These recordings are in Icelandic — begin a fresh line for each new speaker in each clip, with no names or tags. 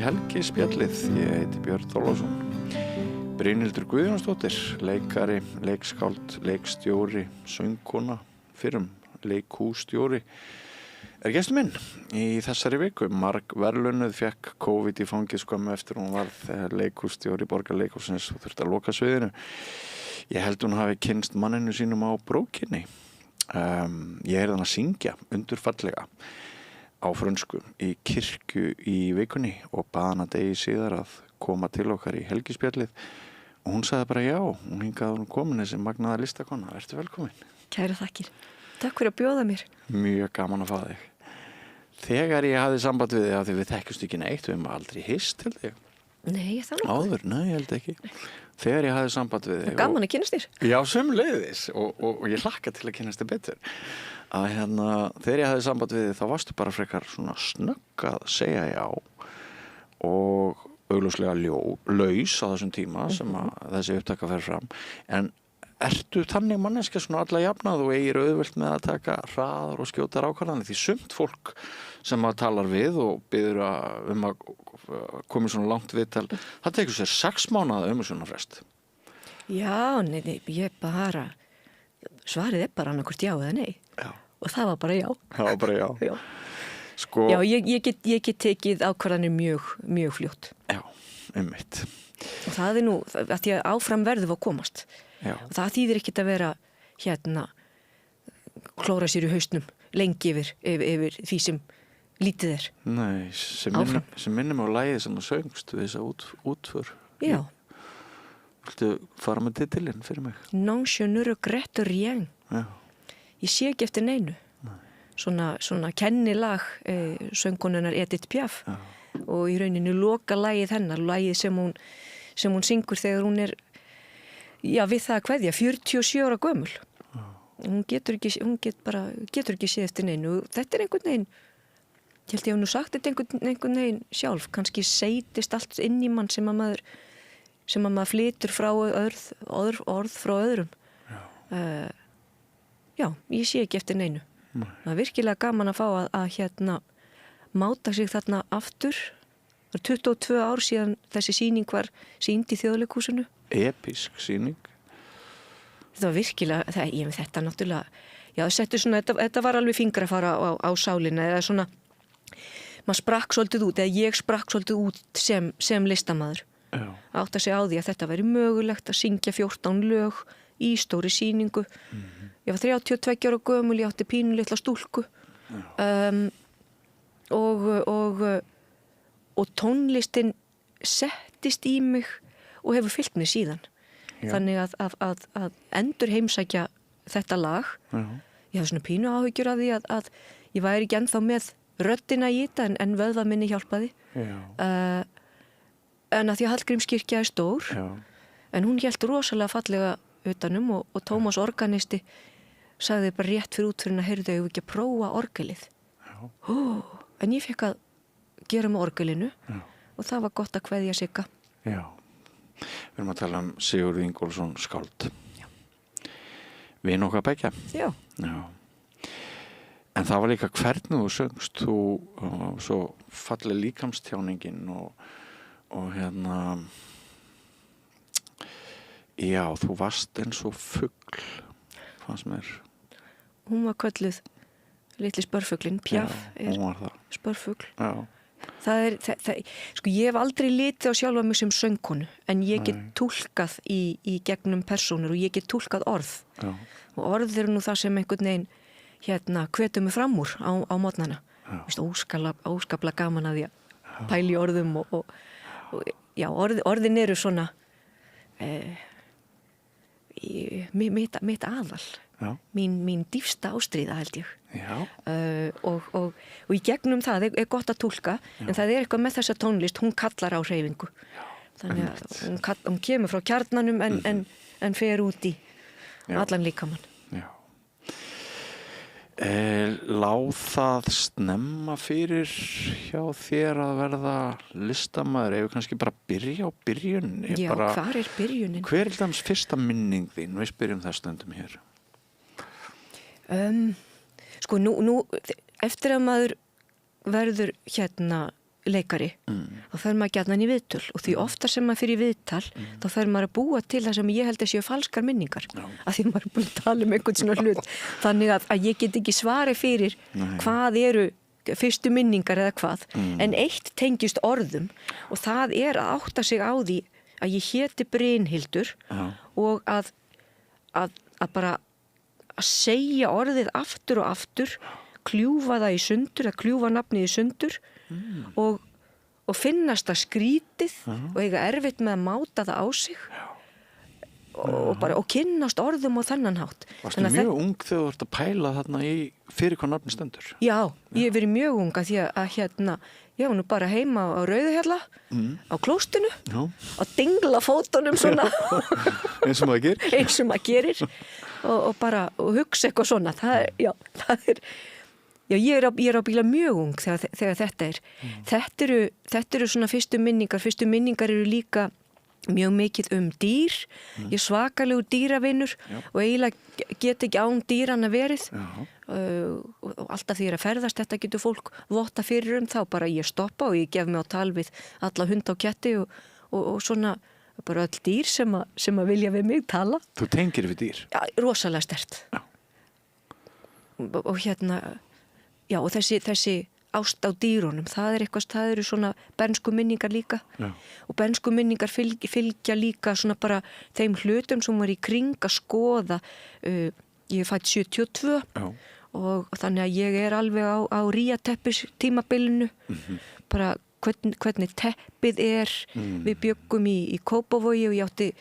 Helgispjallið. Ég heiti Björn Þorláksson. Brynhildur Guðjónsdóttir, leikari, leikskáld, leikstjóri, söngkona, fyrrum leikhússtjóri, gestur minn í þessari viku. Margverðlaunuð, fékk COVID í fangið skömmu eftir hún varð leikhússtjóri Borgarleikhússins og þurfti að loka sviðinu. Ég held hún hafi kynnst manninu sínum á Brókinni. Ég heyrði hann að syngja undurfallega á frönsku í kirkju í vikunni og bað hana degi síðar að koma til okkar í Helgispjallið og hún sagði bara já, hún hingaði hún komin þessi magnaða listakona. Ertu velkomin?
Kæra þakkir. Takk fyrir að bjóða mér.
Mjög gaman að fá þig. Þegar ég hafði samband við þig, af því við þekkjumst ekki neitt, við hefum aldrei hist, held ég.
Nei, það nokkuð.
Áður, nei, ég held ekki. Þegar ég hafði samband við þig.
Gaman að kynnast þér.
Já, sömuleiðis og ég hlakka til að kynnast þér betur. Að þegar ég hafði samband við þig, þá varstu bara frekar svona snögg að segja já og augljóslega laus á þessum tíma sem að þessi upptaka fer fram. En ertu þannig manneskja svona alla jafnað og eigir auðvelt með að taka hraðar og skjótar ákvarðanir? Því sumt fólk sem maður talar við og biður að komi svona langt viðtal, það tekur sér 6 mánaða umhugsunarfrest.
Já, nei, svarið er bara annarkvort já eða nei.
Já.
Og það var bara já.
Það var bara já.
Já.
Sko,
já, ég get tekið ákvarðanir mjög fljótt.
Já, einmitt.
Og það er nú, að því að áfram verðum að komast.
Já.
Og það þýðir ekkert að vera klóra sér í hausnum lengi yfir því sem lítið er.
Nei, sem minnum á lagið sem þú söngst við þessa útför.
Já.
Viltu fara með titilinn fyrir mig?
Non je ne regrette rien.
Já.
Ég sé ekki eftir neinu.
Nei.
Svona kennilag söngkonunnar Edith Piaf.
Já.
Og í rauninu loka lagið hennar, lagið sem hún syngur þegar hún er við það að kveðja 47 ára gömul. Já. Hún getur ekki séð eftir neinu. Þetta er einhvern veginn, ég held ég hef nú sagt þetta einhvern veginn sjálf, kannski seitist allt inn í mann sem að maður flytur frá orð frá öðrum. Já, ég sé ekki eftir neinu. Það er virkilega gaman að fá að máta sig þarna aftur. Það er 22 ár síðan þessi sýning var sýnd í Þjóðleikhúsinu.
Episk sýning.
Það var virkilega, þetta náttúrulega, já, þetta var alveg fingra að fara á sálina, eða svona, maður sprakk svolítið út, eða ég sprakk svolítið út sem listamaður.
Já.
Átt að segja á því að þetta væri mögulegt að syngja 14 lög í stóri sýningu. Ég var 32 ára gömul, ég átti pínulitla stúlku. Og tónlistin settist í mig og hefur fylgt mig síðan. Já. Þannig að endur heimsækja þetta lag. Já. Ég hafði svona pínu áhyggjur af því að ég væri ekki ennþá með röddina í þetta en vöðva minni hjálpaði. En að því að Hallgrímskirkja er stór. Já. En hún hélt rosalega fallega utanum og Tómas organisti sagði bara rétt fyrir útfyrirna, heyrðu þau ekki að prófa orgelið. En ég fekk að gera með orgelinu. Já. Og það var gott að kveðja Sigga.
Já. Við erum að tala um Sigurð Ingólfsson skáld. Já. Vin okkar beggja.
Já.
Já. En það var líka hvernig þú söngst, þú svo falleg líkamstjáningin og já, þú varst eins og fugl, fannst mér.
Hún var kölluð litli spörfuglinn, Piaf spörfugl.
Já.
Sko, ég hef aldrei litið á sjálfa mig sem söngkonu, en ég get túlkað í gegnum persónur og ég get túlkað orð. Já. Og orð eru nú það sem einhvern veginn hvetur mig fram úr á mótnana. Óskaplega gaman að ég pæli í orðum og já, orðin eru svona mitt aðal. Já. Mín dýpsta ástríða held ég. Já. Og í gegnum það er gott að túlka. Já. En það er eitthvað með þessa tónlist, hún kallar á hreyfingu. Þannig að hún kemur frá kjarnanum en fer út í allan líkamann.
Já. Lá það snemma fyrir hjá þér að verða listamaður? Ef við kannski bara byrja á byrjuninni.
Já, hvar er byrjunin?
Hver er það fyrsta minning þín? Við spyrjum það stundum hér.
Sko, nú eftir að maður verður leikari þá fer maður gjarnan í viðtöl og því oftar sem maður fyrir viðtal þá fer maður að búa til það sem ég held að séu falskar minningar af því maður er búin að tala einhvern svona hlut þannig að ég get ekki svarið fyrir hvað eru fyrstu minningar eða hvað en eitt tengist orðum og það að átta sig á því að ég héti Brynhildur og að bara að segja orðið aftur og aftur kljúfa það í sundur, að kljúfa nafnið í sundur og finnast það skrítið og eiga erfitt með að máta það á sig og kynnast orðum á þennan hátt.
Varstu mjög ung þegar þú ert að pæla þarna fyrir hvað nafni stendur?
Já, ég hef verið mjög unga því að ég var nú bara heima á Rauðuhjalla á klóstinu að dingla fótunum svona
eins og maður gerir
og bara hugsa eitthvað svona ég er ábyggilega mjög ung þegar þetta þetta eru svona fyrstu minningar eru líka mjög mikið dýr ég er svakalegur dýravinur og eiginlega get ekki án dýrana verið og alltaf því að ferðast þetta getur fólk votta fyrir þá bara ég stoppa og ég gef mig á tal við alla hunda og ketti og svona bara öll dýr sem að vilja við mig tala.
Þú tengir við dýr?
Já, rosalega sterkt og já og þessi ást á dýrunum, það eru svona bernsku minningar líka og bernsku minningar fylgja líka svona bara þeim hlutum sem var í kring að skoða ég er fædd 72 og þannig að ég er alveg á ríateppis tímabilinu bara hvernig teppið við bjöggum í Kópavogi og ég átti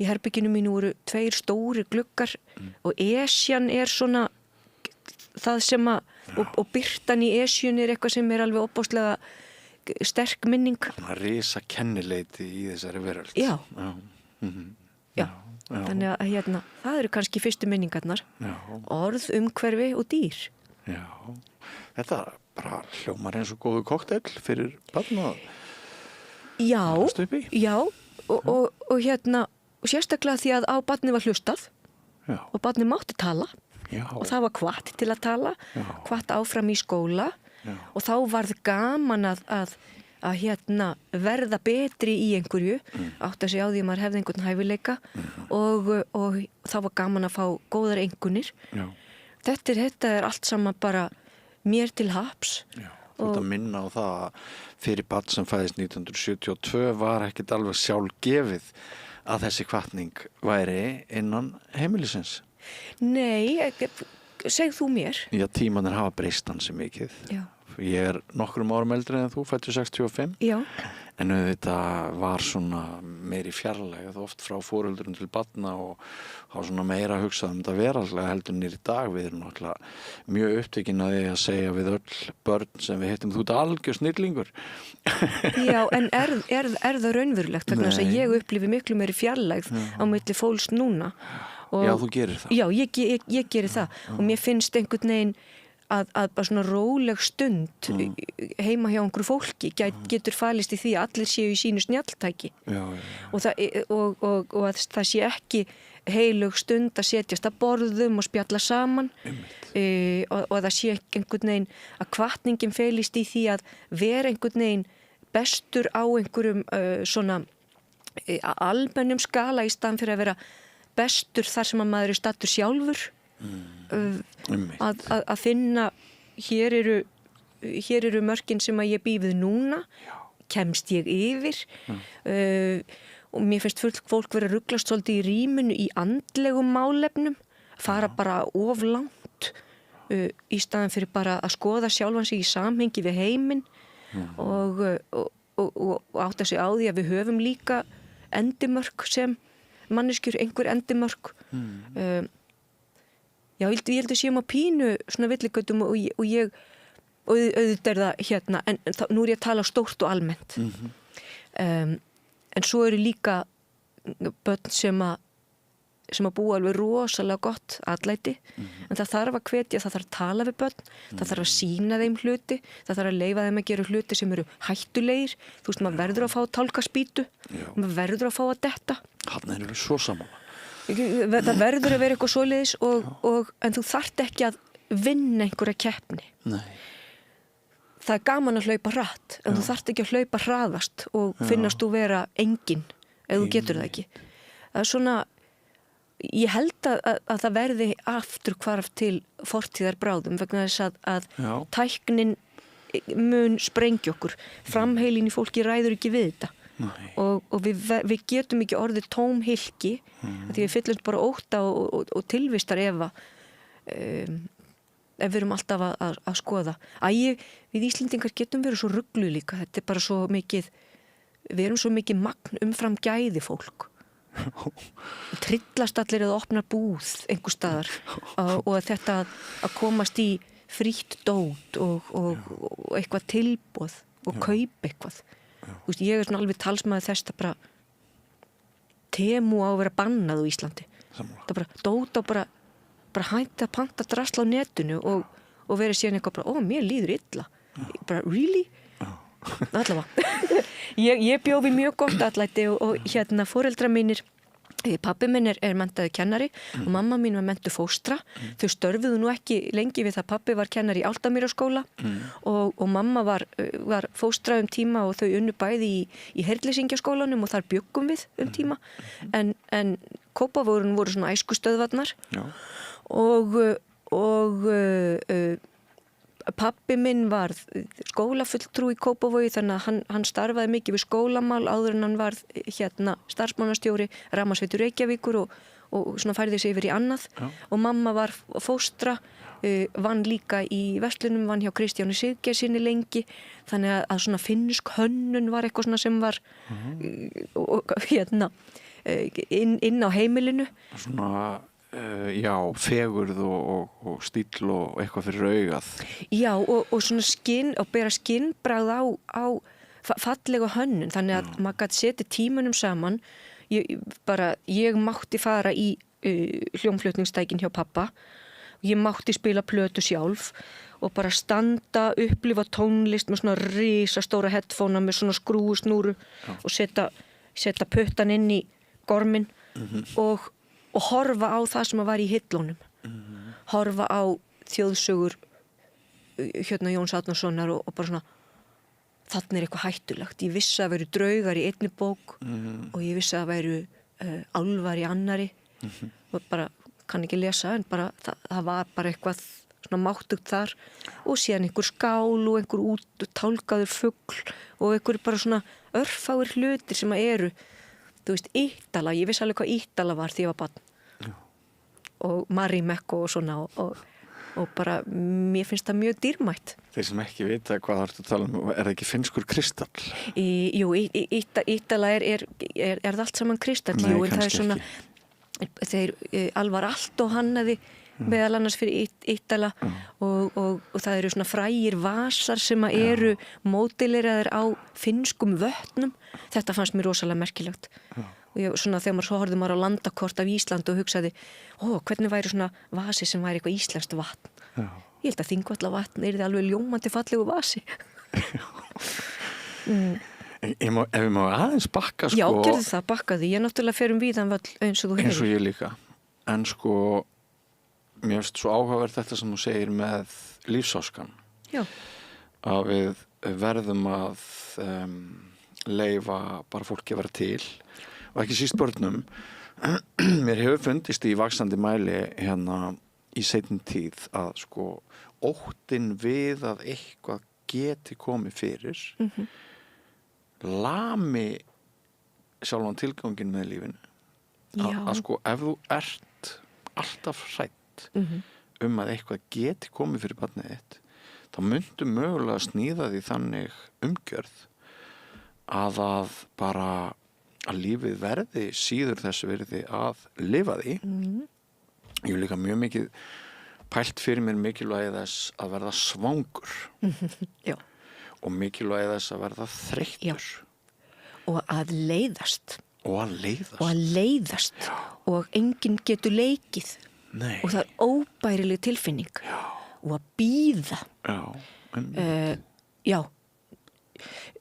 í herbygginu mínu voru 2 stóri gluggar og esjan svona það sem og birtan í esjun eitthvað sem alveg opáslega sterk minning.
Það risa kennileiti í þessari veröld.
Já. Þannig að það eru kannski fyrstu minningarnar. Orð, umhverfi og dýr.
Já. Þetta bara hljómar eins og góðu kokteil fyrir barn að standa upp í. Já. Og sérstaklega því að á barnið var hlustað og barnið mátti tala. Og það var hvatt til að tala hvatt áfram í skóla og þá varð gaman að verða betri í einhverju átt að segja á því að maður hefði einhvern hæfileika og þá var gaman að fá góðar einkunnir þetta allt saman bara mér til haps Þú ert að minna á það að fyrir barn sem fæðist 1972 var ekkert alveg sjálfgefið að þessi hvatning væri innan heimilisins
Nei, segð þú mér.
Já, tímanir hafa breyst ansi mikið.
Já.
Ég er nokkrum árum eldri en þú, fæddur 65.
Já.
En þetta var svona meiri fjarlægð oft frá foreldurum til barna og hafa svona meira að hugsa þetta veraldlega heldur nýr í dag. Við erum náttúrulega mjög upptekin að því að segja við öll börn sem við heitum þú ert algjör snillingur.
Já, en er það raunverulegt? Þannig að ég upplifi miklu meiri fjarlægð á milli fólks núna.
Já, þú gerir það.
Já, ég gerir það og mér finnst einhvern veginn að bara svona róleg stund heima hjá einhverju fólki getur falist í því að allir séu í sínu snjalltæki og að það sé ekki heilög stund að setjast að borðum og spjalla saman og það sé einhvern veginn að hvatningin felist í því að vera einhvern veginn bestur á einhverjum svona almennum skala í staðan fyrir að vera bestur þar sem að maður er stattur sjálfur að finna hér eru mörkin sem að ég býð núna kemst ég yfir og mér finnst fólk vera að ruglast svolítið í rýminu í andlegum málefnum fara bara of langt í staðan fyrir bara að skoða sjálfan sig í samhengi við heiminn og átta sig á því að við höfum líka endimörk sem manneskjur, einhver endimörk já, ég held að séum á pínu svona villigötum og auðvitað er það en nú er ég að tala stórt og almennt en svo eru líka börn sem að búa alveg rosalega gott atlæti en það þarf að hvetja, það þarf að tala við börn það þarf að sýna þeim hluti það þarf að leyfa þeim að gera hluti sem eru hættulegir þú veist, maður verður að fá tálkaspýtu maður verður að fá að detta
Þarna erum við svo saman
það verður að vera eitthvað svoleiðis en þú þarft ekki að vinna einhverja keppni það er gaman að hlaupa hratt en þú þarft ekki að hlaupa hraðast og finnast þú vera engin ef þú getur það ekki. Það er svona, ég held að það verði aftur hvarf til fortíðar bráðum vegna þess að tæknin mun sprengja okkur. Framheilin í fólki ræður ekki við þetta. Og við getum ekki orðið tóm hylki því við fyllumst bara ótta og tilvistar ef við erum alltaf að skoða. Við Íslendingar getum verið svo ruglu líka. Þetta er bara svo mikið, við erum svo mikið magn umfram gæði fólk. Trillast allir að opna búð einhver staðar og þetta að komast í frítt dót og eitthvað tilboð og kaup eitthvað. Þú veist, ég er svona alveg talsmaður þess að bara Temu á að vera bannað á Íslandi. Það bara dót á bara hætti að panta drasla á netinu og verið síðan eitthvað bara, mér líður illa. Bara, really? Allavega. Ég bjó við mjög gott atlæti og hérna foreldrar mínir, pabbi minn er menntaður kennari og mamma mín var menntuð fóstra. Þau störfuðu nú ekki lengi við það. Pabbi var kennari í Álftamýraskóla og mamma var fóstra tíma og þau unnu bæði í Herleysingjaskólanum og þar bjöggum við tíma. En Kópavogurinn voru svona æskustöðvarnar og pabbi minn var skólafulltrú í Kópavogi þannig að hann starfaði mikið við skólamál áður en hann var starfsmannastjóri Rafmagnsveitu Reykjavíkur og svona færði sig yfir í annað og mamma var fóstra, vann líka í verslunum, vann hjá Kristjáni Siggeirsyni lengi þannig að svona finnsk hönnun var eitthvað svona sem var inn á heimilinu.
Svona fegurð og stíll og eitthvað fyrir augað. Já,
og svona skinn og bera skinnbragð á fallega hönnun, þannig að maður gæti setja tímunum saman. Ég mátti fara í hljómflutningstækin hjá pappa, ég mátti spila plötu sjálf og bara standa, upplifa tónlist með svona risastóra headphonea með svona skrúusnúru og setja puttan inn í gorminn og horfa á það sem var í hillunum. Horfa á þjóðsögur Jóns Árnasonar og bara svona, þarna er eitthvað hættulegt. Ég vissi að veru draugar í einni bók og ég vissi að veru álfar í annari og bara kann ekki lesa en bara það var bara eitthvað svona máttugt þar og síðan einhver skál og einhver úttálkaður fugl og einhver bara svona örfáir hlutir sem eru, þú veist, Ítala, ég vissi alveg hvað Ítala var því ég var barn og Marimekko og svona og bara, mér finnst það mjög dýrmætt.
Þeir sem ekki vita hvað það ertu að tala er það ekki finnskur kristall?
Jú, Ítala er það allt saman kristall.
Nei,
jú, en það er svona
ekki.
Þeir Alvar Aalto hannaði meðal annars fyrir Ítala og það eru svona frægir vasar sem eru mótileraðir á finnskum vötnum. Þetta fannst mér rosalega merkilegt. Og svona þegar maður svo horfði maður á landakort af Ísland og hugsaði, hvernig væri svona vasi sem væri eitthvað íslenskt vatn. Ég held að Þingvallavatn yrði alveg ljómandi fallegu vasi.
Ef ég má aðeins bakka
Já, gerðu það, bakkaði. Ég náttúrulega fer víðan völl eins og þú hefur.
Eins og ég líka. En mér finnst svo áhugavert þetta sem þú segir með lífsáskan.
Já.
Að við verðum að leyfa bara fólki að vera til og ekki síst börnum. Mér hefur fundist í vaxandi mæli hérna í seinni tíð að óttinn við að eitthvað geti komið fyrir lami sjálfan tilgangin með lífinu. Að ef þú ert alltaf hrædd að eitthvað geti komið fyrir barnið þitt, þá myndu mögulega sníða því þannig umgjörð að bara að lífið verði síður þessu verði að lifa því. Ég hef líka mjög mikið pælt fyrir mér mikilvægi þess að verða svangur og mikilvægi þess að verða þreyttur
og að leiðast
Já.
og enginn getur leikið.
Nei.
Og það er óbærileg tilfinning og að bíða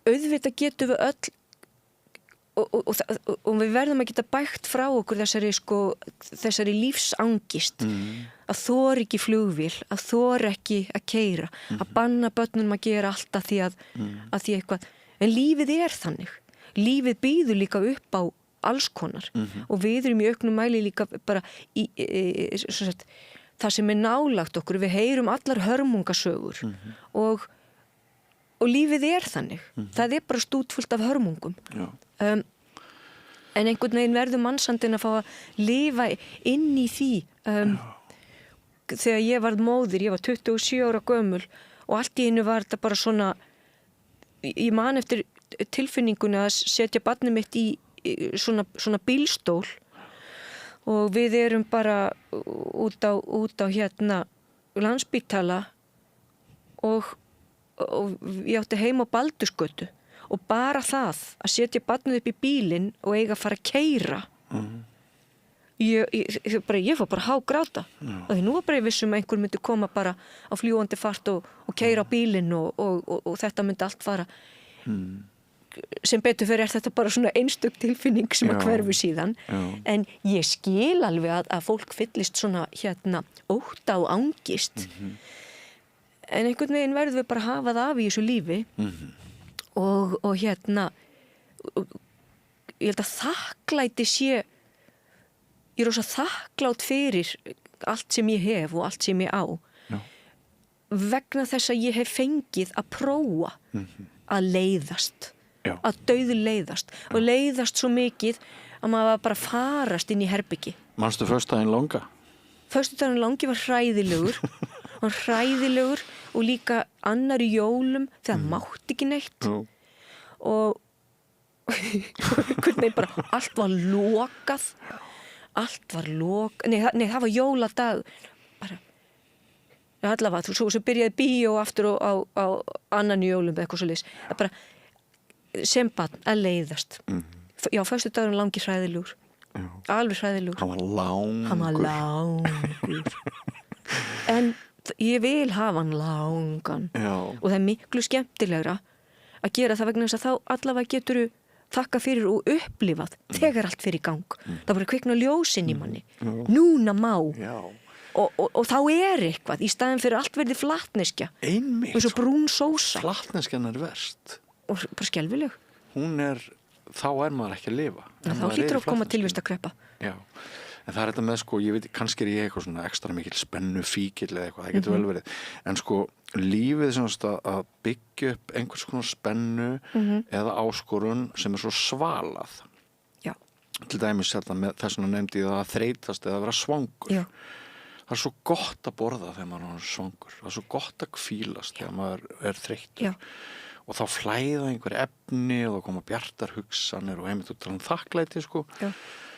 auðvitað getum við öll og við verðum að geta bægt frá okkur þessari lífsangist að þora ekki flugvél, að þora ekki að keyra, að banna börnunum að gera allt að því eitthvað, en lífið er þannig, lífið býður líka upp á alls konar og við erum í auknum mæli líka bara það sem nálagt okkur, við heyrum allar hörmungasögur og lífið er þannig, það er bara stútfullt af hörmungum. En einhvern veginn verður mannsandinn að fá að lifa inn í því. Þegar ég varð móðir, ég var 27 ára gömul og allt í einu var þetta bara svona, ég man eftir tilfinningunni að setja barnið mitt í svona bílstól og við erum bara út á hérna Landspítala og ég átti heim á Baldursgötu og bara það að setja barnið upp í bílinn og eiga að fara að keyra ég fór bara hágráta og því nú var bara ég vissum að einhver myndi koma bara á fljúgandi fart og keyra á bílinn og þetta myndi allt fara sem betur fyrir þetta bara svona einstök tilfinning sem að hverfu síðan en ég skil alveg að fólk fyllist svona hérna ótta og angist en einhvern veginn verðum við bara að hafa það af í þessu lífi og hérna ég held að þakklæti sé ég er rosa þakklátt fyrir allt sem ég hef og allt sem ég á vegna þess að ég hef fengið að prófa að leiðast að dauðleiðast og leiðast svo mikið að maður var bara að farast inn í herbyggi.
Manstu föstudaginn langa?
Föstudaginn langi var hræðilegur og líka annar í jólum þegar mátti ekki neitt og hvernig bara allt var lokað nei það var jóladag bara allavega, svo byrjaði bíó aftur á annan í jólum eða eitthvað svoleiðis bara sem barn að leiðast föstudagurinn langi hræðilegur alveg hræðilegur hann var langur en ég vil hafa hann langan og það er miklu skemmtilegra að gera það vegna þess að þá allavega geturðu þakka fyrir og upplifað þegar allt fyrir í gang það bara kvikna ljósin í manni núna má og þá er eitthvað í staðin fyrir allt verði flatneskja eins og brún sósa
flatneskjan er verst
og bara skelfileg
þá er maður ekki að lifa
þá hlýtur að koma tilvist að kreppa
en það er þetta með ég veit, kannski er ég eitthvað svona ekstra mikil spennu fíkil eða eitthvað, það getur vel verið en lífið semst að byggja upp einhvers konar spennu eða áskorun sem er svo svalað til dæmis með þess að nefndi ég það að þreytast eða að vera svangur það er svo gott að borða þegar maður er svangur það er svo gott að hvílast þegar maður er þreyttur og þá flæða einhver efni og þá koma bjartar hugsanir og einmitt út af þakklæti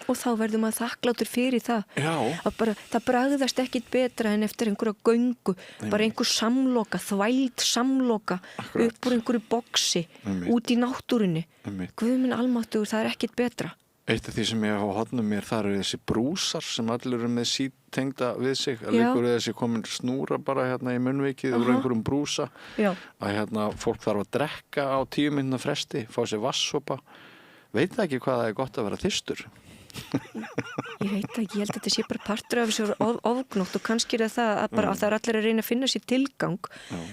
og þá verður maður þakkláttur fyrir það að bara, það bragðast ekkit betra en eftir einhverja göngu bara einhver samloka, þvæld samloka upp úr einhverju boksi út í náttúrunni Guð minn almáttugur, það er ekkit betra
Eitt af því sem ég hef á hodnum mér þar eru þessi brúsar sem allir eru með sítengda við sig að leikur þessi komin snúra bara hérna í munnvikið úr einhverjum brúsa að fólk þarf að drekka á 10 mínútna fresti, fá sér vatnssopa veit það ekki hvað það er gott að vera þyrstur
Ég veit ekki, ég held að þetta sé bara partur af þessu ofgnótt og kannski er það að bara að það er allir að reyna að finna sér tilgang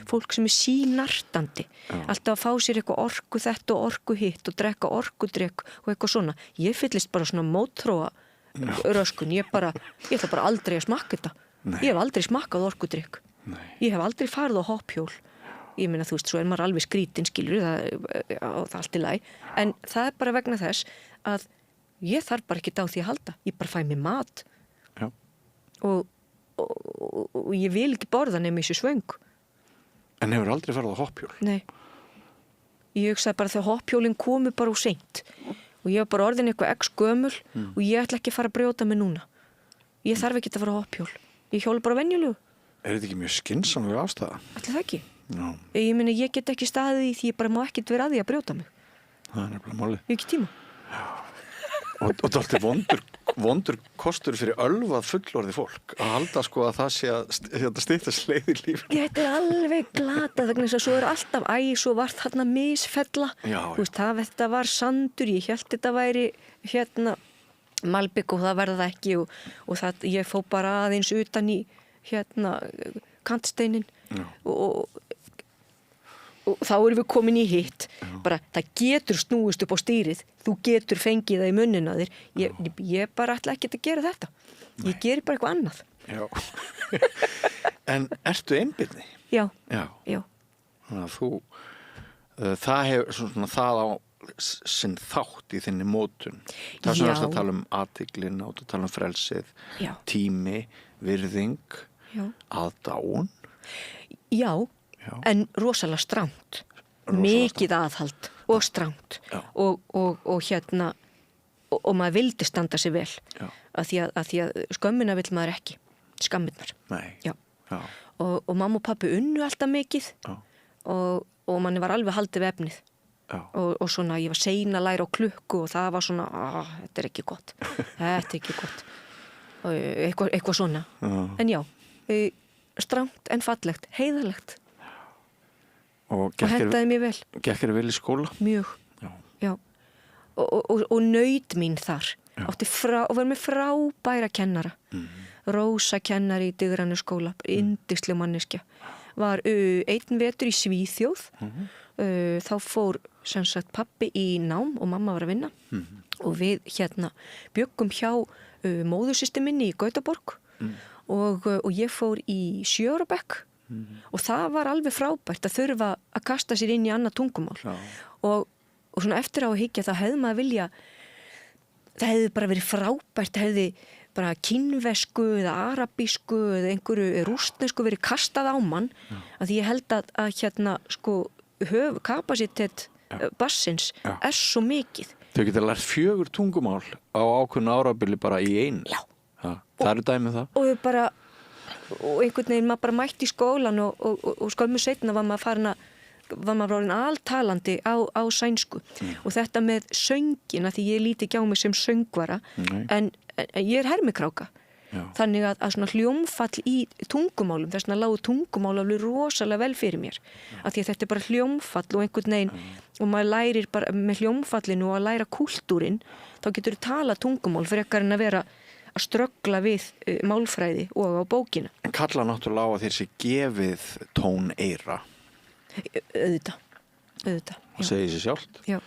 fólk sem er sínartandi alltaf að fá sér eitthvað orku þetta og orku hitt og drekka orkudrykk og eitthvað svona, ég fyllist bara svona mótþróa röskun, ég ætla bara aldrei að smakka þetta ég hef aldrei smakkað orkudrykk ég hef aldrei farið á hoppjól ég meina þú veist, svo er maður alveg skrítinn skilur það allt í lagi en það er bara vegna þess að ég þarf bara ekki á því að halda ég bara fæ mér mat og ég vil ekki borða nema í þessu svöng
En hefur aldrei farið á hoppjól?
Nei, ég hugsaði bara þegar hoppjólinn komu bara úr seint og ég var bara orðin eitthvað x gömul og ég ætla ekki að fara að brjóta mig núna ég þarf ekki að fara á hoppjól ég hjóla bara venjulegu
Er þetta ekki mjög skynsamlega ástæða?
Ætli það ekki? Ég meina, ég get ekki staðið í því ég bara má ekkert vera að því að brjóta mig
Það er nefnilega málið
Ég ekki tíma
og dálítið vondur kostur fyrir ölvað fullorðið fólk að halda sko að það sé að stytta sleið í lífinu.
Þetta alveg glata þannig að svo alltaf svo var þarna misfella. Þú veist, þetta var sandur, ég hélt þetta væri malbygg og það verða það ekki og það, ég fó bara aðeins utan í kantsteinin og þá erum við komin í hitt. Bara, það getur snúist upp á stýrið, þú getur fengið það í munnin á þér. Ég bara ætla ekki að gera þetta. Ég geri bara eitthvað annað.
Já. En ertu einbirni?
Já.
Þannig að það hefur svona það á sinn þátt í þinni mótun. Það sem að tala athygli og tala frelsið, tími, virðing, aðdáun. Já. En rosalega strangt. Mikið aðhald og strangt. Og maður vildi standa sig vel. Af því að skömmina vill maður ekki. Skammirnar. Nei.
Já. Og mamma og pappi unnu alltaf mikið. Og manni var alveg haldið við efnið. Og svona, ég var sein að læra á klukku og það var svona, þetta er ekki gott. Þetta er ekki gott. Eitthvað svona. En já, strangt en fallegt, heiðarlegt. Og hentaði mér vel.
Gekk vel í skóla?
Mjög, já. Og naut mín þar. Og var með frábæra kennara. Rósa kennari í Digranu skóla, yndisleg manneskja. Var einn vetur í Svíþjóð. Þá fór sem sagt pappi í nám og mamma var að vinna. Og við bjöggum hjá móðursystur minni í Gautaborg. Og ég fór í 7 ára bekk. Og það var alveg frábært að þurfa að kasta sér inn í annað tungumál. Og svona eftir á að hyggja þá hefði maður vilja, það hefði bara verið frábært, það hefði bara kínversku eða arabísku eða einhverju rústnesku verið kastað á mann. Að því ég held að kapasitet bassins svo mikið.
Þau geta lært 4 tungumál á ákveðnu árabili bara í einu.
Já.
Það eru dæmið það.
Og einhvern veginn maður bara mætti í skólan og skömmu seinna var maður orðin altalandi á sænsku. Og þetta með söngina, því ég líti ekki á mig sem söngvara, en ég hermikráka. Þannig að svona hljómfall í tungumálum, þess vegna lágu tungumál alveg rosalega vel fyrir mér. Af því að þetta er bara hljómfall og einhvern veginn, og maður lærir bara með hljómfallinu og að læra kúltúrin, þá getur þú tala tungumál frekar en að vera að ströggla við málfræði og á bókina.
En kalla náttúrulega á að þeir sé gefið tóneyra.
Auðvitað.
Það segir sér sjálft.
Já.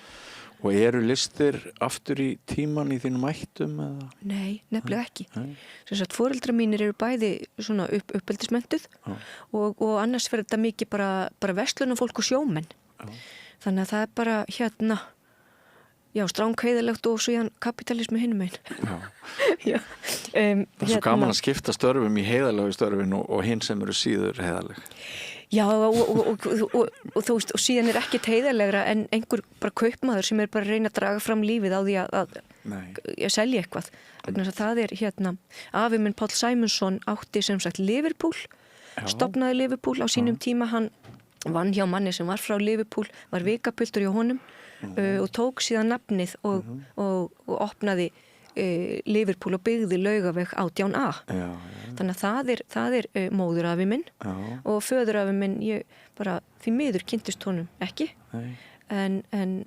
Og eru listir aftur í tíman í þínum ættum? Eða?
Nei, nefnilega ekki. Sem sagt, foreldrar mínir eru bæði svona uppeldismentuð og annars verður þetta mikið bara verslunarfólk og sjómenn. Þannig að það er bara stránkeiðilegt og svo kapitalismi hinum einn. Já.
Það er svo gaman að skipta störfum í heiðalegu störfin og hinn sem eru síður heiðaleg.
Já, og þú veist, og síðan er ekkert heiðalegra en einhver bara kaupmaður sem er bara að reyna að draga fram lífið á því að selja eitthvað. Vegna þess að það er afi minn Páll Sæmundsson átti sem sagt Liverpool, stofnaði Liverpool á sínum tíma. Hann vann hjá manni sem var frá Liverpool, var vikapiltur hjá honum og tók síðan nafnið og opnaði Liverpool og byggði Laugaveg 18A. Þannig að það er móðurafi minn og föðurafi minn, ég bara því miður kynntist honum ekki. En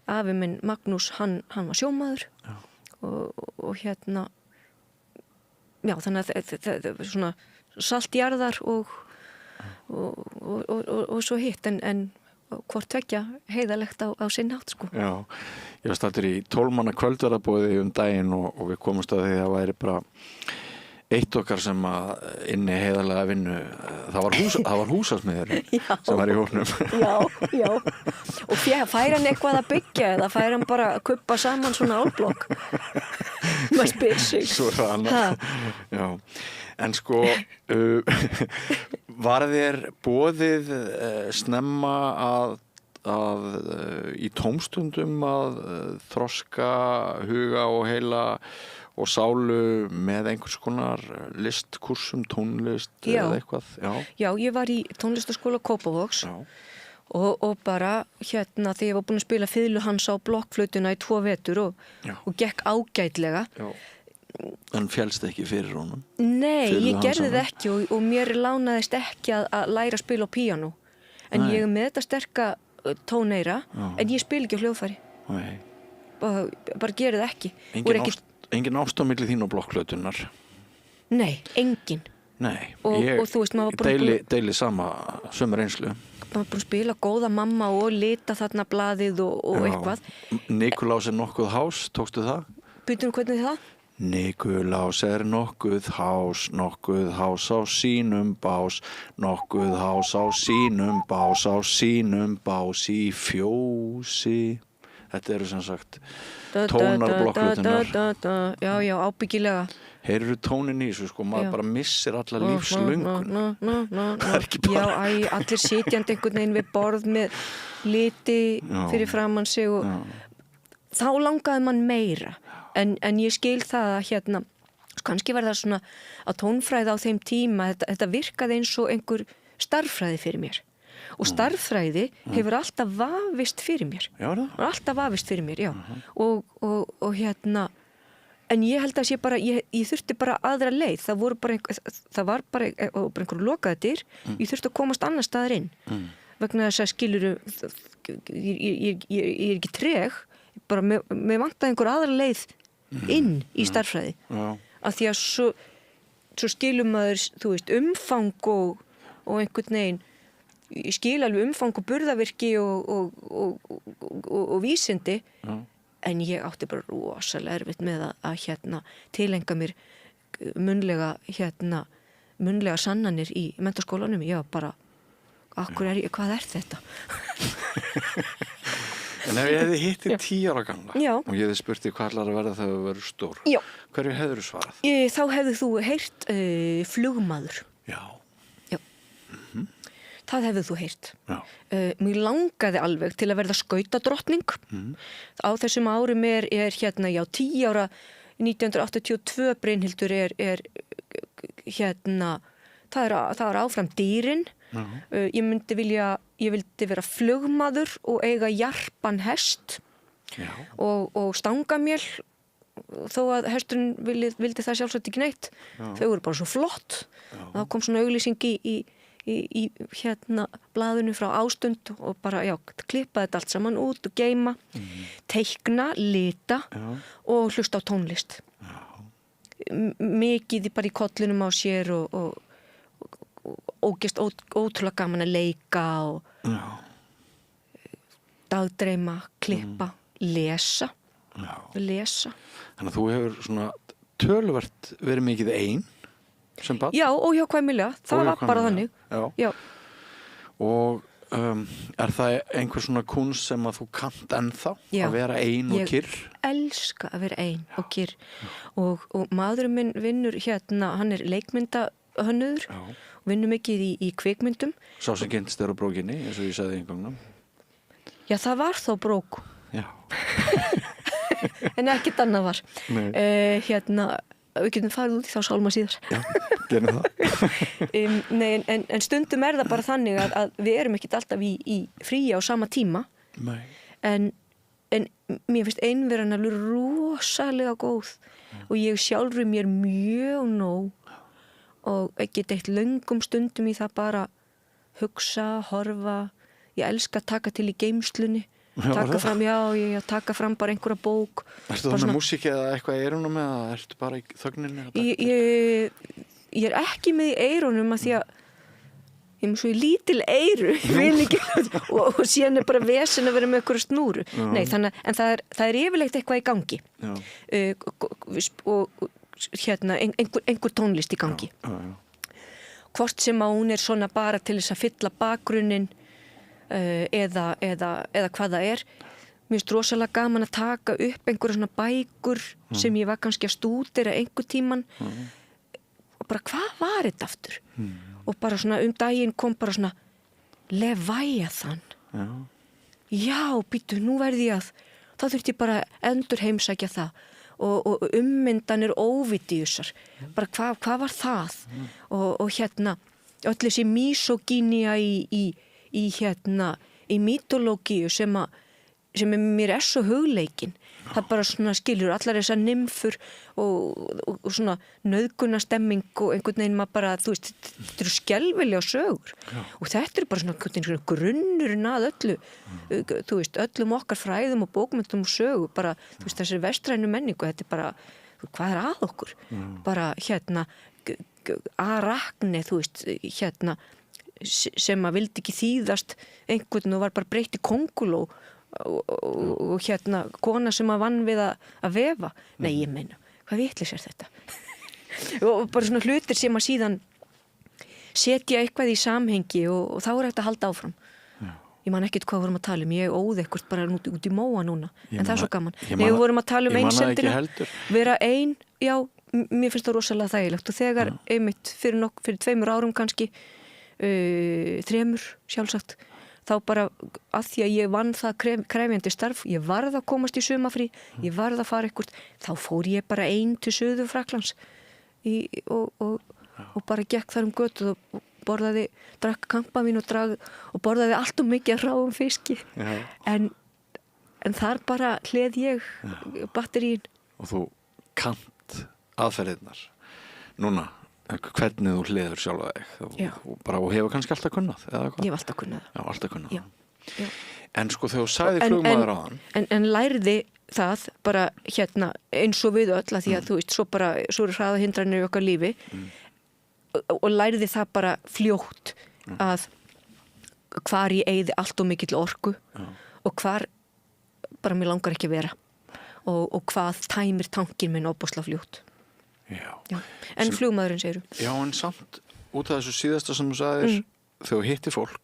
afi minn Magnús, hann var sjómaður og þannig að það er svona saltjarðar og svo hitt en hvort tvekja heiðalegt á sinn hátt sko.
Já, ég var staddur í 12 manna kvöldverðarbóði daginn og við komumst að því að það væri bara eitt okkar sem að inni heiðalega vinnu, það var húsasmiðurinn sem var í hóknum.
Já, og fær hann eitthvað að byggja eða fær hann bara að kuppa saman svona álblokk? Maður spyr sig.
Svo rannar, já. En sko, var þér boðið snemma að í tómstundum að þroska huga og heila og sálu með einhvers konar listkursum, tónlist eða eitthvað?
Já, ég var í tónlistaskóla Kópavogs og bara hérna þegar ég var búin að spila fiðlu hans á blokkflautuna í 2 vetur og gekk ágætlega.
Já. En félst ekki fyrir honum?
Nei, ég gerði það ekki og mér lánaðist ekki að læra að spila á píanó. En ég með þetta sterka tóneyra, en ég spila ekki á hljóðfæri.
Nei.
Bara gerði það ekki.
Engin ást á milli þín og blokkflautunar?
Nei, engin.
Nei,
og þú veist, maður bara
deili sömu reynslu.
Maður búin að spila góða mamma og lita þarna blaðið og eitthvað.
Nikulás er nokkuð hás, tókstu það?
Býtum hvernig það?
Nikulás er nokkuð hás á sínum bás, nokkuð hás á sínum bás í fjósi. Þetta eru sem sagt tónar blokkflautunnar.
Já, ábyggilega.
Heyrðu tónin í þessu, sko, maður bara missir alla lífslöngun. Það er ekki bara...
Já, allir sitjandi einhvern veginn við borð með liti fyrir framan sig og þá langaði mann meira. En ég skil það að hérna, kannski var það svona að tónfræði á þeim tíma, þetta virkaði eins og einhver starffræði fyrir mér. Og starffræði hefur alltaf vafist fyrir mér.
Já, það?
Alltaf vafist fyrir mér, já. Og hérna... En ég held að ég þurfti bara aðra leið. Það var bara einhverju lokaði dyr. Ég þurfti að komast annar staðar inn. Vegna þess að skiluru, ég er ekki treg, bara með vantaði einhverju aðra leið inn í starffræði. Af því að svo skilum maður, þú veist, umfang og einhvern veginn, ég skil alveg umfang og burðavirki og vísindi, en ég átti bara rosalega erfitt með að hérna tilenga mér munnlega sannanir í menntaskólanum. Ég var bara, hvað er þetta?
En ef ég hefði hittið 10 ára gamla og ég hefði spurt þig hvað ætlar að verða þegar þú verður stór, hverju hefðir þú svarað?
Þá hefði þú heyrt flugmaður.
Já.
Það hefði þú heyrt. Mér langaði alveg til að verða skautadrottning. Á þessum árum er hérna, 10 ára, 1982 Brynhildur er hérna, það er áfram dýrin. Ég vildi vera flugmaður og eiga jarpan hest og stangamjöl, þó að hesturinn vildi það sjálfsagt ekki neitt. Þau voru bara svo flott. Það kom svona auglýsing í hérna blaðinu frá Ástund og bara, klippa þetta allt saman út og geyma, teikna, lita og hlusta á tónlist. Mikið bara í kollinum á sér og ótrúlega gaman að leika og dagdreima, klippa, lesa. Þannig
að þú hefur svona töluvert verið mikið ein sem barn?
Já, óhjákvæmilega. Það var bara þannig. Já.
Og er það einhver svona kunst sem að þú kannt ennþá? Að vera ein og kyrr?
Ég elska að vera ein og kyrr. Og maðurinn minn vinnur hérna, hann er leikmyndahönnuður og vinnur mikið í kvikmyndum. Sá
sem kynntist þér á brókinni, eins og ég sagði einhverjum.
Já, það var þá brók.
Já.
En ekkert annað var. Hérna, við getum farið út í þá sálma síðar.
Já, gerum það.
Nei, en stundum er það bara þannig að við erum ekkert alltaf í fríi á sama tíma.
Nei.
En mér finnst einveran alveg rosalega góð og ég sjálfur mér mjög nóg og ekki eitt löngum stundum í það bara hugsa, horfa. Ég elska að taka til í geymslunni. Taka fram bara einhverja bók.
Ertu það með músík eða eitthvað í eyrunum eða ertu bara í þögninni?
Ég er ekki með í eyrunum að því að ég er svo í lítil eyru og síðan er bara vesen að vera með einhverja snúru. Nei, en það er yfirleitt eitthvað í gangi. Og hérna einhver tónlist í gangi. Hvort sem að hún er svona bara til þess að fylla bakgrunnin eða hvað það er. Mér finnst rosalega gaman að taka upp einhverja svona bækur sem ég var kannski að stúdera einhver tíman og bara hvað var þetta aftur? Og bara svona daginn kom bara svona Leviathan. Já, býttu, nú verði ég að þá þurfti ég bara endur heimsækja það og ummyndanir Óvidíusar. Bara hvað var það? Og hérna öll þessi misogynía í í mítológíu sem mér svo hugleikin. Það bara svona skilur allar þessar nymfur og svona nauðgunastemming og einhvern veginn maður bara, þú veist, þetta eru skelfilega sögur. Og þetta bara svona grunnurinn að öllu, þú veist, öllum okkar fræðum og bókmenntum og sögu, bara, þú veist, þessir vestrænu menningu, þetta bara, hvað að okkur? Bara Arakne, þú veist, sem að vildi ekki þýðast einhvern og var bara breytt í kónguló og kona sem að vann við að vefa. Nei, ég meina, hvað vitlis þetta? Og bara svona hlutir sem að síðan setja eitthvað í samhengi og þá hægt að halda áfram. Ég man ekkert hvað vorum að tala ég óð ekkert bara út í móa núna, en það svo gaman. Við vorum að tala einsemdina, vera ein, já, mér finnst það rosalega þægilegt og þegar einmitt fyrir 2 árum kannski 3 sjálfsagt, þá bara að því að ég vann það krefjandi starf, ég varð að komast í sumafrí, ég varð að fara eitthvað, þá fór ég bara ein til Suður Fraklands og bara gekk þar götuð og borðaði, drakk kampavín og borðaði allt mikið ráum fiski. En þar bara hleð ég batterín.
Og þú kannt aðferðirnar núna, hvernig þú hliður sjálfa þig og hefur kannski alltaf kunnað eða hvað?
Ég hef alltaf kunnað.
Já, alltaf kunnað. Já. En sko þegar þú sagði flugmaður á hann
en lærði það bara eins og við öll að því að þú veist, svo eru hraðahindranir í okkar lífi og lærði það bara fljótt að hvar ég eyði allt of mikill orku og hvar bara mér langar ekki að vera og hvað tæmir tankinn minn ofboðslega fljótt. Já. En flugmaðurinn segir þú?
Já, en samt út af þessu síðasta sem þú sagðir þegar þú hittir fólk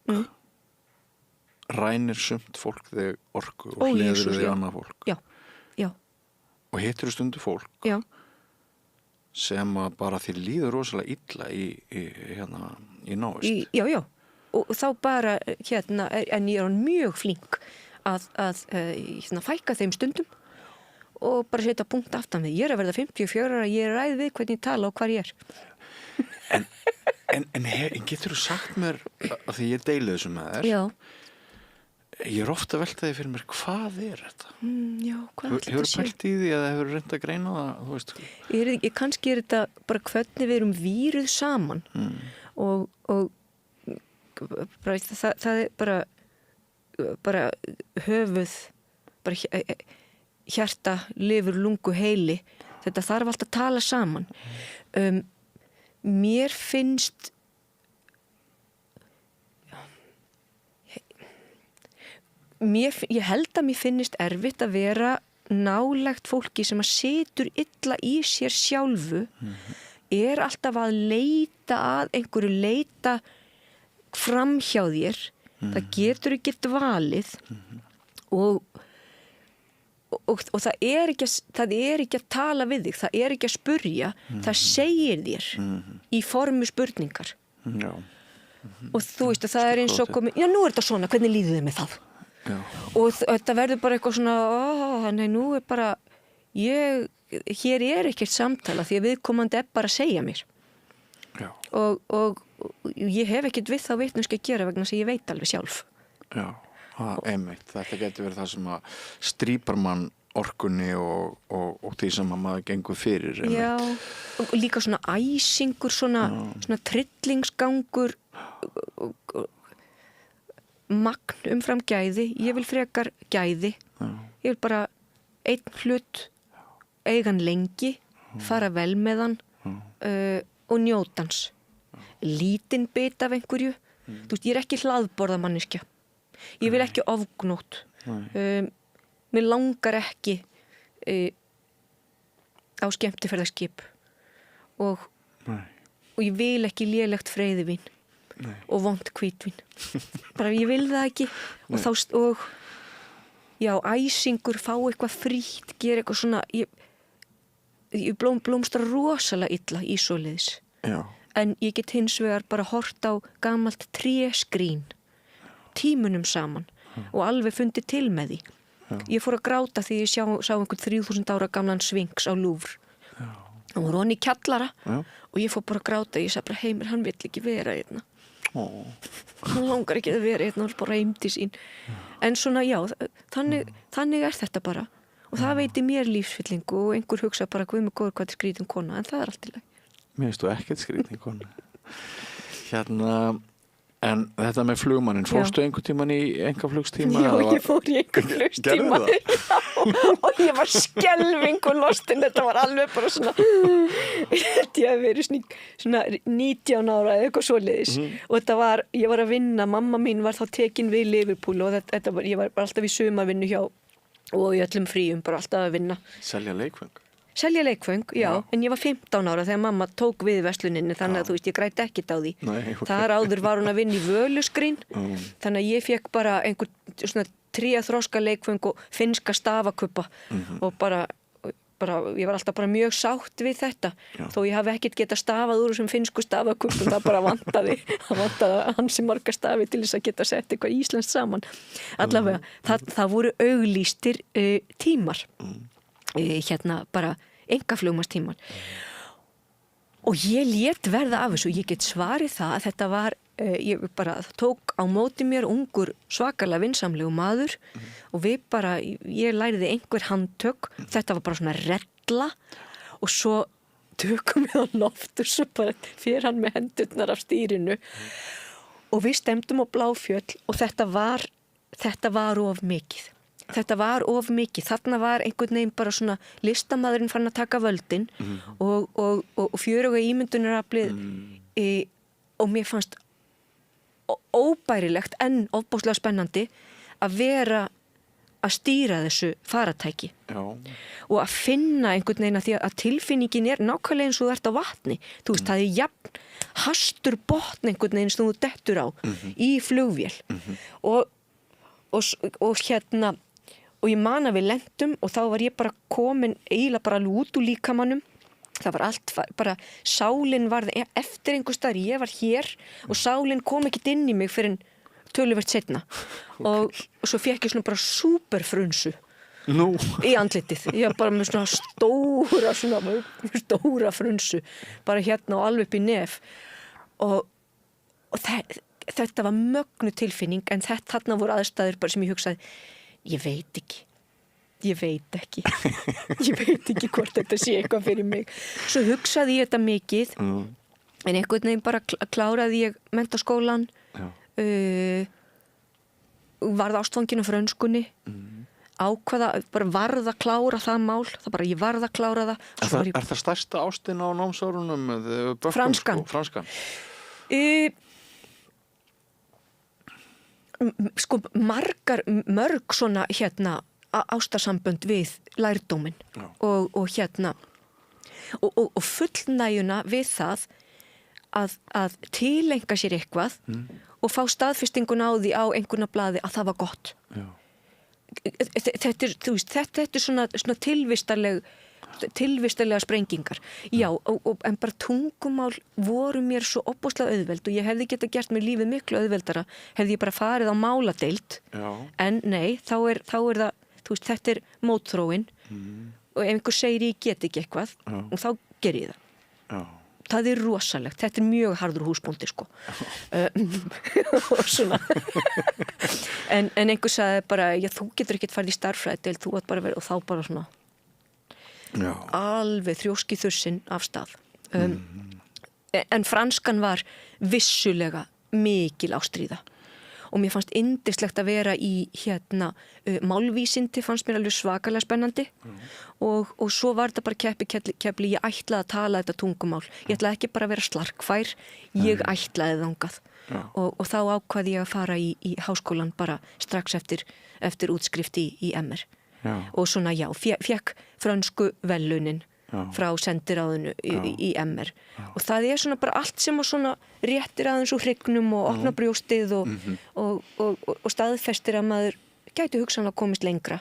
rænir sumt fólk þig orku og hleður þig annað fólk. Já. Og hittir þú stundu fólk sem að bara þér líður rosalega illa í návist.
Já. Og þá bara en ég mjög flink að fækka þeim stundum og bara setja punkt aftan við. Ég að verða 54 ára, ég ræð við hvernig ég tala og hvar ég
En getur þú sagt mér að því ég deili þessu með þér?
Já.
Ég ofta veltaði fyrir mér, hvað þetta?
Já, hvað þetta sé?
Hefur pælt í því eða hefur reynt að greina það, þú veist?
Kannski þetta bara hvernig við erum víruð saman og bara, það bara höfuð, bara hjarta, lifur, lungu, heili. Þetta þarf alltaf að tala saman. Mér finnst ég held að mér finnist erfitt að vera nálægt fólki sem að situr illa í sér sjálfu er alltaf að leita fram hjá þér það getur ekki dvalið og það er ekki að tala við þig, það er ekki að spurja það segir þér í formu spurningar og þú veist að það er eins og komið, já nú er þetta svona, hvernig líður þið með það? Og þetta verður bara eitthvað svona nei nú er bara hér er ekkert samtala því að viðkomandi bara að segja mér og ég hef ekkert við þá vitneskju að gera vegna sem ég veit alveg sjálf.
Já, einmitt, þetta getur verið það sem að strípar mann orkunni og því sem að maður gengur fyrir einmitt.
Já, og líka svona æsingur svona trillingsgangur magn umfram gæði, ég vil frekar gæði ég vil bara einn hlut eigan lengi fara vel með hann og njótans lítinn bit af einhverju þú veist, ég er ekki hlaðborðamanneskja ég vil ekki ofgnótt mér langar ekki á skemmtiferðarskip og ég vil ekki lélegt freyðivín og vont hvítvín bara ég vil það ekki og þá og já, æsingur, fá eitthvað frítt gera eitthvað svona ég blómstra rosalega illa í svoleiðis en ég get hins vegar bara hort á gamalt tréskrín tímunum saman og alveg fundið til með því ég fór að gráta því ég sá einhvern 3000 ára gamlan Sfinx á Louvre og voru hann í kjallara og ég fór bara að gráta ég sagði bara heimir, hann vill ekki vera hérna hann langar ekki að vera einn og bara heimti sín en svona já, þannig þetta bara og það veitir mér lífsfyllingu og einhver hugsa bara guð mig góður hvað er skrítin kona en það allt í lagi.
Mér finnst þú ekkert skrítin kona. En þetta með flugmannin, fórstu einhvern tíman í engaflugstíma?
Já, ég fór í engaflugstíma og ég var skelfingu lostin, þetta var alveg bara svona ég hef verið svona 19 ára eða eitthvað svoleiðis og þetta var, ég var að vinna, mamma mín var þá tekin við Liverpool og ég var alltaf í sumarvinnu hjá og í öllum fríum, bara alltaf að vinna. Selja leikföng, já, en ég var 15 ára þegar mamma tók við versluninni þannig að þú veist, ég græti ekkert á því. Nei, okay. Þar áður var hún að vinna í Völuskrín þannig að ég fekk bara einhver svona 3 þroska leikföng og finnska stafakuppa og bara ég var alltaf bara mjög sátt við þetta þó ég hafi ekkert getað stafað úr þessum finnsku stafakuppum, það bara vantaði hansi marga stafi til þess að geta sett eitthvað íslenskt saman. Allavega, það voru auglýstir tímar bara engaflugmannstíman og ég lét verða af þessu, ég get svarið það að þetta var, ég bara tók á móti mér ungur svakalega vinsamlegu maður og ég læriði einhver handtök, þetta var bara svona rella og svo tökum við á loft og svo bara fyrir hann með hendurnar af stýrinu og við stemdum á Bláfjöll og þetta var of mikið. Þetta var of mikið, þarna var einhvern veginn bara svona listamaðurinn fann að taka völdin og fjöruga ímyndunaraflið og mér fannst óbærilegt en ofboðslega spennandi að vera að stýra þessu faratæki og að finna einhvern veginn að því að tilfinningin er nákvæmlega eins og þú ert á vatni, þú veist, það er jafn hastur botn einhvern veginn sem þú dettur á í flugvél og og ég man að við lentum og þá var ég bara komin eiginlega bara alveg út úr líkamannum það var allt, bara sálin varð eftir einhver staðar, ég var hér og sálin kom ekkert inn í mig fyrir en töluvert seinna og svo fekk ég svona bara súperfrunsu í andlitið, ég var bara með svona stóra frunsu bara hérna og alveg upp í nef og þetta var mögnu tilfinning en þarna voru aðstæður bara sem ég hugsaði ég veit ekki hvort þetta sé eitthvað fyrir mig svo hugsaði ég þetta mikið en einhvern veginn bara kláraði ég menntaskólan varð ástfangin af frönskunni ákvaða, bara varð að klára það mál það bara ég varð að klára það
Er það stærsta ástin á námsárunum?
Franskan mörg svona ástarsambönd við lærdóminn og fullnægjuna við það að tileinka sér eitthvað og fá staðfestinguna á því á einhverna blaði að það var gott þetta er svona tilvistarlega sprengingar en bara tungumál voru mér svo opbóðslega auðveld og ég hefði geta gert mér lífið miklu auðveldara hefði ég bara farið á máladeild en nei, þá er það þetta er mótþróin og ef einhver segir ég get ekki eitthvað og þá ger ég það það er rosalegt, þetta er mjög harður húsbóndi sko og svona en einhver sagði bara þú getur ekkert farið í starffræðideild þú átt bara verið og þá bara svona alveg þrjóski þursinn af stað en franskan var vissulega mikil ástríða og mér fannst yndislegt að vera í málvísindi fannst mér alveg svakalega spennandi og svo var þetta bara kepli ég ætlaði að tala þetta tungumál ég ætlaði ekki bara að vera slarkfær ég ætlaði þangað og þá ákvaði ég að fara í háskólan bara strax eftir útskrift í MR og svona fekk frönsku velunin frá sendiráðinu í MR og það er svona bara allt sem svona réttir aðeins úr hryggnum og opna brjóstið og staðfestir að maður gæti hugsanlega komist lengra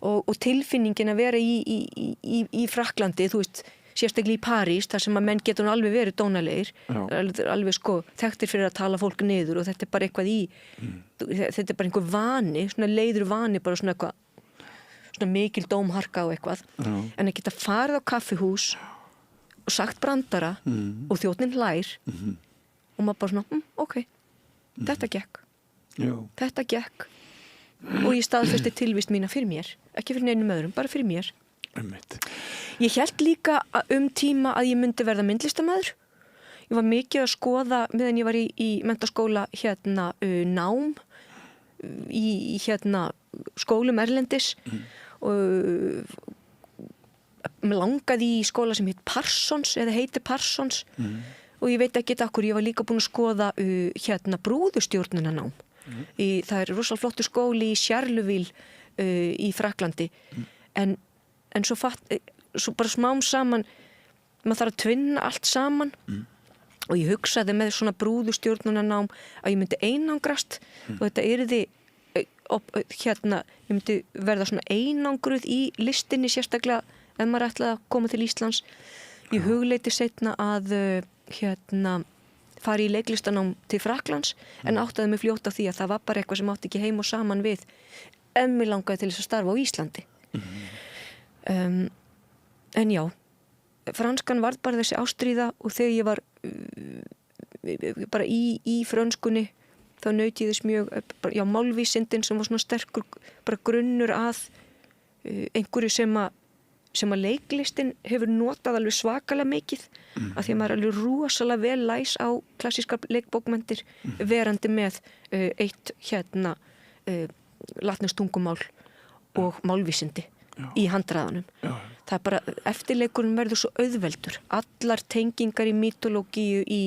og tilfinningin að vera í Frakklandi, þú veist sérstaklega í París, þar sem að menn getur alveg verið dónalegir, alveg þekktir fyrir að tala fólk niður og þetta er bara eitthvað þetta er bara einhver vani, svona leiður vani bara svona eitthvað svona mikil dómharka og eitthvað en að geta farið á kaffihús og sagt brandara og þjónninn hlær og maður bara svona, ok Þetta gekk.
Já.
Þetta gekk. Og ég staðfesti tilvist mína fyrir mér. Ekki fyrir neinum öðrum, bara fyrir mér.
Einmitt.
Ég hélt líka tíma að ég myndi verða myndlistamæður. Ég var mikið að skoða meðan ég var í menntaskóla nám í skólum erlendis og mér langaði í skóla sem heit Parsons eða heiti Parsons og ég veit ekki akkur, ég var líka búin að skoða brúðustjórnunarnám. Það er rosalega flottur skóli í Charleville í Fraklandi en svo bara smám saman maður þarf að tvinna allt saman og ég hugsaði með svona brúðustjórnunarnám að ég myndi einangrast og þetta yrði ég myndi verða svona einangruð í listinni sérstaklega ef maður ætlaði að koma til Íslands. Ég hugleiti seinna að fara í leiklistanám til Fraklands en áttaði mig fljótt á því að það var bara eitthvað sem átti ekki heim og saman við ef mig langaði til þess að starfa á Íslandi. En já, franskan var bara þessi ástríða og þegar ég var bara í frönskunni þá naut ég þess mjög, málvísindin sem var svona sterkur bara grunnur að einhverju sem að leiklistin hefur notað alveg svakalega mikið af því að maður er alveg rosalega vel læs á klassískar leikbókmenntir verandi með eitt latneskt tungumál og málvísindi í handræðanum. Það er bara, eftirleikurinn verður svo auðveldur. Allar tengingar í mítológíu, í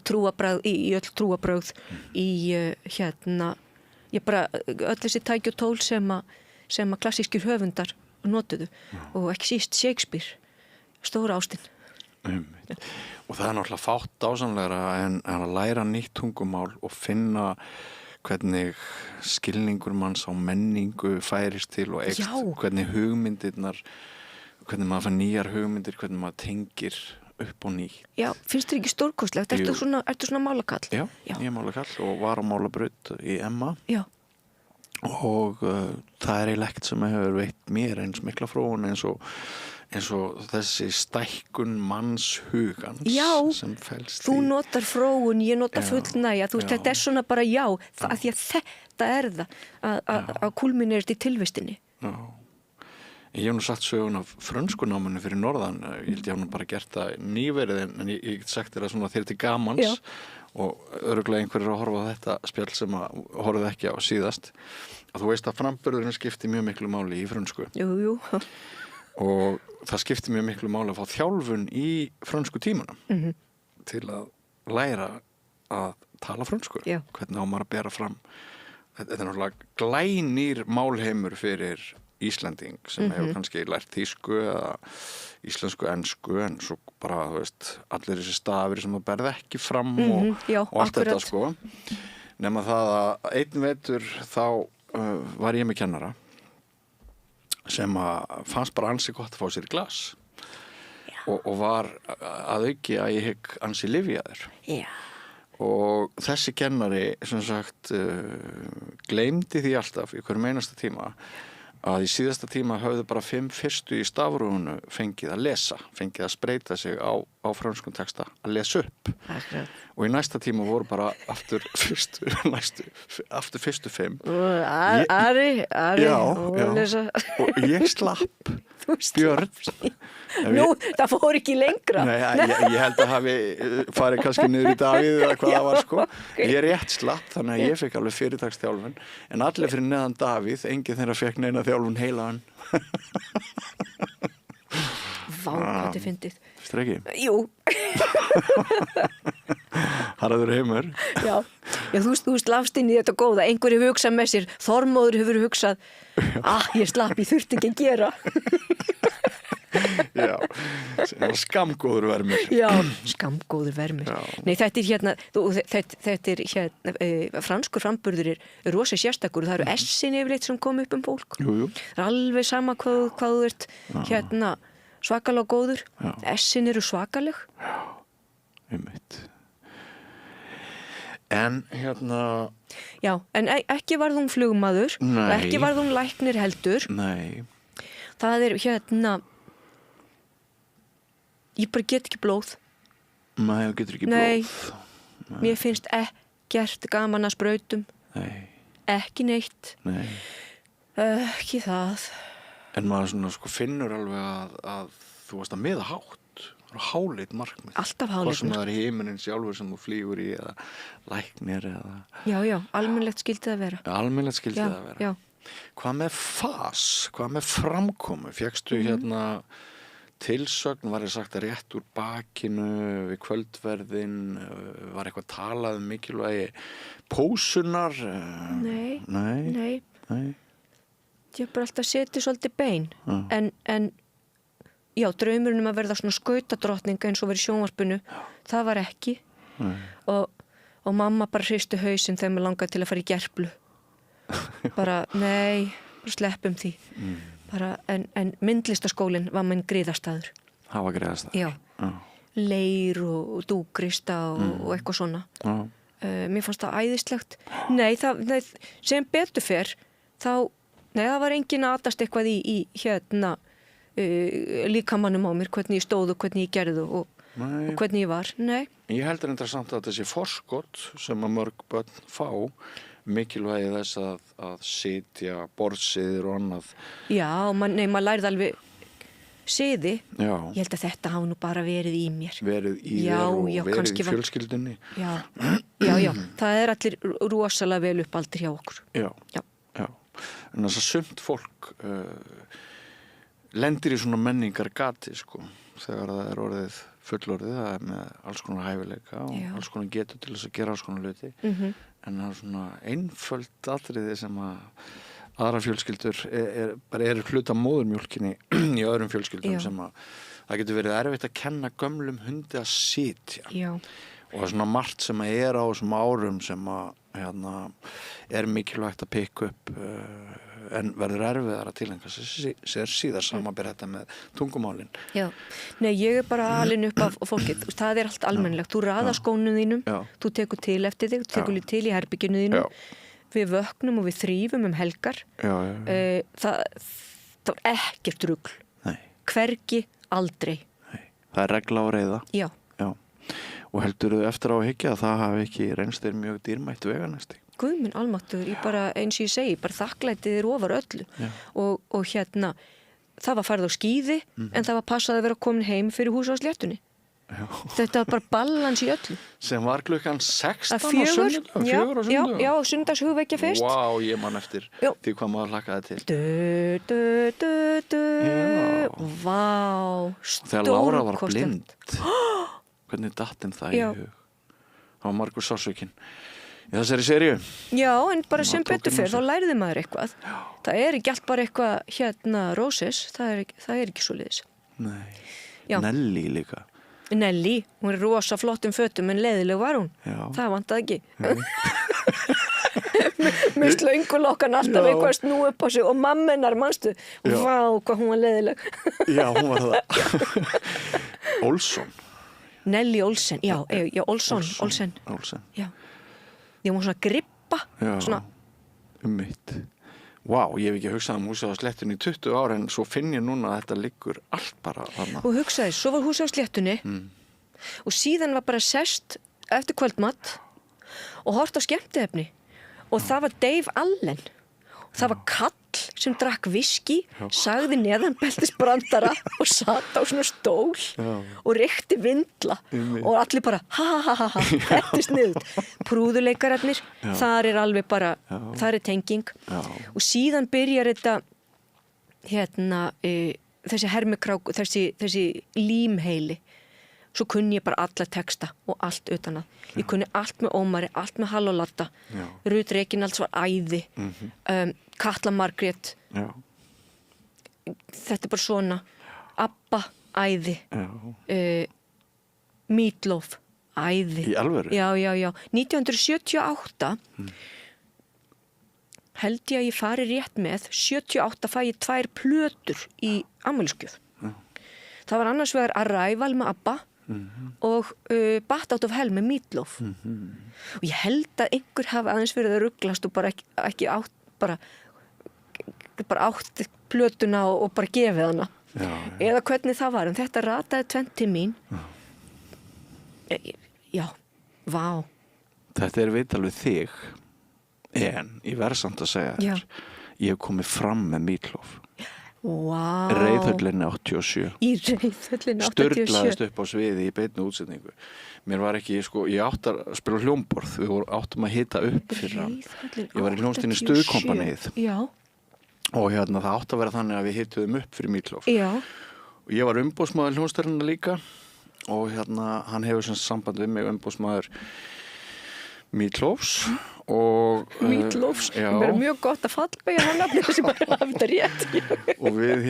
trúabrögð, í öll trúabrögð, bara öll þessi tæki og tól sem að klassískir höfundar notuðu og ekki síst Shakespeare, stóra ástin.
Og það er náttúrulega fátt ásamlegra en að læra nýtt tungumál og finna hvernig skilningur manns á menningu færist til og eikst, hvernig hugmyndirnar, hvernig maður fær nýjar hugmyndir, hvernig maður tengir upp og nýtt.
Já, finnst þér ekki stórkostlegt? Ertu svona málakall?
Já, ég er málakall og var á málabraut í Emma.
Já.
Og það er eiginlega ekkert sem hefur veitt mér eins mikla fróun eins og þessi stækkun mannshugans sem felst
þú notar fróun, ég notar fullnægja þetta er svona bara af því að þetta er það að kulminera í tilvistinni.
Ég hef nú sagt sögun af frönskunáminu fyrir norðan, ég held ég hef nú bara gert það nýverið en ég get sagt þér að svona þér til gamans og örugglega einhverjir að horfa á þetta spjall sem að horfðu ekki á síðast að þú veist að framburðurinn skiptir mjög miklu máli í frönsku.
Jú.
Og það skiptir mjög miklu máli að fá þjálfun í frönsku tímanum til að læra að tala frönsku. Hvernig á maður að bera fram. Þetta er náttúrulega glænýr málheimur fyrir Íslending sem hefur kannski lært þýsku eða íslensku, ensku en svo bara, þú veist, allir þessi stafir sem það berði ekki fram og allt þetta sko. Nema það að einn vetur þá var ég með kennara sem fannst bara ansi gott að fá sér í glas og var að auki að ég hygg ansi lyfjaður. Og þessi kennari sem sagt gleymdi því alltaf í hverjum einasta tíma að í síðasta tíma höfðu bara 5 fyrstu í stafrófunu fengið að lesa, fengið að spreita sig á frönskum texta að lesa upp. Og í næsta tíma voru bara aftur fyrstu 5.
Ari
Já. Og ég slapp Björn.
Nú, það fór ekki lengra.
Nei, ég held að hafi farið kannski niður í Davíð eða hvað það var sko. Ég er rétt slapp, þannig að ég fekk alveg fyrirtaksþjálfun en allir fyrir neðan Davíð, enginn þeirra fekk neina þjálfun heilaðan.
Vá, hvað þið fyndið.
Finnst þér ekki?
Jú.
Harður heimur.
Já, þú slafst inn í þetta góða. Einhver hefur hugsað með sér, Þormóður hefur hugsað, ég slapp, ég þurfti ekki að gera.
Já, skamgóður vermir.
Já, skamgóður vermir. Nei, þetta er franskur framburður er rosa sérstakur og það eru essin yfirleitt sem kom upp fólk.
Jú.
Það er alveg sama hvað þú ert svakalega góður. Essin eru svakaleg.
Já, einmitt. En
Já, en ekki varð hún flugmaður og ekki varð hún læknir heldur.
Nei.
Það er ég bara get ekki blóð.
Nei, þú getur ekki blóð.
Mér finnst ekkert gaman að sprautum.
Nei.
Ekki neitt.
Nei.
Ekki það.
En maður svona sko finnur alveg að þú varst að miða hátt. Það var háleit markmið.
Alltaf háleit
Hvort sem það er himinin sjálfur sem þú flýgur í eða læknir eða...
Já, almennilegt skildi það vera.
Almennilegt skildi það vera.
Já.
Hvað með fas? Hvað með framkomu? Fékkstu hérna tilsögn, var ég sagt að rétt úr bakinu við kvöldverðin, var eitthvað talað mikilvægi pósunar? Nei.
Ég hef bara alltaf setið svolítið bein. En já, draumurinn að verða svona skautadrottning eins og verið í sjónvarpinu, það var ekki. Og mamma bara hristi hausinn þegar mér langaði til að fara í Gerplu. Bara, nei, sleppum því. Bara, en myndlistaskólinn var minn griðastaður.
Það var griðastaður?
Já. Leir og dúkrista og eitthvað svona. Mér fannst það æðislegt. Nei, sem betur fer, það var enginn að atast eitthvað í hérna líkamannum á mér, hvernig ég stóð og hvernig ég gerði og hvernig ég var. Nei.
Ég heldur interessant að þessi forskot sem að mörg börn fá, mikilvægi þess að sitja borðsiðir og annað. Já,
maður lærði alveg siði.
Já.
Ég held að þetta hafa nú bara verið í mér.
Verið í þér og verið í fjölskyldunni. Já. Það er allir rosalega vel uppaldir hjá okkur. Já. En þess að sumt fólk lendir í svona menningar gati, sko, þegar það er orðið fullorðið, það er með alls konar hæfileika og alls konar getur til þess að gera alls konar hluti. En það er svona einföld atriði sem að aðra fjölskyldur bara er hluta móðurmjólkinni í öðrum fjölskyldum sem að það getur verið erfitt að kenna gömlum hundi að sitja. Já. Og það er svona margt sem að er á þessum árum sem að er mikilvægt að pikka upp en verður erfiðar að tilengja sér síðar samanber þetta með tungumálin. Já, nei, ég er bara alin upp af fólkið, það er allt almennilegt. Þú raðar skónum þínum, þú tekur til eftir þig, þú tekur til í herbygginu þínu, við vöknum og við þrífum helgar. Það var ekkert rugl. Nei. Hvergi, aldrei. Nei. Það er regla og reiða. Já. Og heldur þau eftir á að hyggja að það hafi ekki reynst þér mjög dýrmætt veganesti? Guð minn almáttugur, ég bara, eins og ég segi, bara þakklætið er ofar öllu. Og hérna, það var farið á skíði, en það var passað að vera komin heim fyrir hús á Sléttunni. Þetta var bara ballans í öllu. Sem var klukkan 16 á sunnudag? Já, sunnudagshugvekja fyrst. Vá, ég man eftir því hvað maður hlakkaði til. Vá, stórkostlegt. Þegar Lára var blind, hvernig datt þeim það í hug? Það var margur sásökin. Í þessari seríu. Já, en bara sem betur fyrir, þá læriði maður eitthvað. Það er ekki allt bara eitthvað rósis, það er ekki svo liðis. Nei. Nelly líka. Nelly, hún er rosa flottum fötum, en leiðileg var hún. Já. Það vantaði ekki. Með slöngulokkan alltaf eitthvað snú upp á sig og mammenar, manstu, vá, hvað hún var leiðileg. Já, hún var það. Olsson. Nelly Olsen, já, Olsen. Já. Ég var svona grippa. Já, svona. Mitt. Vá, ég hef ekki hugsað húsið á Sléttunni í 20 ár en svo finn ég núna að þetta liggur allt bara þarna. Og hugsaði, svo var húsið á Sléttunni og síðan var bara sest eftir kvöldmatt og hort á skemmtiefni og það var Dave Allen. Það var kall sem drakk viski, sagði neðanbeltisbrandara og satt á svona stól og reykti vindla og allir bara ha, þetta er sniðugt. Prúðuleikararnir, þar er alveg bara, þar er tenging og síðan byrjar þetta þessi hermikrák, þessi límheili. Svo kunni ég bara alla texta og allt utan að. Ég kunni allt með Ómari, allt með Hall og Latta. Rut Reginalds var æði. Katla Margrét. Já. Þetta er bara svona. Abba, æði. Meatloaf, æði. Í alvöru? Já. 1978 held ég að ég fari rétt með. 78 fæ ég 2 plötur í afmælisgjöf. Það var annars vegar Arrival með Abba og Bat Out of Hell með Meatloaf. Og ég held að einhver hafi aðeins verið að rugglast og bara ekki átt bara átt plötuna og bara gefið hana. Eða hvernig það var. En þetta rataði tvennt til mín. Já, vá. þetta er viðtal við þig, en ég verð samt að segja þér, ég hef komið fram með Meatloaf.
Vá.
Reiðhöllinni 87.
Í Reiðhöllinni 87.
Sturlaðist upp á sviði í beinni útsetningu. Mér var ekki, ég átti að spila hljómborð, við áttum að hita upp fyrir hann. Ég var í hljómsdeinni Stuðkompanið.
Já.
Og það átti að vera þannig að við hituðum upp fyrir Meatloaf.
Já.
Og ég var umboðsmaður hljómsdeinina líka og hann hefur sem samband við mig, umboðsmaður Meatloafs og
Meatloafs, það er mjög gott að fallbeygja hann nafni þessi bara hafa þetta rétt.
Og við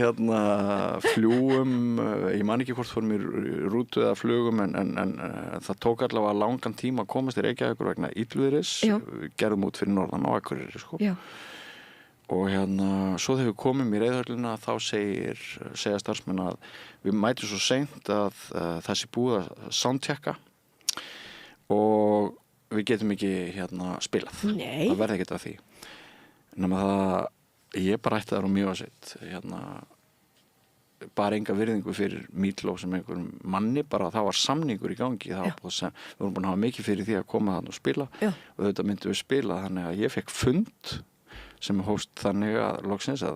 fljúum, ég man ekki hvort fórum í rútu eða flugum en það tók allavega langan tíma að komast í Reykjavík vegna illviðris, gerðum út fyrir norðan á Akureyri sko.
Já.
Og svo þegar við komum í Reiðhöllina þá segja starfsmenn að við mætum svo seint að það sé búið að soundchecka og við getum ekki spilað.
Nei.
Það verði ekkert af því. Nema ég bara ætti þar á Mývatnssveit bara enga virðingu fyrir Meatloaf sem einhverjum manni, bara það var samningur í gangi, við vorum búin að hafa mikið fyrir því að koma þarna og spila og þetta myndum við spila, þannig að ég fekk fund sem hófst þannig að loksins að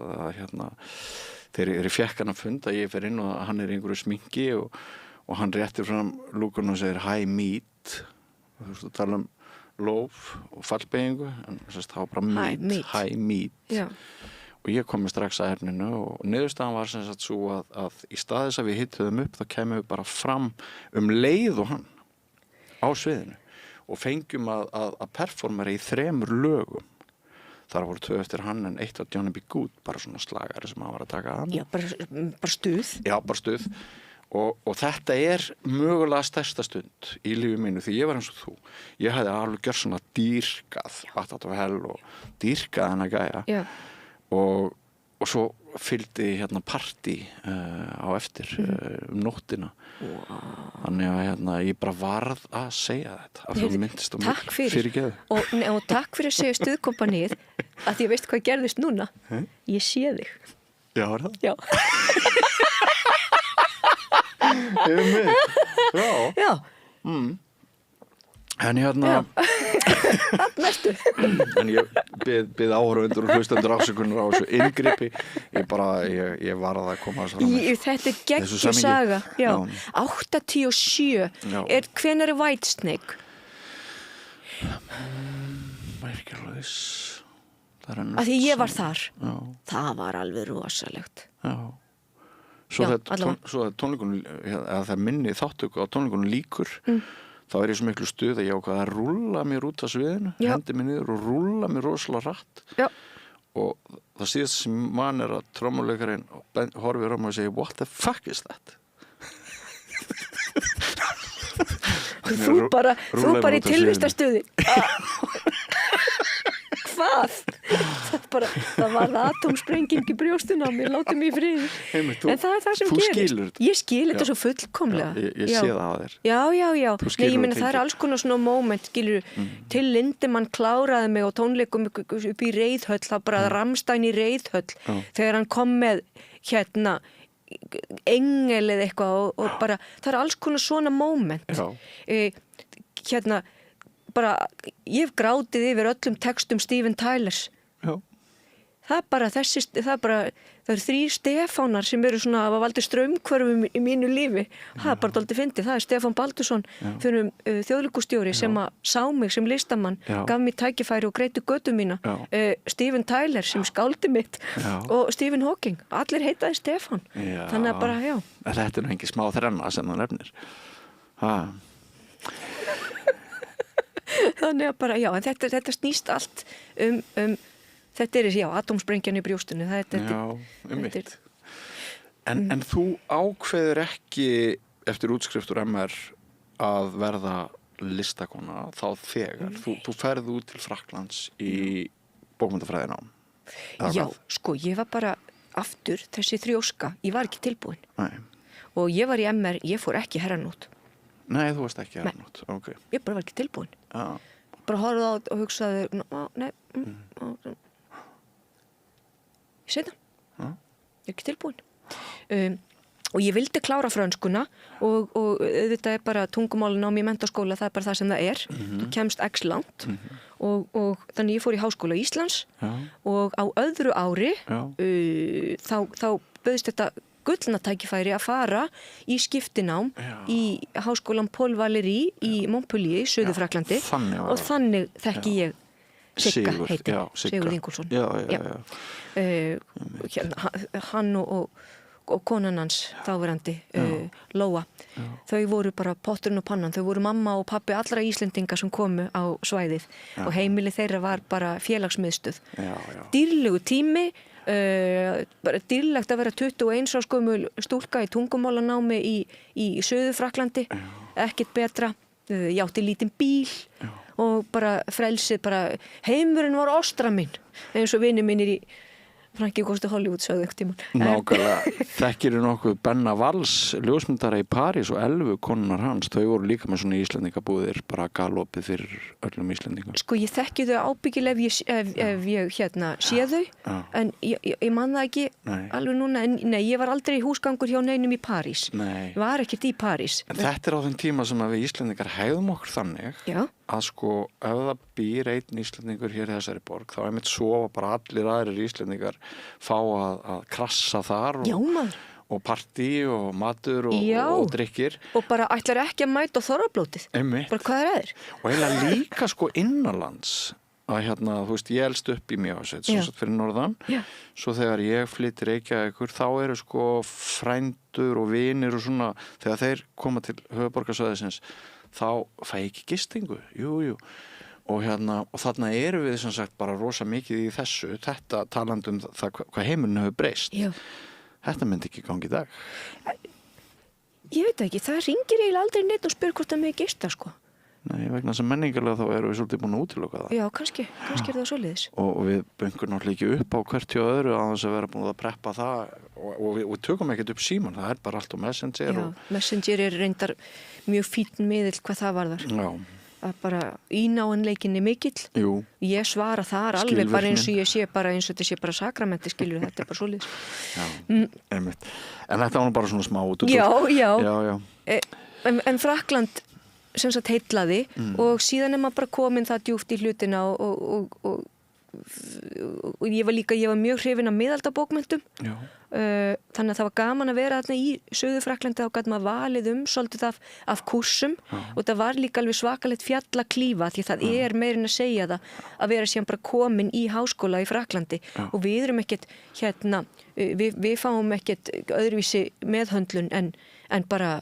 þegar ég fekk hann að fund að ég fer inn og hann er í einhverju sminki og hann réttir fram lúkun og segir hi meat. Þú veist, þú tala loaf og fallbeygingu, en það var bara high meat.
Já.
Og ég kom strax að efninu og niðurstaðan var sem sagt svo að í stað þess að við hituðum upp, þá kemum við bara fram leið og hann á sviðinu og fengjum að performera í 3 lögum. Þar voru 2 eftir hann en 1 var Johnny B. Good, bara svona slagari sem hann var að taka hann.
Já, bara stuð.
Já, bara stuð. Og þetta er mögulega stærsta stund í lífi mínu því ég var eins og þú. Ég hefði alveg gjörð svona dýrkað, Bat Out of Hell og dýrkað hann að gæja.
Já.
Og svo fylgdi partí á eftir nóttina. Wow. Þannig að ég bara varð að segja þetta. Að þú myndist á mig.
Takk fyrir
geðu.
Og takk fyrir að segja Stuðkompanið að því ég veist hvað gerðist núna. Ég sé þig.
Já, er það?
Já.
Já. En
mestu.
En ég bið áhorfendur og hlustendur afsökunar á þessu inngripi. Ég var að koma að svara.
Þetta er geggjuð saga. Já. 87. Hvenær er Whitesnake?
Ekki alveg viss.
Af því ég var þar.
Já.
Það var alveg rosalegt.
Já. Svo það tónleikunum, eða það minni þáttöku á tónleikunum líkur, þá er ég svo miklu stuð að ég ákvað að rúlla mér út af sviðinu, hendi mér niður og rúlla mér rosalega hratt. Já. Og það síðast sem mann er að trommuleikarinn horfir á mig og segir, what the fuck is that?
Þú bara í tilvistastuði. Hvað? Það var atómsprenging í brjóstuna á mér, látið mig í friði. En það er það sem gerist.
Þú skilur þetta.
Ég skil þetta svo fullkomlega.
Ég sé það á þér.
Já. Nei, ég meina það er alls konar svona moment, skilur, til Lindemann kláraði mig á tónleikum upp í Reiðhöll, það bara Rammstein í Reiðhöll, þegar hann kom með engel eða eitthvað og bara, það er alls konar svona moment. Bara, ég hef grátið yfir öllum textum Steven Tylers. Já. Það eru 3 Stefánar sem eru svona að valdi straumhvörfum í mínu lífi. Það er bara dálítið fyndið. Það er Stefán Baldursson, fyrir þjóðleikustjóri sem að sá mig sem listamann, gaf mér tækifæri og greiddi götu mína. Steven Tyler sem skáldi mitt og Stephen Hawking. Allir heitaði Stefán. Þannig að bara,
Þetta er nú ekki smá þrenna sem það nefnir.
Þannig að bara, en þetta snýst allt þetta er, atómsprengjan í brjóstunni.
Mitt. En þú ákveður ekki eftir útskrift úr MR að verða listakona þá þegar. Þú ferð út til Frakklands í bókmyndafræðinám.
Já, sko, ég var bara aftur þessi þrjóska, ég var ekki tilbúin.
Nei. Og
ég var í MR, ég fór ekki herranót.
Nei, þú varst ekki herranót. Okay.
Ég bara var ekki tilbúin. Bara horfði á og hugsaði ég segi það. Ég er ekki tilbúin. og ég vildi klára frönskuna og þetta bara tungumálanámi í menntaskóla, það bara það sem það þú kemst x langt og þannig ég fór í Háskóla Íslands og á öðru ári þá bauðst þetta gullna tækifæri að fara í skiptinám í Háskólan Paul Valéry í Montpellier, Suður-Fraklandi og þannig þekki ég Sigga heitir, Sigurð Ingólfsson hann og konan hans þáverandi Lóa, þau voru bara potturinn og pannan, þau voru mamma og pabbi allra Íslendinga sem komu á svæðið og heimili þeirra var bara félagsmiðstöð dýrlegu tími bara dýrlegt að vera 21 árs gömul stúlka í tungumálanámi í Suður-Fraklandi ekkert betra, ég átti lítinn bíl og bara frelsið, bara heimurinn var ostra minn eins og vinir mínir í Frankie Goes to Hollywood sögðu einhvern tímann.
Nákvæmlega, þekkirðu nokkuð Benna Valls, ljósmyndara í París og 11 konunar hans, þau voru líka með svona íslendingabúðir, bara galopið fyrir öllum íslendingum.
Sko ég þekki þau ábyggilega ef ég sé þau, en ég man það ekki alveg núna, en nei, ég var aldrei húsgangur hjá neinum í París. Ég var ekkert í París.
En þetta á þeim tíma sem að við íslendingar hegðum okkur þannig, að sko ef það býr einn íslendingur hér í þessari borg, þá einmitt sofa bara allir aðrir íslendingar fá að krassa þar og partí og matur og drykkir
og bara ætlar ekki að mæta á þorrablótið bara hvað þeir
og eiginlega líka sko innanlands að þú veist, ég elst upp í Mjósveit svo satt fyrir norðan svo þegar ég flytti Reykjavíkur þá eru sko frændur og vinir og svona, þegar þeir koma til höfuðborgarsvæðisins þá fæ ég ekki gistingu, jú og þarna eru við sem sagt bara rosa mikið í þessu, þetta talandi það hvað heimurinn hefur breyst þetta myndi ekki gangi í dag
Ég veit ekki, það ringir eiginlega aldrei neitt og spyr hvort það með gista sko
Nei, vegna sem menningarlega þá erum við svolítið búin að útiloka það
Já, kannski er það svoleiðis
og við böngur náttúrulega ekki upp á hvert hjá öðru að þess að vera búin að preppa það og við tökum ekkert upp síman, það bara allt á Messenger
Messenger reyndar mjög fínn miðill hvað það varðar að bara ínáanleikinni mikill ég svara þar alveg bara eins og ég sé bara eins og þetta sé bara sakramenti skilur þetta bara svoleiðis
En þetta var bara svona smá út
Já En Frakland sem sagt heitlaði og síðan maður bara komin það djúpt í hlutina og ég var mjög hrifin af miðaldabókmenntum þannig að það var gaman að vera þarna í Suður-Fraklandi þá gat maður valið svolítið af kúrsum og það var líka alveg svakalegt fjallaklífa því það meirinn að segja það að vera síðan bara komin í háskóla í Fraklandi og við erum ekkert við fáum ekkert öðruvísi meðhöndlun en bara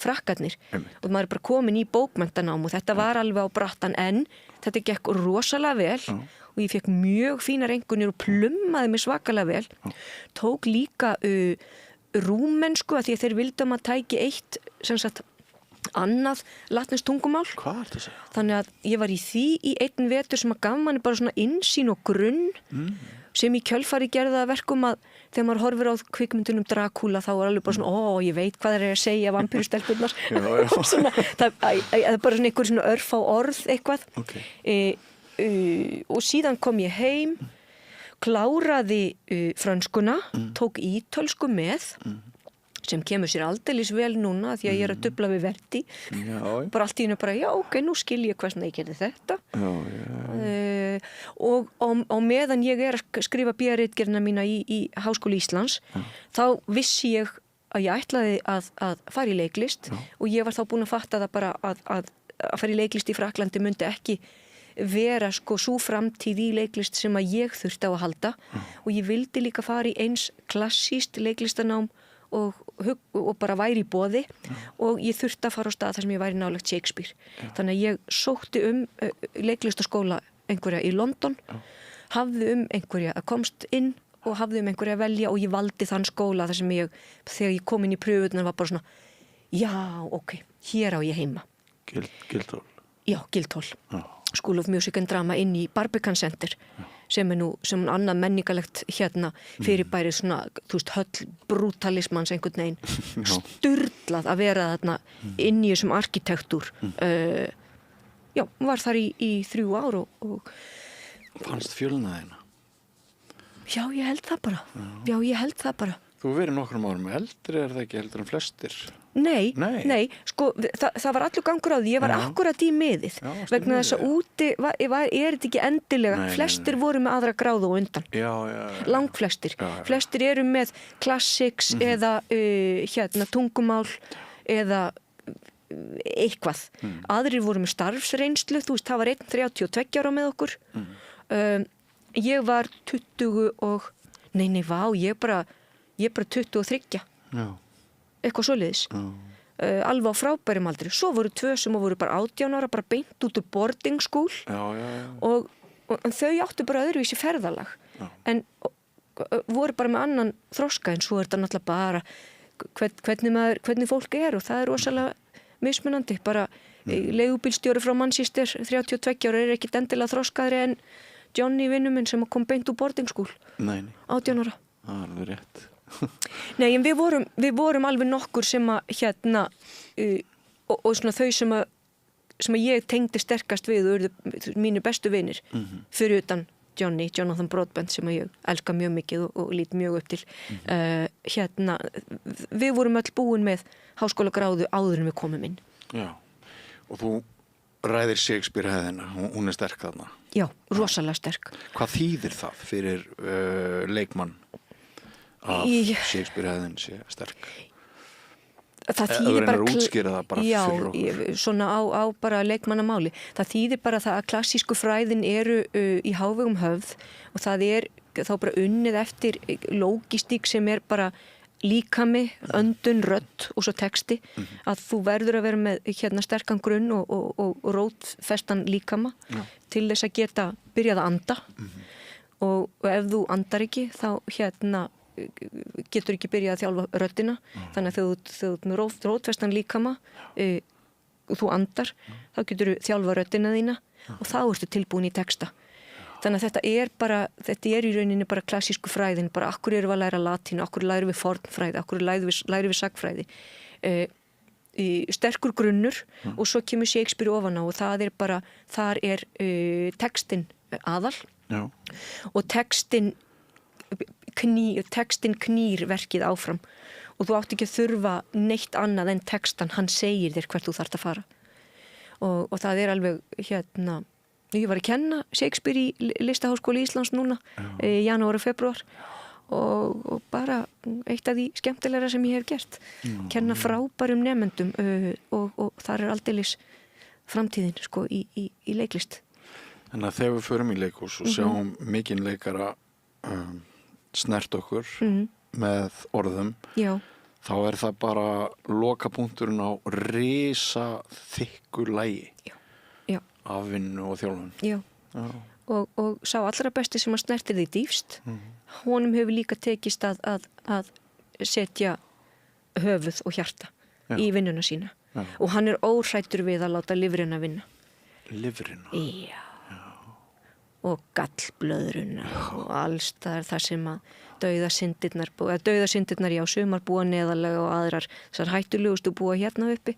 frakkarnir og maður bara komin í bókmenntanám og þetta var alveg á brattan en þetta gekk rosalega vel og ég fekk mjög fínar einkunnir og plummaði mig svakalega vel tók líka rúmensku að því að þeir vildum að tæki eitt sem sagt annað latneskt tungumál þannig að ég var í því í einn vetur sem að gaf manni bara svona innsýn og grunn sem í kjölfari gerði það verkum að þegar maður horfir á kvikmyndunum Dracula þá er alveg bara svona, ég veit hvað þeir eru að segja vampírustelpurnar það er bara svona einhver svona örfá orð eitthvað og síðan kom ég heim kláraði frönskuna tók ítölsku með sem kemur sér aldeilis vel núna því að ég að dubla við Verdi bara allt í hennu bara, nú skil ég hversna ég gerði þetta og á meðan ég að skrifa BA-ritgerðina mína í Háskóla Íslands þá vissi ég að ég ætlaði að fara í leiklist og ég var þá búin að fatta það bara að fara í leiklist í Fraklandi myndi ekki vera sko svo framtíð í leiklist sem að ég þurfti á að halda og ég vildi líka fara í eins klassíst leiklistanám og bara væri í boði og ég þurfti að fara á stað þar sem ég væri nálægt Shakespeare þannig að ég sótti leiklistaskóla einhverja í London hafði einhverja að komst inn og hafði einhverja að velja og ég valdi þann skóla þar sem þegar ég kom inn í pröfurnar var bara svona hér á ég heima
Guildhall
Guildhall School of Music and Drama inn í Barbican Center sem sem annað menningalegt fyrirbæri svona, þú veist, höll brutalismans einhvern veginn sturlað að vera þarna inn í þessum arkitektúr var þar í 3 ár og
fannst fjölnaðina?
Já, ég held það bara
Þú verið nokkrum árum eldri, það ekki heldur en flestir?
Nei, sko, það var allur gangur á því, ég var akkurat í miðið, vegna þess að úti er þetta ekki endilega, flestir voru með aðra gráðu og undan, langflestir, flestir eru með classics eða tungumál eða eitthvað, aðrir voru með starfsreynslu, þú veist, það var 32 ára með okkur, ég var 23, eitthvað svoleiðis, alveg á frábærum aldri. Svo voru 2 sem voru bara 18 ára, bara beint út úr boarding school og þau áttu bara öðruvísi ferðalag, en voru bara með annan þroska, en svo er þetta náttúrulega bara hvernig fólk og það er rosalega mismunandi, bara leigubílstjóri frá Manchester, 32 ára, er ekkit endilega þroskaðri en Johnny vinur minn sem kom beint úr boarding school, 18 ára.
Það er alveg rétt.
Nei, en við vorum alveg nokkur sem að og svona þau sem að ég tengdi sterkast við og urðu mínir bestu vinir fyrir utan Jonathan Broadbent sem að ég elska mjög mikið og lít mjög upp til. Við vorum öll búin með háskólagráðu áður en við komum inn.
Já, og þú ræðir Shakespeare hefðina, hún er sterk þarna.
Já, rosalega sterk.
Hvað þýðir það fyrir leikmann að Shakespeare hefðin sé sterk?
Það þýðir bara
útskýra það bara fyrir okkur.
Svona á bara leikmannamáli. Það þýðir bara það að klassísku fræðin eru í hávegum höfð og það er þá bara unnið eftir lógistík sem er bara líkami, öndun, rödd og svo texti, að þú verður að vera með sterkan grunn og rótfestan líkama til þess að geta byrjað að anda og ef þú andar ekki þá getur ekki byrjað að þjálfa röddina, þannig að þegar þú með rótfestan líkama og þú andar, þá getur þú þjálfa röddina þína og þá ertu tilbúin í texta. Þannig að þetta er í rauninni bara klassísku fræðin, bara akkur erum við að læra latínu, akkur lærum við fornfræði, akkur lærum við sagfræði. Sterkur grunnur og svo kemur Shakespeare ofan á og þar er textin aðal og textin knýr verkið áfram og þú átt ekki að þurfa neitt annað en textan, hann segir þér hvert þú þarft að fara og það er alveg ég var að kenna Shakespeare í Listaháskóla Íslands núna í janúar og febrúar og bara eitt af því skemmtilegra sem ég hef gert kenna frábærum nemendum og þar er aldeilis framtíðin sko í leiklist.
Þannig að þegar við förum í leikhús og sjáum mikinn leikara snert okkur með orðum, þá er það bara lokapunkturinn á risa þykku lagi af vinnu og þjálfun. Já. Og
sá allra besti sem að snertir því dýfst, honum hefur líka tekist að setja höfuð og hjarta í vinnuna sína. Og hann er óhræddur við að láta lifrina vinna.
Lifrina?
Já. Og gallblöðruna og alls það sem að dauðasyndirnar, já, sumar búa neðarlega og aðrar þessar hættulegustu búa hérna uppi.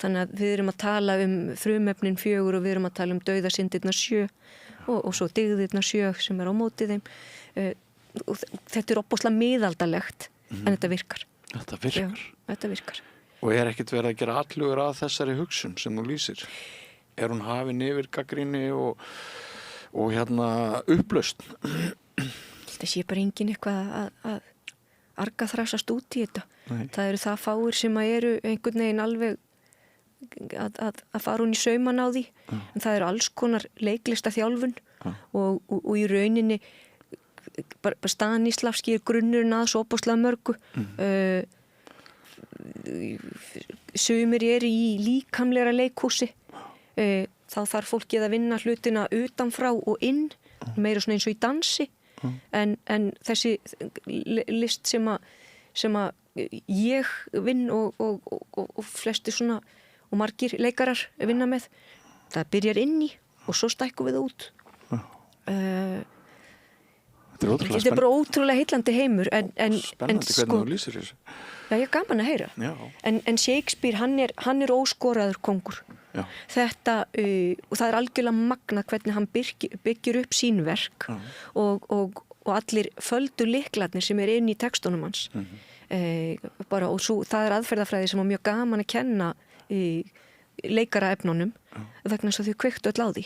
Þannig að við erum að tala um frumefnin 4 og við erum að tala um dauðasyndirnar 7 og svo dygðirnar 7 sem er á móti þeim. Og þetta er opbóðslega miðaldalegt en þetta virkar.
Þetta virkar?
Já, þetta virkar.
Og er ekkert verið að gera atlugur að þessari hugsun sem þú lýsir? Er hún hafin yfir gagnrýni og upplausn?
Það sé bara enginn eitthvað að arga þrasast út í þetta. Nei. Það eru það fáir sem eru einhvern veginn alveg að fara hún í sauman á því. En það eru alls konar leiklista þjálfun og í rauninni bara Stanislavski er grunnurinn að svo opaslega mörgu. Sumir eru í líkamlegra leikhúsi. Þá þarf fólkið að vinna hlutina utanfrá og inn, meira svona eins og í dansi. En þessi list sem að ég vinn og flesti svona og margir leikarar vinna með, það byrjar inn í og svo stækkum við út. Þetta er bara ótrúlega heillandi heimur
spennandi hvernig þú lýsir þessu.
Já, ég er gaman að heyra. En Shakespeare, hann er óskoraður kongur. Þetta, og það er algjörlega magnað hvernig hann byggir upp sín verk og og allir földu lyklarnir sem inn í textunum hans bara, og það aðferðafræði sem var mjög gaman að kenna leikara efnunum vegna þess að þau kveiktu öll á því.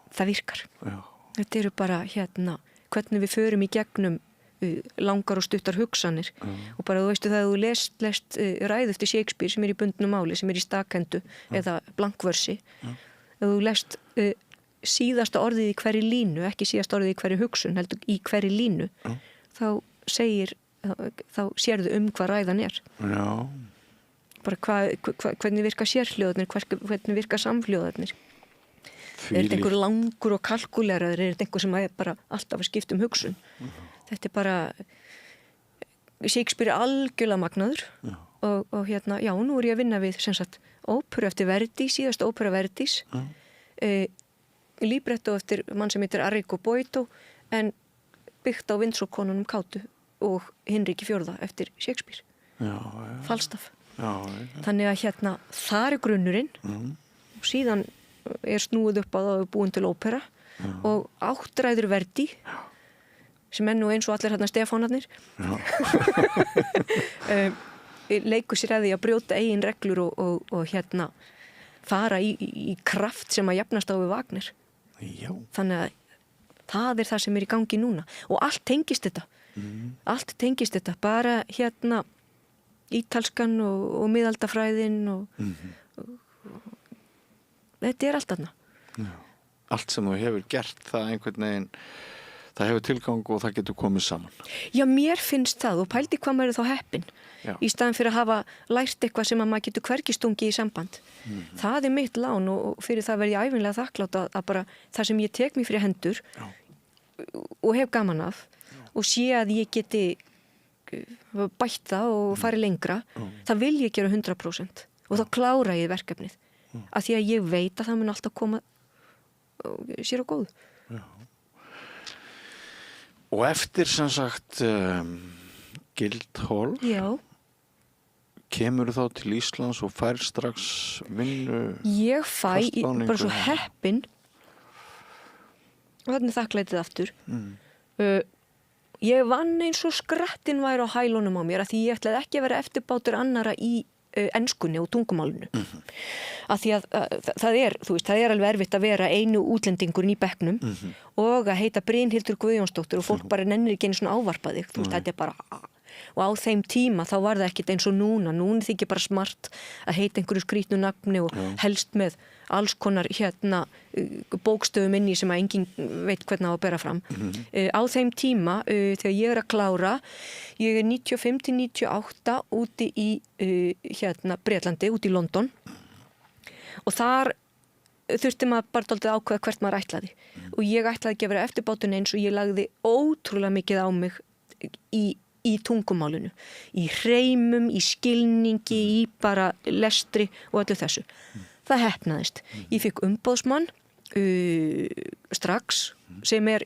Það virkar. Þetta eru bara hvernig við förum í gegnum langar og stuttar hugsanir og bara þú veistu það að þú lest ræðu eftir Shakespeare sem í bundnu máli, sem í stakhendu eða blankversi, að þú lest síðasta orðið í hverju línu, ekki síðasta orðið í hverju hugsun, heldur í hverju línu, þá sérðu hvað ræðan er. Já. Bara hvernig virka sérhljóðarnir, hvernig virka samhljóðarnir. Er þetta einhver langur og kalkuleraður, er þetta einhver sem er bara alltaf að skipta hugsun? Þetta er bara Shakespeare algjörlega magnaður og já, nú ég að vinna við sem sagt óperu eftir Verdi, síðasta ópera Verdis, libretto eftir mann sem heitir Arrigo Boito, en byggt á Windsor-konunum Kátu og Hinriki IV eftir Shakespeare. Falstaff. Þannig að þar er grunnurinn og síðan er snúið upp að það er búin til ópera og áttræður Verdi sem nú eins og allir Stefánarnir leikur sér að því að brjóta eigin reglur og fara í kraft sem að jafnast á við Wagner. Já. Þannig að það er það sem er í gangi núna og allt tengist þetta bara ítalskan og miðaldafræðin og þetta er allt þarna.
Allt sem þú hefur gert, það einhvern veginn, það hefur tilgang og það getur komið saman.
Já, mér finnst það og pældi hvað maður er þá heppin í staðan fyrir að hafa lært eitthvað sem að maður getur hvergi stungið í samband. Það er mitt lán og fyrir það verð ég ævinlega þakklátt að bara það sem ég tek mér fyrir hendur og hef gaman af og sé að ég geti bætt það og farið lengra, það vil ég gera 100% og þá klára ég verkefnið. Af því að ég veit að það mun alltaf koma sér á góðu. Já.
Og eftir sem sagt Guildhall kemur þá til Íslands og fær strax vinnu?
Ég bara svo heppin og þannig þakklætið aftur. Ég vann eins og skrattin væri á hælunum á mér af því ég ætlaði ekki að vera eftirbátur annara í enskunni og tungumálinu. Af því að það er alveg erfitt að vera einu útlendingurinn í bekknum og að heita Brynhildur Guðjónsdóttir og fólk bara nennir ekki einu svona ávarpa þig. Þetta er bara og á þeim tíma þá var það ekkit eins og núna þykir bara smart að heita einhverju skrýtnu nafni og helst með alls konar bókstöfum inni sem að enginn veit hvernig á að bera fram. Á þeim tíma þegar ég er að klára, ég er 95-98 úti í Bretlandi, úti í London og þar þurfti maður bara dálítið ákveða hvert maður ætlaði og ég ætlaði ekki að vera eftirbátun eins og ég lagði ótrúlega mikið á mig í tungumálinu, í hreimum, í skilningi, í bara lestri og öllu þessu. Það heppnaðist. Ég fikk umboðsmann strax sem er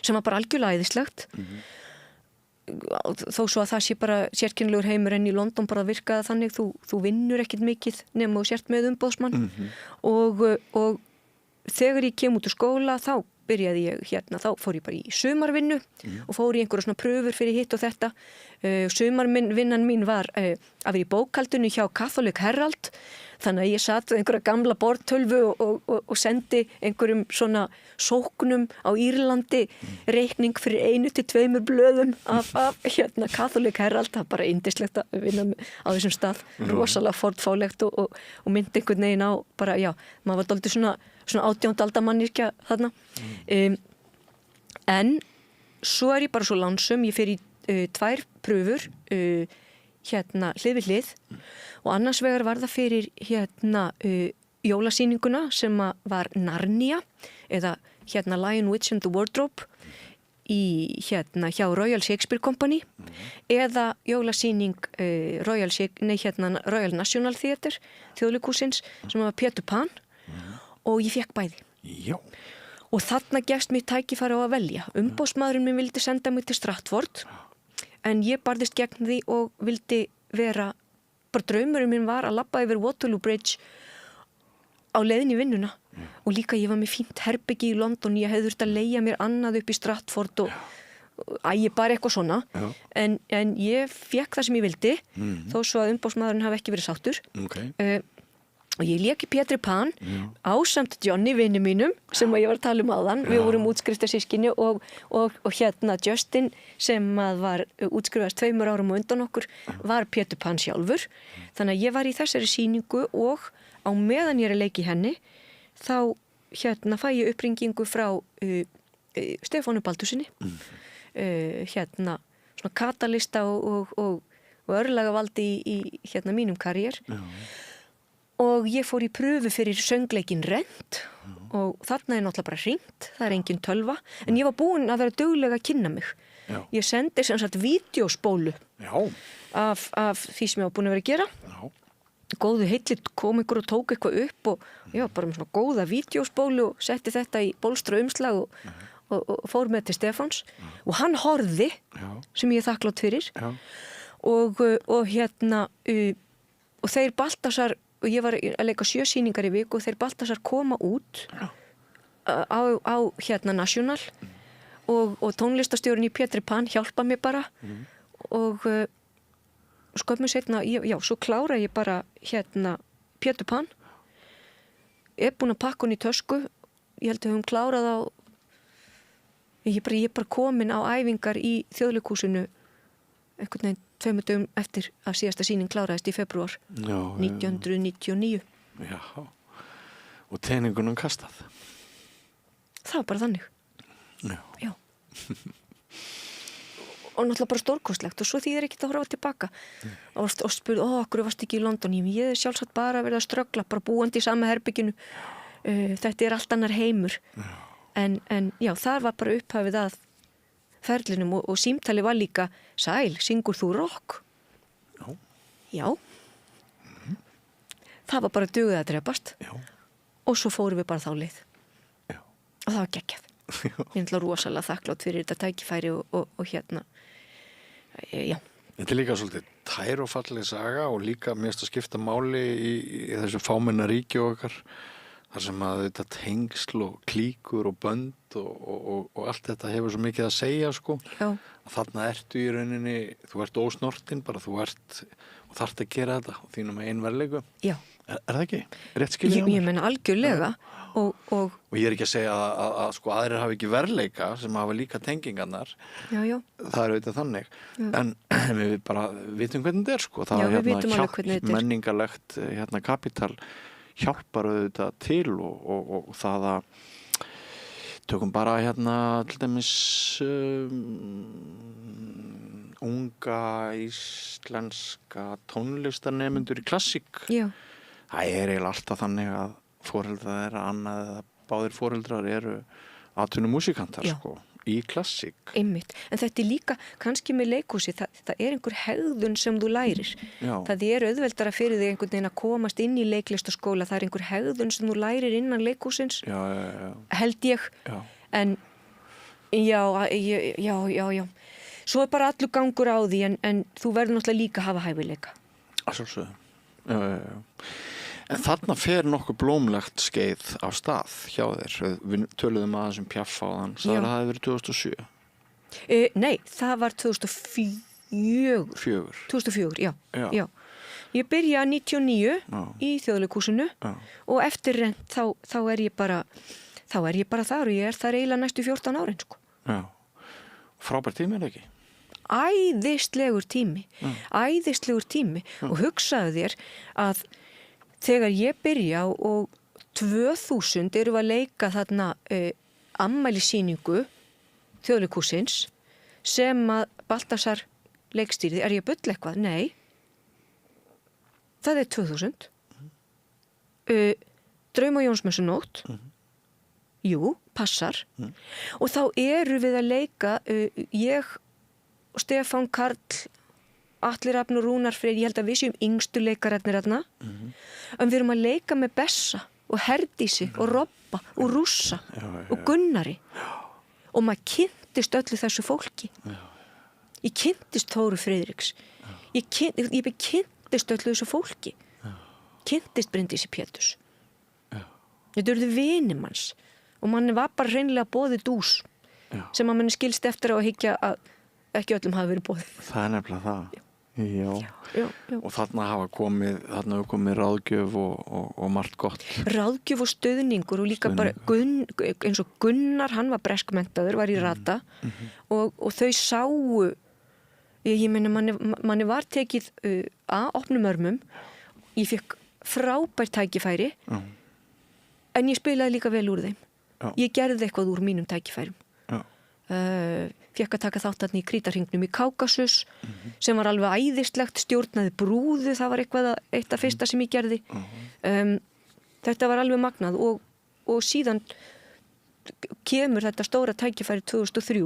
sem var bara algjörlega æðislegt. Þó svo að það sé bara sérkennilegur heimur en í London bara virkaði þannig þú vinnur ekkit mikið nema þú sért með umboðsmann og þegar ég kem út úr skóla þá byrjaði ég þá fór ég bara í sumarvinnu og fór í einhverja svona pröfur fyrir hitt og þetta. Sumarvinnan mín var að vera í bókhaldinu hjá Catholic Herald, þannig að ég satt einhverja gamla borðtölvu og sendi einhverjum svona sóknum á Írlandi reikning fyrir 1-2 blöðum af Catholic Herald. Það bara yndislegt að vinna á þessum stað, rosalega fornfálegt og myndi einhvern veginn á bara, maður var dálítið svona 18. aldar manneskja þarna. En svo er ég bara svo lánsöm, ég fer í 2 pröfur hlið við hlið og annars vegar var það fyrir jólasýninguna sem var Narnia eða Lion, Witch and the Wardrobe hjá Royal Shakespeare Company eða jólasýning Royal National Theatre Þjóðleikhússins sem var Peter Pan og ég fekk bæði. Já. Og þarna gefst mér tækifæri á að velja. Umboðsmaðurinn minn vildi senda mig til Stratford en ég barðist gegn því og vildi vera, bara draumurinn minn var að labba yfir Waterloo Bridge á leiðin í vinnuna og líka ég var með fínt herbyggi í London, ég hefði þurft að leigja mér annað upp í Stratford og bara eitthvað svona en ég fekk það sem ég vildi þó svo að umboðsmaðurinn hafi ekki verið sáttur og ég lék í Pétri Pan ásamt Johnny vinni mínum sem að ég var að tala áðan, við vorum útskriftarsystkini og hérna Justin sem að var útskrifast 2 árum og undan okkur var Pétur Pan sjálfur þannig að ég var í þessari sýningu og á meðan ég er að leika í henni þá hérna fæ ég uppringingu frá Stefánu Baldurssyni hérna svona katalista og örlagavaldi í hérna mínum karriér og ég fór í pröfu fyrir söngleikin Rent og þarna náttúrulega bara hringt, það engin tölva en ég var búin að vera duglega að kynna mig ég sendi sem sagt vídeóspólu af því sem ég var búin að vera að gera góðu heillit kom ykkur og tók eitthvað upp og já, bara með svona góða vídeóspólu og setti þetta í bólstra umslag og fór með til Stefáns og hann horfði sem ég er þakklátt fyrir og hérna og þeir Baltasar og ég var að leika 7 sýningar í viku og þeir Baltasar koma út á hérna National og tónlistastjórinn í Pétri Pan hjálpa mér bara og skömmu seinna, svo klára ég bara hérna Pétur Pan búin að pakka hún í tösku ég held að við höfum klárað á ég bara komin á æfingar í Þjóðleikhúsinu einhvern veginn 2 dögum eftir að síðasta sýning kláraðist í febrúar 1999
Já, og teningunum kastað
það var bara þannig
Já.
Og náttúrulega bara stórkostlegt og svo því ekki að horfa tilbaka og spurði, okkur varst ekki í London ég er sjálfsagt bara verið að ströggla bara búandi í sama herbygginu þetta er allt annar heimur en já, þar var bara upphafið að ferlinum og símtali var líka sæl, syngur þú rock? Já það var bara dugið að drepast og svo fórum við bara þá leið og það var geggjað ég er rosalega þakklátt fyrir þetta tækifæri og hérna já
Þetta er líka svolítið tær og falleg saga og líka mest að skipta máli í þessu fámenna ríki okkar þar sem að þetta tengsl og klíkur og bönd og allt þetta hefur svo mikið að segja sko að þarna ertu í rauninni þú ert ósnortin bara þú ert og þarft að gera þetta og þínum með einverleiku
Já
Er það ekki? Rétt skilja
ég menna algjörlega og
ég er ekki að segja að sko aðrir hafi ekki verleika sem hafa líka tengingarnar
já.
Það er auðvitað þannig en við bara vitum hvernig þetta er sko það
já,
hérna menningarlegt hérna kapital hjálpar auðvitað til og það að tökum bara hérna til dæmis unga íslenska tónlistarnemendur í klassík það er eiginlega alltaf þannig að foreldrar þeirra annað eða báðir foreldrar eru atvinnumúsikantar sko í klassík.
Einmitt. En þetta er líka kannski með leikhúsi, það er einhver hegðun sem þú lærir.
Já. Það
er auðveldara fyrir þig einhvern veginn að komast inn í leiklistaskóla, það er einhver hegðun sem þú lærir innan leikhúsins.
Já.
Held ég.
Já.
En já. Svo er bara allur gangur á því en þú verður náttúrulega líka að hafa hæfileika.
Að sjálfsögðu. Já. En þarna fer nokkuð blómlegt skeið á stað hjá þér. Við töluðum aðeins Piaf áðan. Það hafi verið 2007?
Nei, það var 2004. 2004, já. Ég byrjaði 99 í Þjóðleikhúsinu og eftir Rent þá er ég bara þar og ég er þar eiginlega næstu 14 árin sko.
Já. Frábær tími er ekki?
Æðislegur tími. Og hugsaðu þér að þegar ég byrja og 2000 erum við að leika þarna afmælissýningu Þjóðleikhússins sem að Baltasar leikstýrði. Er ég að bulla eitthvað? Nei. Það er 2000. Drauma Jónsmessunótt. Jú, passar. Og þá eru við að leika ég, Stefán Karl, Atli Rafn og Rúnar Freyr, ég held að við séum yngstu leikararnir þarna. En við erum að leika með Bessa og Herdísi og Robba og Rússa og Gunnari. Og maður kynntist öllu þessu fólki. Ég kynntist Þóru Friðriks. Ég kynntist öllu þessu fólki. Kynntist Bryndísi Péturs. Þetta urðu vinir manns og manni var bara hreinlega boðið dús sem að manni skilst eftir á að hyggja að ekki öllum hafi verið boðið.
Það er nefnilega það. Já. Og þarna hefur komið ráðgjöf og margt gott.
Ráðgjöf og stöðningur og líka bara eins og Gunnar, hann var breskmenntaður, var í rata og þau sáu, ég meina manni var tekið að opnum örmum, ég fekk frábært tækifæri en ég spilaði líka vel úr þeim. Ég gerði eitthvað úr mínum tækifærum. Fekk að taka þáttarni í Krítarhringnum í Kákasus sem var alveg æðislegt, stjórnaði brúðu, það var eitt af fyrsta sem ég gerði. Þetta var alveg magnað og síðan kemur þetta stóra tækifæri 2003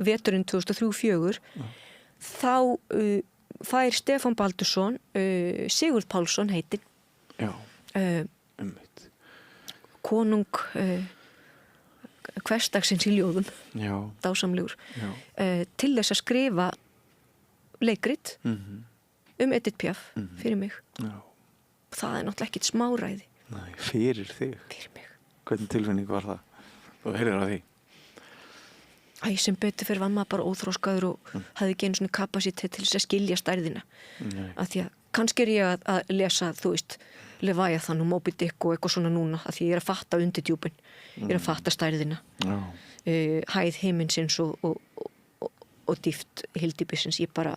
veturinn 2003-04 þá fær Stefán Baldursson Sigurð Pálsson heitin konung hversdagsins í ljóðum dásamlegur til þess að skrifa leikrit Edith Piaf fyrir mig það er náttúrulega ekkit smáræði.
Nei, fyrir þig?
Fyrir mig.
Hvernig tilfinning var það? Þú heyrir af því?
Sem betur fyrir var maður bara óþróskaður og hafði ekki einu svona kapasitet til þess að skilja stærðina af því að kannski ég að lesa, þú veist, Leviathan og Moby Dick og eitthvað svona núna af því ég að fatta undirdjúpin, ég að fatta stærðina hæð himinsins og dýft hyldýpisins, ég bara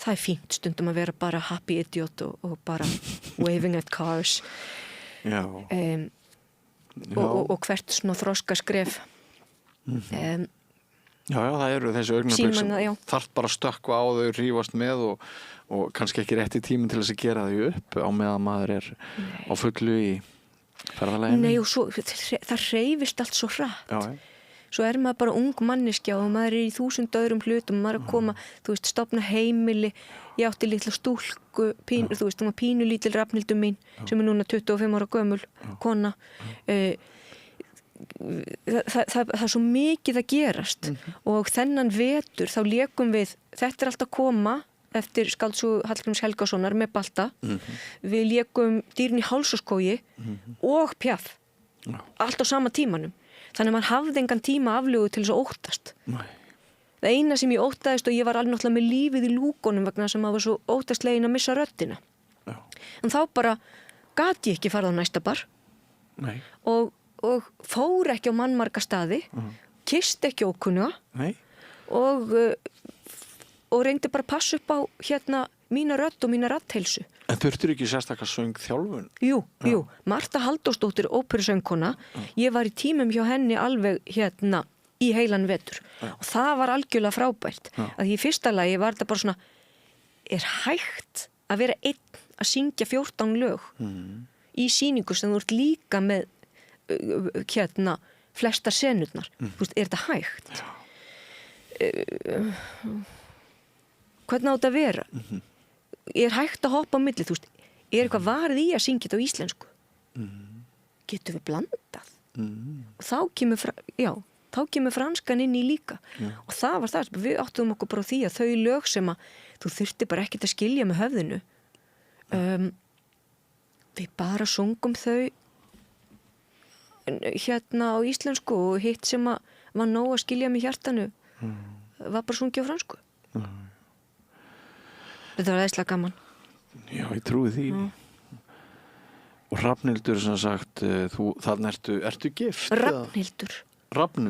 það fínt stundum að vera bara happy idiot og bara waving at cars og hvert svona þroska skref
það eru þessi augnablik sem þarf bara að stökkva á þau, rífast með og kannski ekki rétti tíminn til þess að gera þau upp á meðan maður er á fullu í ferðaleginu.
Nei og svo, það hreyfist allt svo hratt. Svo er maður bara ung manneskja og maður er í 1000 öðrum hlutum, maður er að koma, þú veist, stofna heimili, ég átti litla stúlku, þú veist, hún var pínulítil Rafnhildur mín sem er núna 25 ára gömul, kona. Það er svo mikið að gerast og þennan vetur þá lékum við, þetta er allt að koma eftir skáldsögu Hallgríms Helgasonar með Balta, við lékum Dýrin í hálsaskógi og Piaf allt á sama tímanum, þannig að maður hafði engan tíma aflögu til þess að óttast. Það eina sem ég óttaðist og ég var alveg náttúrulega með lífið í lúkunum vegna sem maður var svo óttastlegin að missa röddina en þá bara gat ég ekki farið á næsta bar og fór ekki á mannmarga staði, kyssti ekki ókunnuga og reyndi bara að passa upp á mína rödd og mína raddheilsu.
En þurftir ekki sérstaklega söng þjálfun?
Jú, Marta Halldórsdóttir óperusöngkona, ég var í tímum hjá henni alveg í heilan vetur og það var algjörlega frábært að í fyrsta lagi var þetta bara svona er hægt að vera einn að syngja 14 lög í sýningu sem þú ert líka með flesta senurnar, þú veist, er þetta hægt? Hvernig á þetta að vera? Er hægt að hoppa á milli, þú veist, er eitthvað varið í að syngja þetta á íslensku? Getum við blandað? Og þá kemur franskan inn í líka og það var það, við áttum okkur bara á því að þau lög sem að þú þurfti bara ekkert að skilja með höfðinu við bara sungum þau á íslensku og hitt sem að var nóg að skilja með hjartanu var bara sungið á fransku þetta var æðislega gaman.
Já, ég trúi því og Rafnhildur sem sagt þannig ertu gift?
Rafnhildur,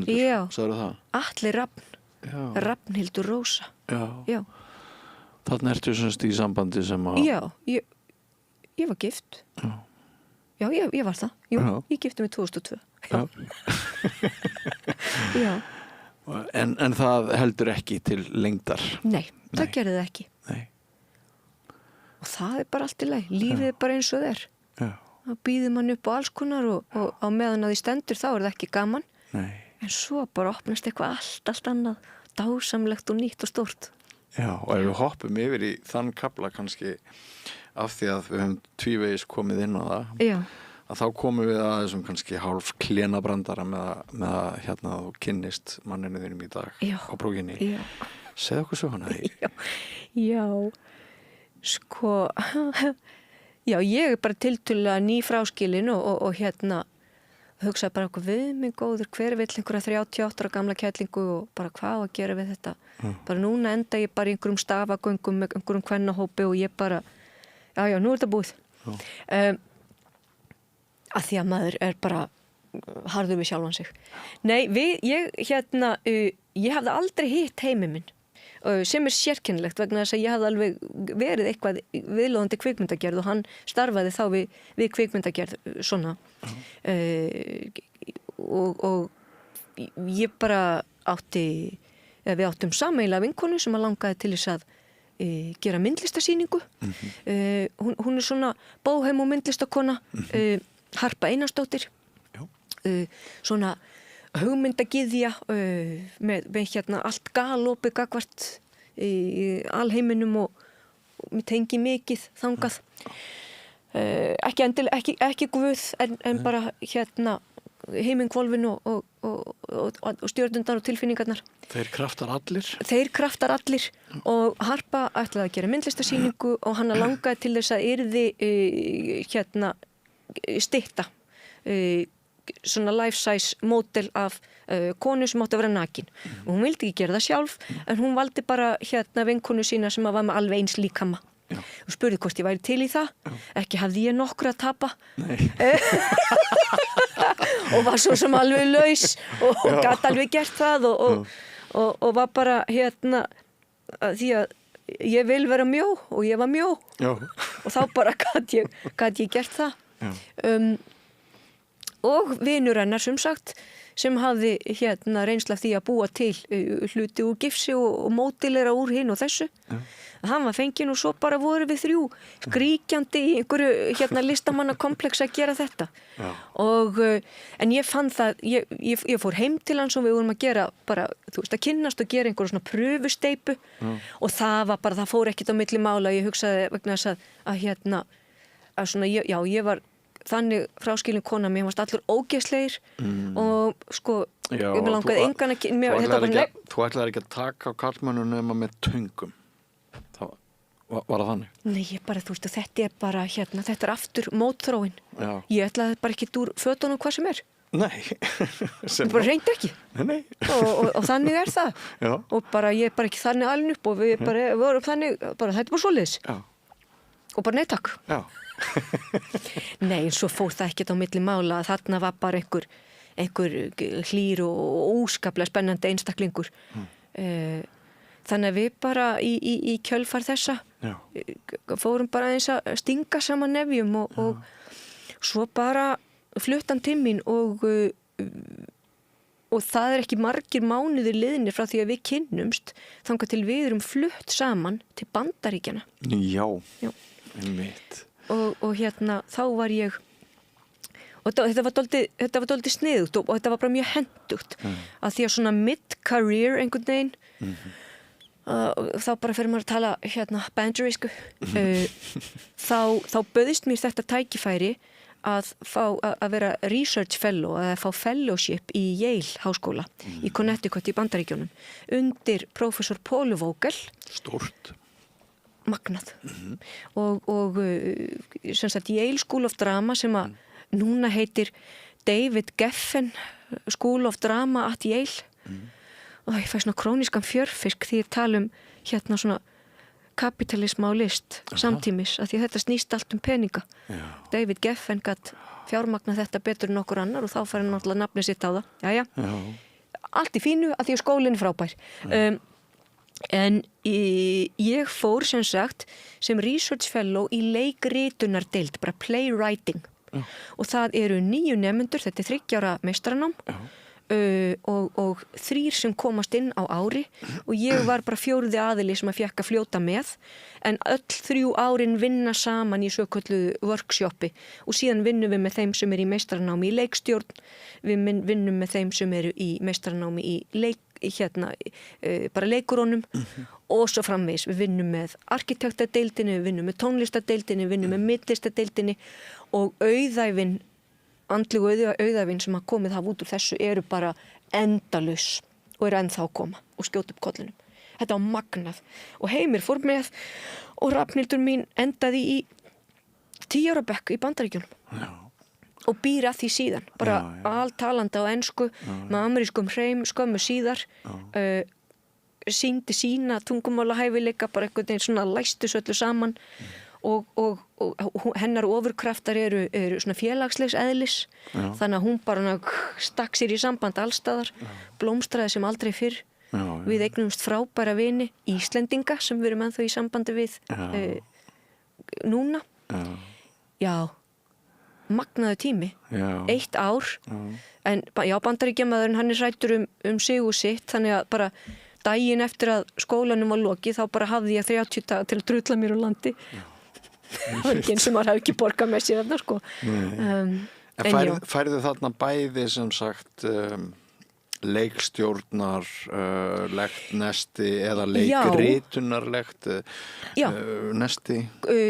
já, sagður það?
Atli Rafn, Rafnhildur Rósa já.
Þannig ertu semst í sambandi sem að
já, ég var gift já, ég var það ég gifti mig 2002 já.
En það heldur ekki til lengdar?
Nei, það gerði það ekki.
Nei.
Og það er bara allt í lagi, lífið er bara eins og það er. Það býður mann upp á alls konar og á meðan að því stendur þá er það ekki gaman.
Nei.
En svo bara opnast eitthvað allt annað, dásamlegt og nýtt og stórt.
Já, og ef við hoppum yfir í þann kafla kannski af því að við höfum tvívegis komið inn á það. Já. Að þá komum við að þessum kannski hálf klenabrandara með að þú kynnist manninu þínum í dag á brúginni. Segðu okkur söguna því.
Já, sko Já, ég bara tiltölulega nýfráskilin og hérna hugsaði bara okkur við mig góður, hver vill einhverja 38 ára gamla kettlingu og bara hvað á að gera við þetta. Bara núna enda ég bara í einhverjum stafagöngum með einhverjum kvennahópi og ég bara, já, nú er þetta búið. Að því að maður er bara harður við sjálfan sig. Nei, ég hafði aldrei hitt heimi minn. Sem sérkennilegt vegna þess að ég hafði alveg verið eitthvað viðlóðandi kvikmyndagerð og hann starfaði þá við kvikmyndagerð svona og ég bara við áttum sameiginlega vinkonu sem að langaði til þess að gera myndlistasýningu hún er svona bóheim og myndlistakona Harpa Einarsdóttir svona hugmyndagyðja með hérna allt galopið gagvart í alheiminum og mér tengi mikið þangað ekki guð en bara hérna heimingvolfin og stjörnundar og tilfinningarnar
Þeir
kraftar allir og Harpa ætlaði að gera myndlistasýningu og hann langaði til þess að yrði hérna stytta svona life-size módel af konu sem átti að vera nakin og hún vildi ekki gera það sjálf en hún valdi bara hérna vinkonu sína sem var með alveg eins líkama og spurði hvort ég væri til í það ekki hafði ég nokkur að tapa og var svo sem alveg laus og gat alveg gert það og var bara hérna því að ég vil vera mjó og ég var mjó og þá bara gat ég gert það og vinur hennar sem sagt sem hafði hérna reynsla því að búa til hluti úr gifsi og mótilera úr hinn og þessu hann var fenginn og svo bara voru við þrjú skríkjandi í einhverju hérna listamannakomplex að gera þetta og en ég fann það ég fór heim til hans og við vorum að gera bara, þú veist, að kynnast og gera einhverju svona pröfusteipu og það var bara, það fór ekkert á milli mála ég hugsaði vegna þess að hérna að svona, ég var þannig fráskilin kona, mér varst allur ógeðslegir og sko ég með langaði engan að
Þú ætlaðir ekki að taka á karlmönnum nema með töngum var það þannig?
Nei, ég bara, þú veist, þetta er bara hérna, þetta er aftur mótþróin ég ætlaði bara ekki úr fötunum hvað sem er
Nei
Ég bara reyndi ekki
Nei.
og þannig er það og bara ég er bara ekki þannig alin upp og við bara vorum þannig, bara þetta er bara svoleiðis og bara nei takk Nei, en svo fór það ekkert á milli mála að þarna var bara einhver hlýr og óskaplega spennandi einstaklingur þannig að við bara í kjölfar þessa fórum bara eins að stinga saman nefjum og svo bara fluttan til mín og það er ekki margir mánuðir liðnir frá því að við kynnumst þangað til við erum flutt saman til Bandaríkjanna
Já. Einmitt
og hérna þá var ég og þetta var dálítið sniðugt og þetta var bara mjög hentugt að því að svona mid-career einhvern veginn þá bara fyrir maður að tala hérna bandarísku þá bauðist mér þetta tækifæri að fá að vera research fellow að fá fellowship í Yale háskóla í Connecticut í Bandaríkjunum undir prófessor Paul Vogel
Stórt
magnað og sem sagt Yale School of Drama sem að núna heitir David Geffen School of Drama at Yale og ég fæ svona krónískan fjörfisk því ég tala hérna svona kapitalism á list samtímis að því þetta snýst allt peninga David Geffen gat fjármagnað þetta betur en okkur annar og þá fær hann náttúrulega nafnið sitt á það allt í fínu að því að skólinn er frábær en ég fór sem sagt sem research fellow í leikritunardeild, bara playwriting og það eru 9 nemendur, þetta er 3 ára meistaranám og 3 sem komast inn á ári og ég var bara 4. aðili sem að fékk að fljóta með en öll 3 árin vinna saman í svokölluðu workshopi og síðan vinnum við með þeim sem eru í meistaranámi í leikstjórn við vinnum með þeim sem eru í meistaranámi í bara leikurónum og svo framvegis við vinnum með arkitektadadeildinni, við vinnum með tónlistadeildinni, við vinnum með mittlistadeildinni og auðæfin andlegu auðæfin sem að komið hafa út úr þessu eru bara endalaus og eru ennþá að koma og skjóta upp kollinum. Þetta var magnað og Heimir fór með og Rafnhildur mín endaði í 10 ára bekk í Bandaríkjunum.
Já.
Og býr að því síðan, bara altalandi á ensku, með amerískum hreim skömmu síðar, sýndi sína tungumála hæfileika, bara einhvern veginn svona læstu svo öllu saman og hennar ofurkraftar eru svona félagslegs eðlis, þannig að hún bara stakk sér í samband allstaðar, blómstraði sem aldrei fyrr. Við eignumst frábæra vini, Íslendinga sem við erum ennþá í sambandi við núna. Já, magnaðu tími, 1 ár, en Bandaríkjamaðurinn hann hræddur sigur sitt, þannig að bara daginn eftir að skólanum var lokið þá bara hafði ég 30 daga til að drulla mér úr landi. Það var ekki eins og maður hafi ekki borgað með sér þarna sko.
En færðu þarna bæði sem sagt leikstjórnar nesti eða leikritunarlegt nesti?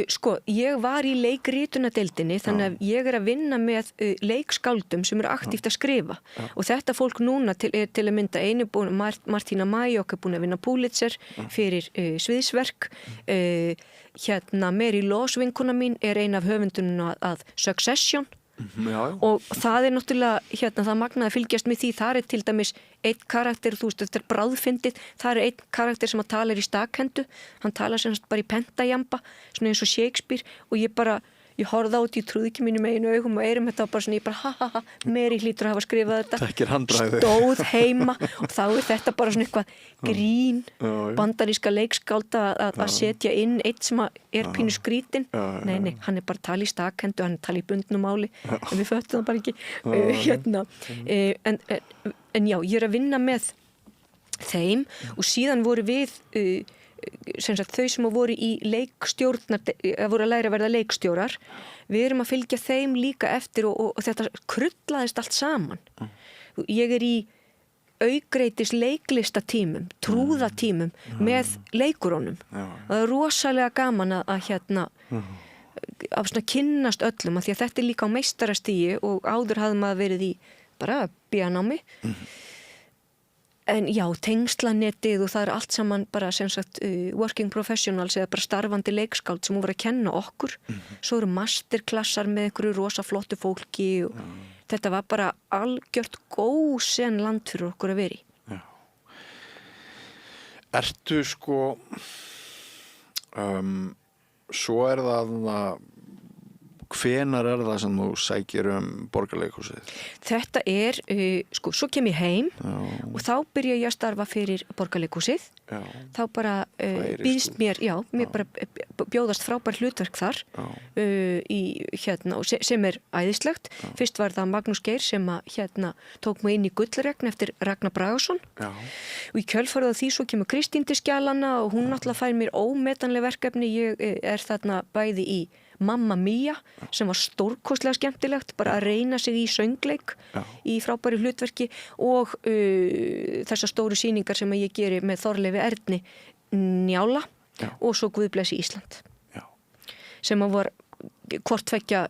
Sko, ég var í leikritunardeildinni þannig að ég að vinna með leikskáldum sem eru aktíft að skrifa og þetta fólk núna til að mynda einu búin, Martina Majok er búin að vinna Pulitzer fyrir sviðsverk, Mary Laws vinkona mín er ein af höfundunum að Succession. Og það er náttúrulega það magnaði að fylgjast með því, það er til dæmis einn karakter, þú veist, þetta er bráðfyndið, það er einn karakter sem að tala í stakhendu, hann tala sem bara í pentajamba, svona eins og Shakespeare og ég horfði á þetta, ég trúði ekki mínum einu augum og eyrum, þetta var bara svona, ég bara Mary hlýtur að hafa skrifað þetta, stóð heima og þá er þetta bara svona eitthvað grín, bandaríska leikskálda að setja inn eitt sem er pínu skrítin, nei, hann er bara að tala í stakhendu, hann er að tala í bundnu máli, en við föttum það bara ekki, en já, ég er að vinna með þeim og síðan voru við sem sagt þau sem voru í leikstjórnar, voru að læra að verða leikstjórar, við erum að fylgja þeim líka eftir og þetta krullaðist allt saman. Ég er í aukreitis leiklistatímum, trúðatímum með leikurónum. Það er rosalega gaman að svona kynnast öllum, af því að þetta er líka á meistarastígi og áður hafði maður verið í bara bíanámi. En já, tengslanetið og það er allt saman bara sem sagt working professionals eða bara starfandi leikskáld sem voru að kenna okkur. Svo eru masterklassar með einhverju rosa flottu fólki og þetta var bara algjört gósen land fyrir okkur að vera í. Já.
Ertu sko svo er það hvenar er það sem þú sækir Borgarleikhúsið? Þetta
er, sko, svo kem ég heim og þá byrja ég að starfa fyrir Borgarleikhúsið. Þá bara býðst mér, mér bara bjóðast frábær hlutverk þar sem er æðislegt. Fyrst var það Magnús Geir sem tók mig inn í Gullregn eftir Ragnar Bragason. Og í kjölfarið á því svo kemur Kristín til skjalana og hún náttúrulega fær mér ómetanleg verkefni. Ég er þarna bæði í Mamma Mia sem var stórkostlega skemmtilegt, bara að reyna sig í söngleik í frábæri hlutverki og þessar stóru sýningar sem ég geri með Þorleifi Erni Njála og svo Guð blessi Ísland sem að var hvort tveggja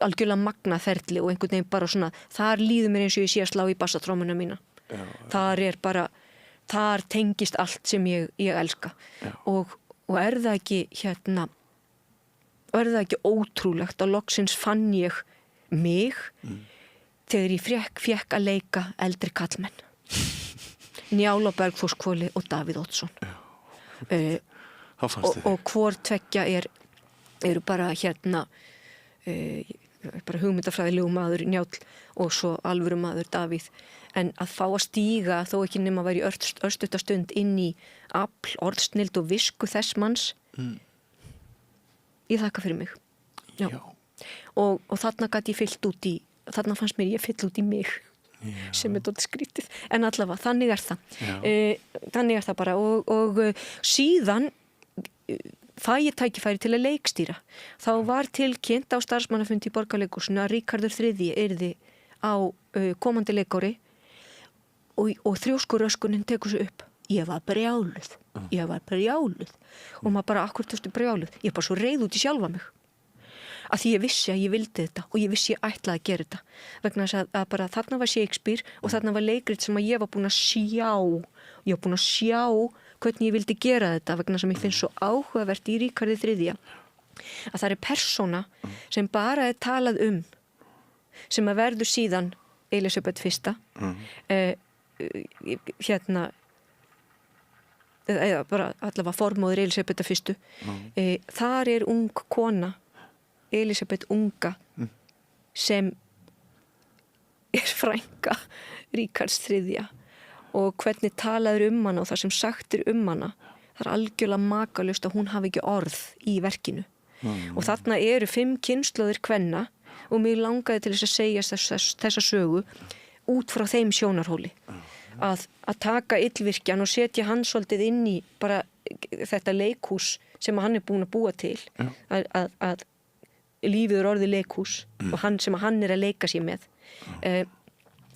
algjörlega magnaferli og einhvern veginn bara svona, þar líður mér eins og ég sé að slá í bassatrómuna mína. Þar er bara, þar tengist allt sem ég elska og er það ekki er það ekki ótrúlegt að loksins fann ég mig þegar ég fékk að leika eldri kallmenn Njála Bergþórskvóli og Davíð Oddsson og hvor tveggja eru bara bara hugmyndafræðilegu maður Njáll og svo alvöru maður Davíð, en að fá að stíga þó ekki nema að vera í örstutastund inn í afl, orðsnild og visku þess manns ég þakka fyrir mig. Já. Og þarna gæti ég fyllt út í, þarna fannst mér ég fyll út í mig sem er dóttir skrítið, en allavega þannig er það. Þannig er það bara og síðan fæ ég tækifæri til að leikstýra. Þá var tilkynnt á starfsmannafundi í Borgarleikhúsinu að Ríkharður III yrði á komandi leikári og þrjóskuröskunin tekur sig upp. Ég var brjáluð og maður bara akkur tóstu brjáluð, ég bara svo reið út í sjálfa mig að því ég vissi að ég vildi þetta og ég vissi ég ætlaði að gera þetta vegna þess að bara þarna var Shakespeare og þarna var leikrit sem að ég var búin að sjá hvernig ég vildi gera þetta vegna sem ég finnst svo áhugavert í Ríkharði III að það er persóna sem bara er talað sem að verður síðan Elísabet fyrsta eða bara allavega formóður Elísabeta fyrstu þar er ung kona Elísabet unga sem er frænka Ríkards III og hvernig talaður hana og það sem sagt er hana það er algjörlega makalust að hún hafi ekki orð í verkinu og þarna eru 5 kynslóðir kvenna og mér langaði til þess að segja þessa sögu út frá þeim sjónarhóli að taka illvirkjan og setja hann svolítið inn í bara þetta leikhús sem hann er búin að búa til að lífið er orðið leikhús og sem hann er að leika sér með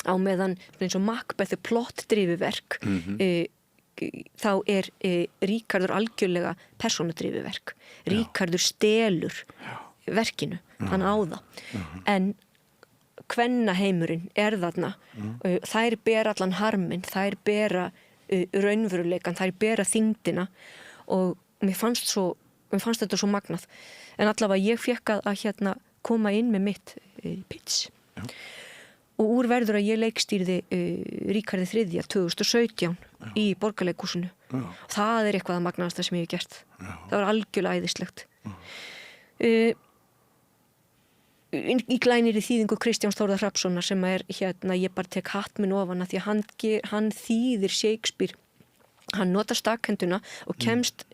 á meðan eins og Macbeth er plottdrifið verk þá er Ríkarður algjörlega persónudrifið verk Ríkarður stelur verkinu, hann á það en kvennaheimurinn er þarna þær bera allan harminn, þær bera raunveruleikan, þær bera þyngdina og mér fannst þetta svo magnað en allavega ég fékk að koma inn með mitt pitch og úr verður að ég leikstýrði Ríkarði III 2017 í Borgarleikhúsinu það er eitthvað að magnaðasta sem ég hef gert það var algjörlega æðislegt í glænir í þýðingu Kristjáns Þórðar Hrafnssonar sem er ég bara tek hatt minn ofan að því að hann þýðir Shakespeare hann notar stakkenduna og kemst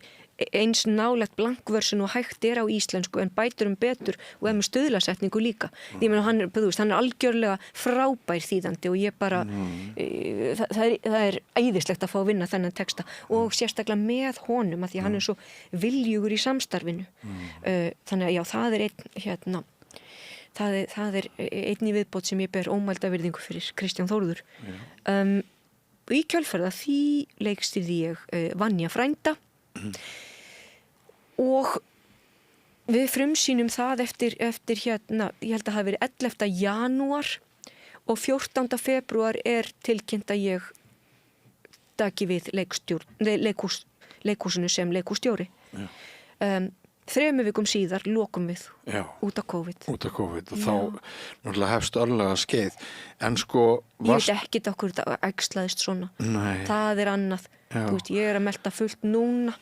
eins nálægt blankvörsun og hægt er á íslensku en bætur betur og með stöðlasetningu líka ég meina hann er algjörlega frábær þýðandi og ég bara það er æðislegt að fá að vinna þennan texta og sérstaklega með honum að því að hann er svo viljugur í samstarfinu þannig að já það er einn það er einn í viðbót sem ég ber ómælda virðingu fyrir Kristján Þórður í kjölfarið því leikstýrði ég Vanja frænda og við frumsýnum það eftir ég held að hafi verið 11. janúar og 14. febrúar er tilkynnt að ég taki við leikhúsinu sem leikhússtjóri 3 vikum síðar lokum við út af COVID
og þá náttúrulega hefst örlega skeið en sko
ég veit ekkert okkur þetta æxlaðist svona það er annað veist, ég er að melta fullt núna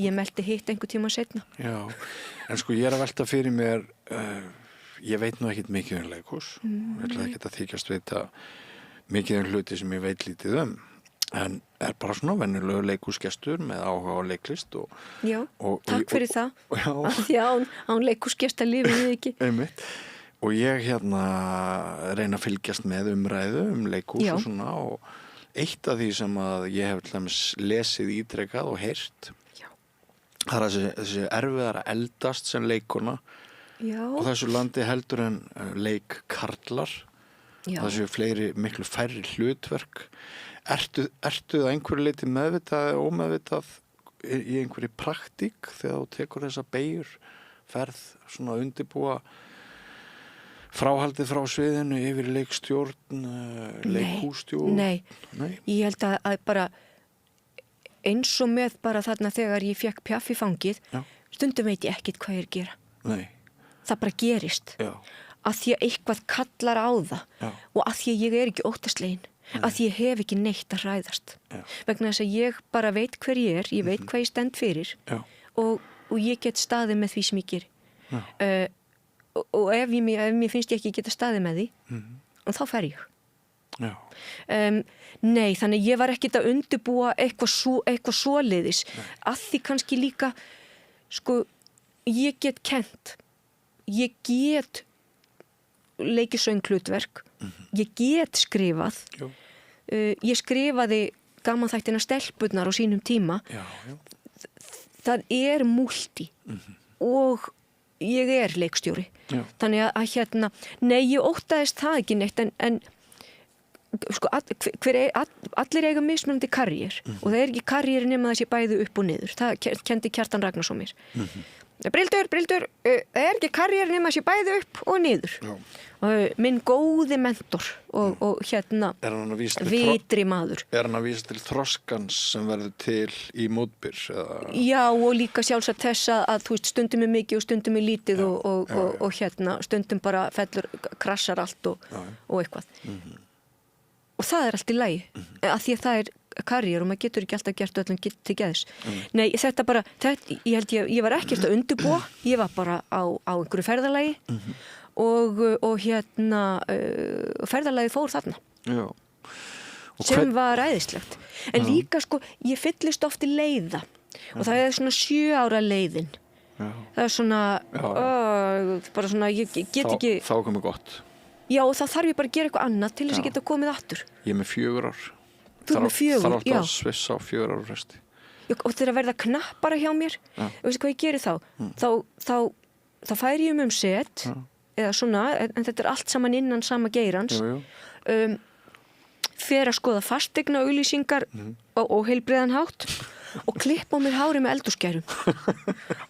ég melti hitt einhver tíma seinna
en sko ég er að velta fyrir mér ég veit nú ekkert mikið leikhús ég ætla ekki að þykjast veita mikið hluti sem ég veit lítið en er bara svona venjulegu leikhúsgestur með áhuga á leiklist og
takk fyrir það því að án leikhúsgesta lifið við ekki
einmitt og ég reyna að fylgjast með umræðu leikhús og svona og eitt af því sem að ég hef til dæmis lesið ítrekað og heyrt það er þessi erfiðar að eldast sem leikona og þessu landi heldur en leikkarlar þessu miklu færri hlutverk Ertu að einhverju leyti meðvitað eða ómeðvitað í einhverju praktík þegar þú tekur þessa beygjur ferð svona undirbúa fráhaldið frá sviðinu yfir leikstjórn, leikhússtjórn? Nei,
ég held að bara eins og með bara þarna þegar ég fekk pjaff í fangið stundum veit ég ekkert hvað ég er að gera.
Nei.
Það bara gerist að því að eitthvað kallar á það og að því að ég er ekki óttaslegin að því ég hef ekki neitt að hræðast vegna þess að ég bara veit hver ég er ég veit hvað ég stend fyrir og ég get staðið með því sem ég ger og ef mér finnst ég ekki geta staðið með því og þá fer ég nei, þannig ég var ekkert að undirbúa eitthvað svoleiðis að því kannski líka sko, ég get kennt ég get leikið sönghlutverk ég get skrifað ég skrifaði gamanþættina Stelpurnar á sínum tíma það er múlti og ég er leikstjóri þannig að nei ég óttaðist það ekki neitt en sko, allir eiga mismunandi karriér og það er ekki karriér nema þessi bæði upp og niður það kendi Kjartan Ragnarsson mér Bryldur, það ekki karriér nema að sé bæði upp og niður. Minn góði mentor og hérna vitri maður.
Er hann að vísa til þroskans sem verður til í mótbyr?
Já, og líka sjálfsagt þess að þú veist, stundum mikið og stundum lítið og hérna, stundum bara fellur, krassar allt og eitthvað. Og það allt í lagi, af því að það karriér og maður getur ekki alltaf gert öllum til geðs. Nei, þetta bara, ég held ég var ekkert að undirbúa, ég var bara á einhverju ferðalagi og hérna ferðalagi fór þarna.
Já.
Sem var æðislegt. En líka sko, ég fyllist oft í leiða og það svona 7 ára leiðin. Já. Það svona, bara svona, ég get ekki...
Þá komið gott.
Já, og þá þarf ég bara að gera eitthvað annað til þess að geta komið aftur.
Ég með 4 ár.
Þú með 4,
þarf alltaf að svissa á 4 ára fresti.
Og þegar verða knappara hjá mér, veistu hvað ég geri þá? Þá færi ég set, eða svona, en þetta allt saman innan sama geirans. Fer að skoða fasteigna auglýsingar og heilbrigðan hátt og klippa á mér hári með eldhúsgærum.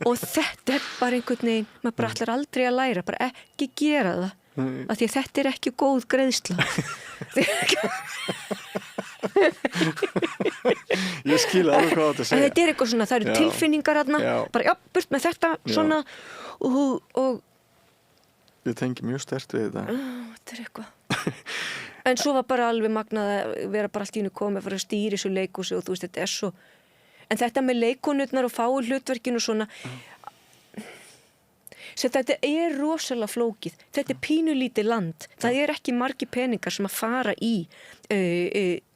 Og þetta bara einhvern veginn, maður bara ætlar aldrei að læra, bara ekki gera það. Af því að þetta ekki góð greiðsla.
Ég skil alveg hvað þetta segja.
Þetta eitthvað svona, það eru tilfinningar þarna, bara burt með þetta svona og
ég tengi mjög sterkt við þetta.
Þetta eitthvað. En svo var bara alveg magnað að vera bara allt í einu komið fyrir að stýra þessu leikhúsi og þú veist, þetta svo. En þetta með leikonurnar og fáu hlutverkinu og svona, sem þetta rosalega flókið. Þetta pínulítið land. Það ekki margir peningar sem að fara í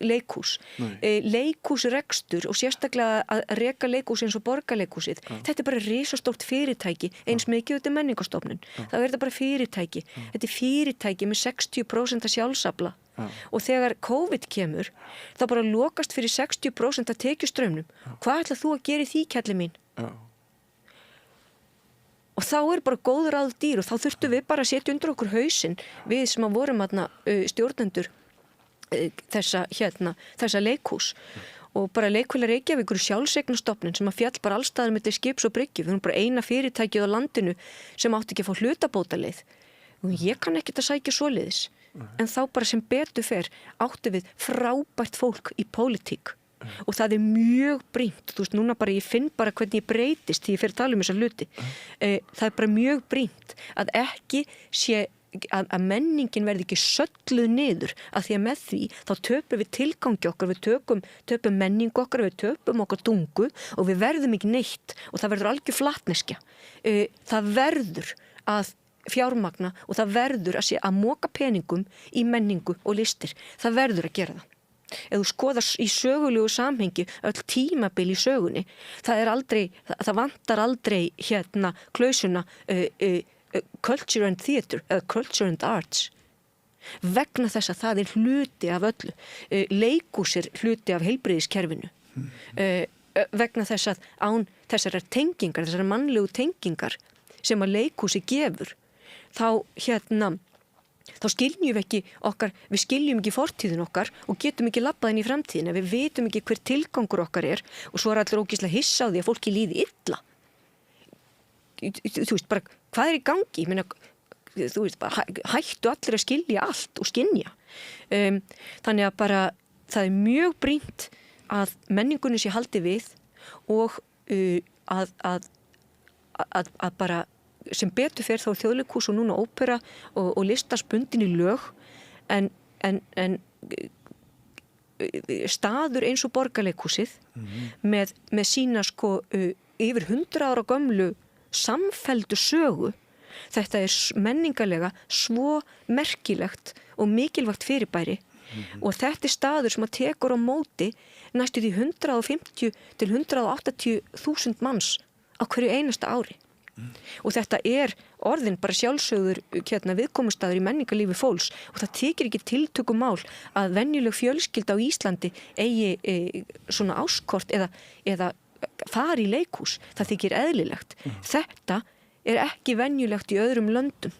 leikhús. Leikhúsrekstur og sérstaklega að reka leikhús eins og borgarleikhúsið. Þetta bara risastórt fyrirtæki, eins mikið þetta menningastofnun. Það þetta bara fyrirtæki. Þetta fyrirtæki með 60% sjálfsafla. Og þegar COVID kemur, þá bara lokast fyrir 60% af tekjustraumnum. Hvað ætlað þú að gera í því, kjalli mín? Og þá bara góður ráð dýr og þá þurftum við bara að setja undir okkur hausinn við sem að vorum stjórnendur þessa leikhús. Og bara Leikfélag Reykjavíkur sjálfseignarstofnun sem að fjall bara allstaðar milli skips og bryggju. Við erum bara eina fyrirtækið á landinu sem átti ekki að fá hlutabótaleið. Og ég kann ekkert að sækja svoleiðis. En þá bara sem betur fer átti við frábært fólk í pólitík. Og það mjög brýnt, þú veist, núna bara ég finn bara hvernig ég breytist því ég fer að tala þessa hluti. Það bara mjög brýnt að ekki sé að menningin verði ekki sölluð niður, að því að með því þá töpum við tilgangi okkar, við töpum menningu okkar, við töpum okkar tungu og við verðum ekki neitt og það verður algjör flatneskja. Það verður að fjármagna og það verður að moka peningum í menningu og listir. Það verður að gera það. Ef þú skoðar í sögulegu samhengi öll tímabil í sögunni, það vantar aldrei klausuna culture and theatre eða culture and arts vegna þess að það hluti af öllu. Leikhús hluti af heilbrigðiskerfinu vegna þess að án þessar tengingar, þessar mannlegu tengingar sem að leikhúsi gefur, þá skiljum við ekki okkar, við skiljum ekki fortíðin okkar og getum ekki labbað inn í framtíðina, við vitum ekki hver tilgangur okkar og svo allir ógeðslega hissa á því að fólki líði illa. Þú veist bara, hvað í gangi? Ég meina, þú veist bara, hættu allir að skilja allt og skynja. Þannig að bara, það mjög brýnt að menningunni sé haldið við og að bara sem betur fer þá þjóðleikhús og núna ópera og listaspundin í lög en staður eins og borgarleikhúsið með sína yfir 100 ára gömlu samfelldu sögu. Þetta menningarlega svo merkilegt og mikilvægt fyrirbæri og þetta staður sem að tekur á móti næstu því 150 til 180.000 manns á hverju einasta ári. Og þetta orðin bara sjálfsögður viðkomustaður í menningarlífi fólks og það tekir ekki tiltökumál að venjuleg fjölskylda á Íslandi eigi svona áskort eða fari í leikhús. Það þykir eðlilegt. Þetta ekki venjulegt í öðrum löndum.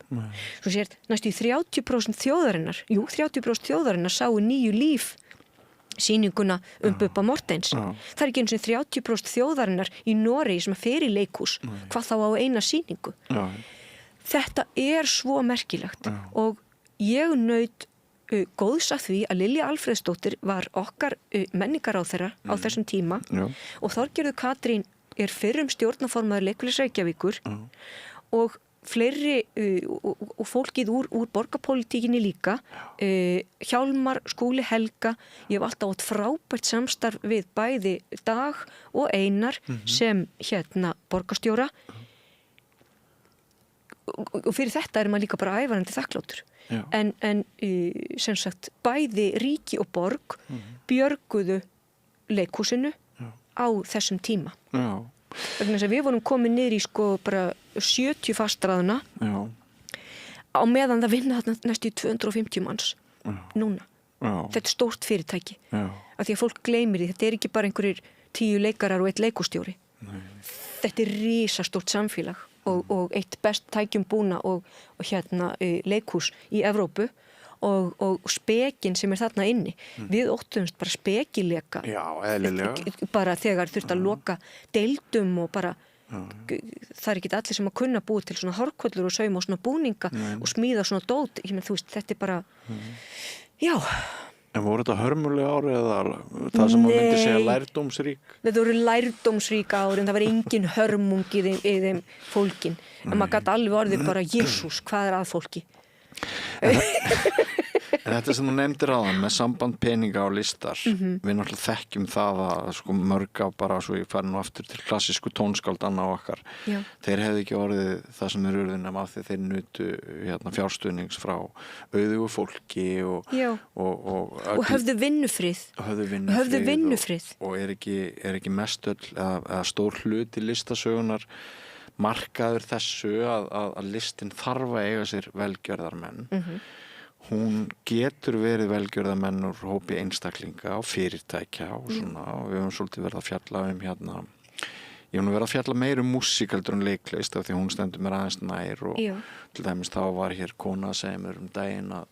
Svo sér næstu í 30% þjóðarinnar, 30% þjóðarinnar sáu nýju líf sýninguna Bubba Mortens. Það er ekki eins og 30% þjóðarinnar í Noregi sem fer í leikhús. Hvað þá á eina sýningu? Þetta er svo merkilegt og ég naut góðs að því að Lilja Alfreðsdóttir var okkar menningaráðherra á þessum tíma og Þorgerður Katrín er fyrrum stjórnarformaður Leikfélags Reykjavíkur og fleiri og fólkið úr borgarpólitíkinni líka, Hjálmar, Skúli Helga, ég hef alltaf átt frábært samstarf við bæði Dag og Einar sem borgarstjóra og fyrir þetta er maður líka bara ævarandi þakkláttur. En sem sagt bæði ríki og borg björguðu leikhúsinu á þessum tíma. Vegna þess að við vorum komin niður í bara 70 fastráðuna á meðan það vinna þarna næstu 250 manns núna. Þetta er stórt fyrirtæki af því að fólk gleymir því, þetta er ekki bara einhverjir 10 leikarar og 1 leikústjóri. Þetta er risastórt samfélag og eitt best tækjum búna og leikhús í Evrópu og spekin sem er þarna inni. Við óttumst bara spekileka.
Já, eðlilega.
Bara þegar þurft að loka deildum og bara það er ekki allir sem að kunna búið til svona hárkollur og sauma og svona búninga og smíða svona dót. Ég menn, þú veist, þetta er bara já.
En voru þetta hörmulega ári eða það sem maður myndi segja lærdómsrík?
Þetta voru lærdómsrík ári en það var engin hörmung í þeim fólkin. En maður gat alveg orðið bara Jesús, hvað er að fólki?
En þetta sem þú nefndir áðan með samband peninga og listar, við náttúrulega þekkjum það að mörg af bara svo ég fari nú aftur til klassísku tónskáldanna okkar. Þeir hefðu ekki orðið það sem er urðin af því þeir nutu fjárstuðnings frá auðugu fólki og
höfðu vinnufrið. Höfðu vinnufrið.
Og er ekki mest öll eða stór hluti listasögunar markaður þessu að listin þarf að eiga sér velgjörðarmenn. Hún getur verið velgjörðarmenn úr hópi einstaklinga og fyrirtækja og svona og við höfum svolítið verið að fjalla ég hef verið að fjalla meir músík heldur en leiklist af því hún stendur mér aðeins nær og til dæmis þá var hér kona að segja mér daginn að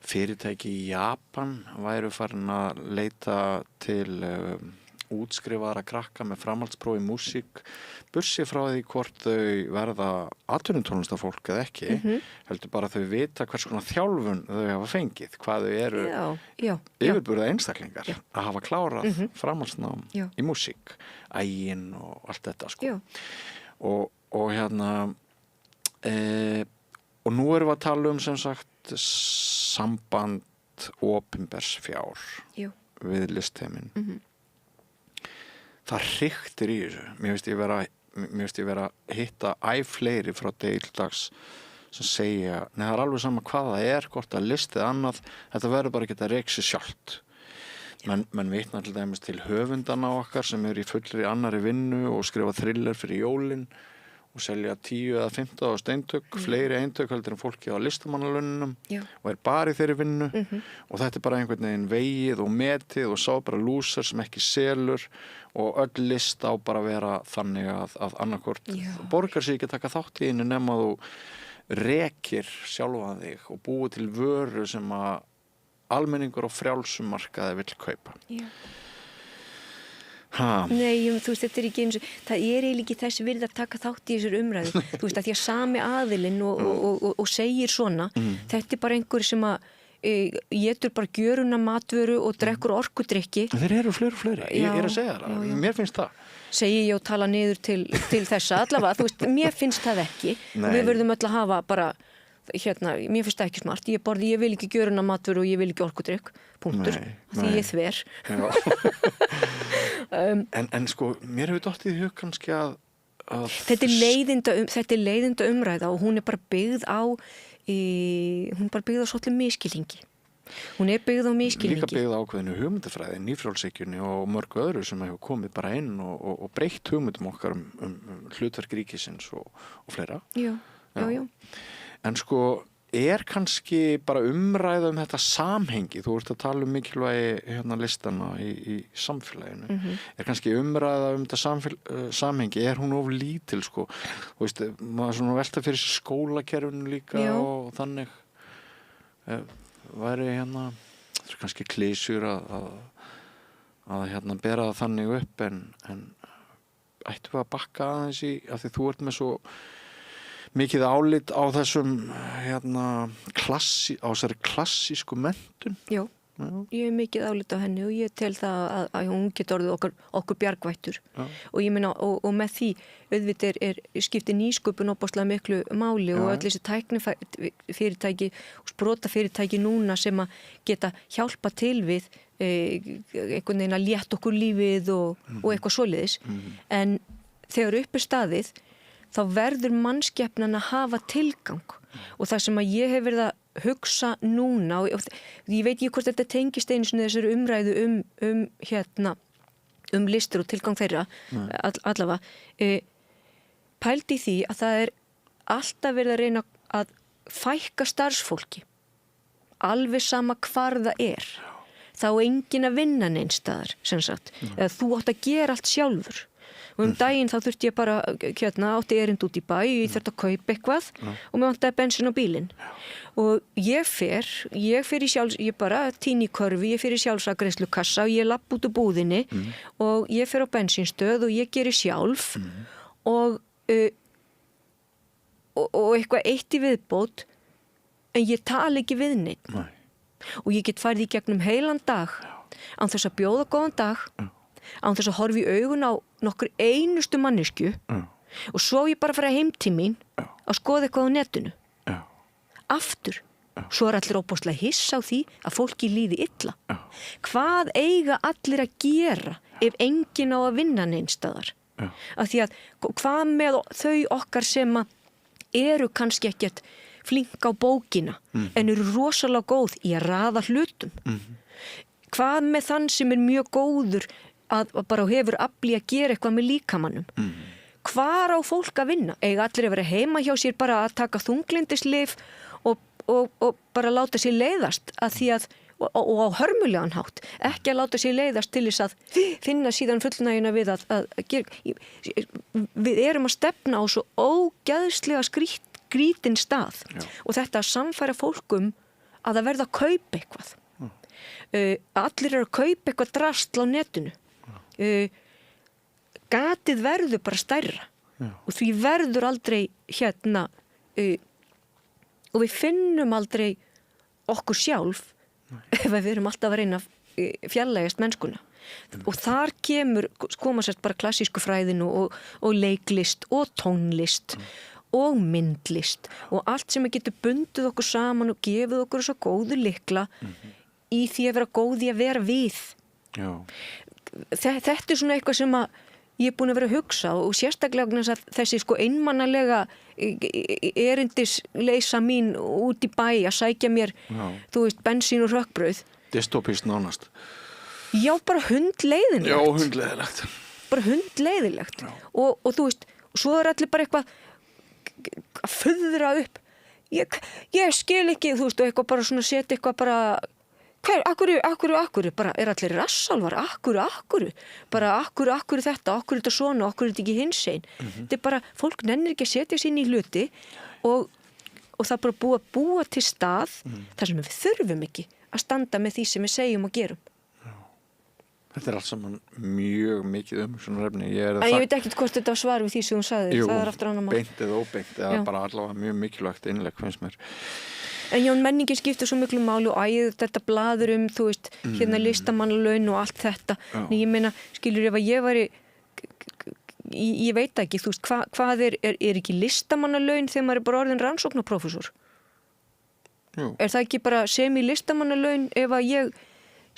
fyrirtæki í Japan væru farin að leita til útskrifaðara krakka með framhaldspróf í músík bursi frá því hvort þau verða atvinnutónlistafólk eða ekki heldur bara þau vita hvers konar þjálfun þau hafa fengið, hvað þau eru yfirburða einstaklingar að hafa klárað framhaldsnám í músík, ægin og allt þetta og og nú erum við að tala sem sagt samband opinbers fjár við listheiminn það hriktir í þessu. Mér finnst ég vera að hitta fleiri frá degi til dags sem segja, það er alveg sama hvað það er, hvort það listið annað, þetta verður bara ekki að reka sig sjálft. Menn vitnar til dæmis til höfundana okkar sem eru í fullri annarri vinnu og skrifa thriller fyrir jólin og selja 10 eða 15 eintök, fleiri eintök heldur en fólki á listamannalaununum og er bara í þeirri vinnu og þetta er bara einhvern veginn vegið og metið og sá bara lúsar sem ekki selur og öll list á bara að vera þannig að annarkvort borgar sig ekki að taka þátt í henni nema þú rekir sjálfan þig og búið til vöru sem að almenningur á frjálsum markaði vill kaupa.
Nei, þú veist, þetta er ekki eins og það er eiginlega ekki þessi virði að taka þátt í þessar umræðu, þú veist, að því að sami aðilinn og segir svona þetta er bara einhver sem að étur bara gjöruna matvöru og drekkur orkudrykki.
Þeir eru fleiri, ég er að segja það, mér finnst það.
Segi ég og tala niður til þessa allavega, þú veist, mér finnst það ekki og við verðum öll að hafa bara mér finnst það ekki smart, ég vil ekki gjöruna matvöru og ég vil ekki orkudrykk, punktur, því ég þver.
En sko, mér hefur dottið í hug kannski að
þetta er leiðinda umræða og hún er bara byggð á svolítið miskilningi. Hún er byggð á miskilningi.
Líka byggð á ákveðinu hugmyndafræði, nýfrjálshyggjunni og mörgu öðru sem hefur komið bara inn og breytt hugmyndum okkar hlutverk ríkisins og fleira.
Já.
En sko, er kannski bara umræða þetta samhengi, þú ert að tala mikilvægi listana í samfélaginu, er kannski umræða þetta samhengi, er hún of lítil sko, þú veist, maður svona velta fyrir skólakerfinu líka og þannig væri þetta er kannski klísjur að hérna bera það þannig upp en ættum við að bakka aðeins í af því þú ert með svo mikið álit á þessum hérna þessari klassísku menntun.
Já, ég hef mikið álit á henni og ég tel það að hún getur orðið okkur bjargvættur. Og ég meina, og með því auðvitað skiptir nýsköpun opaslega miklu máli og öll þessi tæknifyrirtæki og sprotafyrirtæki núna sem að geta hjálpa til við einhvern veginn að létta okkur lífið og eitthvað svoleiðis. En þegar upp staðið þá verður mannskepnan að hafa tilgang og það sem að ég hef verið að hugsa núna og ég veit ekki hvort þetta tengist einu sinni þessari umræðu um listur og tilgang þeirra allavega pældi því að það alltaf verið að reyna að fækka starfsfólki alveg sama hvar það þá enginn að vinna neins staðar sem sagt, eða þú átt að gera allt sjálfur og daginn þá þurfti ég bara átti erind út í bæ, ég þurfti að kaupa eitthvað og mér vantaði bensin á bílinn og ég fer ég bara tíni í körfi, ég fer í sjálfsafgreiðslukassa og ég lapp út úr búðinni og ég fer á bensínstöð og ég geri sjálf og eitthvað eitt í viðbót en ég tala ekki við neitt og ég get farið í gegnum heilan dag án þess að bjóða góðan dag án þess að horfa í augun á nokkur einustu manneskju og svo ég bara fara heim til mín að skoða eitthvað á netinu aftur, svo allir óbúslega hissa á því að fólki líði illa hvað eiga allir að gera ef enginn á að vinna neins staðar af því að hvað með þau okkar sem eru kannski ekkert flink á bókina en eru rosalega góð í að raða hlutum hvað með þann sem mjög góður að bara hefur afli að gera eitthvað með líkamannum hvar á fólk að vinna eiga allir að vera heima hjá sér bara að taka þunglyndislyf og bara láta sér leiðast að því að og á hörmulegan hátt ekki að láta sér leiðast til þess að finna síðan fullnægjuna við að gera við erum að stefna á svo ógeðslega skrítin stað og þetta að samfæra fólkum að það verða að kaupa eitthvað allir eru að kaupa eitthvað drasl á netinu gatið verður bara stærra og því verður aldrei og við finnum aldrei okkur sjálf ef við erum alltaf að reyna að fjarlægjast mennskuna og þar koma sérst bara klassísku fræðinu og leiklist og tónlist og myndlist og allt sem getur bundið okkur saman og gefið okkur svo góðu lykla í því að vera góði að vera við þetta svona eitthvað sem að ég búin að vera að hugsa og sérstaklega þessi einmannalega erindisleysa mín út í bæ að sækja mér þú veist, bensín og rökkbrauð
dystopist nánast
bara
hundleiðilegt
bara hundleiðilegt og þú veist, svo allir bara eitthvað að fuðra upp ég skil ekki, þú veist, og eitthvað bara svona setja eitthvað bara akkur bara allir rassalvar, akkur bara akkur þetta, akkur þetta svona, akkur þetta ekki hinsegin þetta bara, fólk nennir ekki að setja sín í hluti og það bara búa til stað þar sem við þurfum ekki að standa með því sem við segjum og gerum
Þetta allt saman mjög mikið svona efni ég
veit ekkert hvort þetta var svar við því sem hún sagði það aftur annað mál
beint eða óbeint, eða bara allavega mjög mikilvægt innlegg finnst mér
En menningin skiptir svo miklu máli og þetta blaður þú veist, listamannalaun og allt þetta. Ég meina, skilur ef að ég væri, ég veit ekki, þú veist, hvað er ekki listamannalaun þegar maður bara orðin rannsóknarprófessor? Það ekki bara semi-listamannalaun ef að ég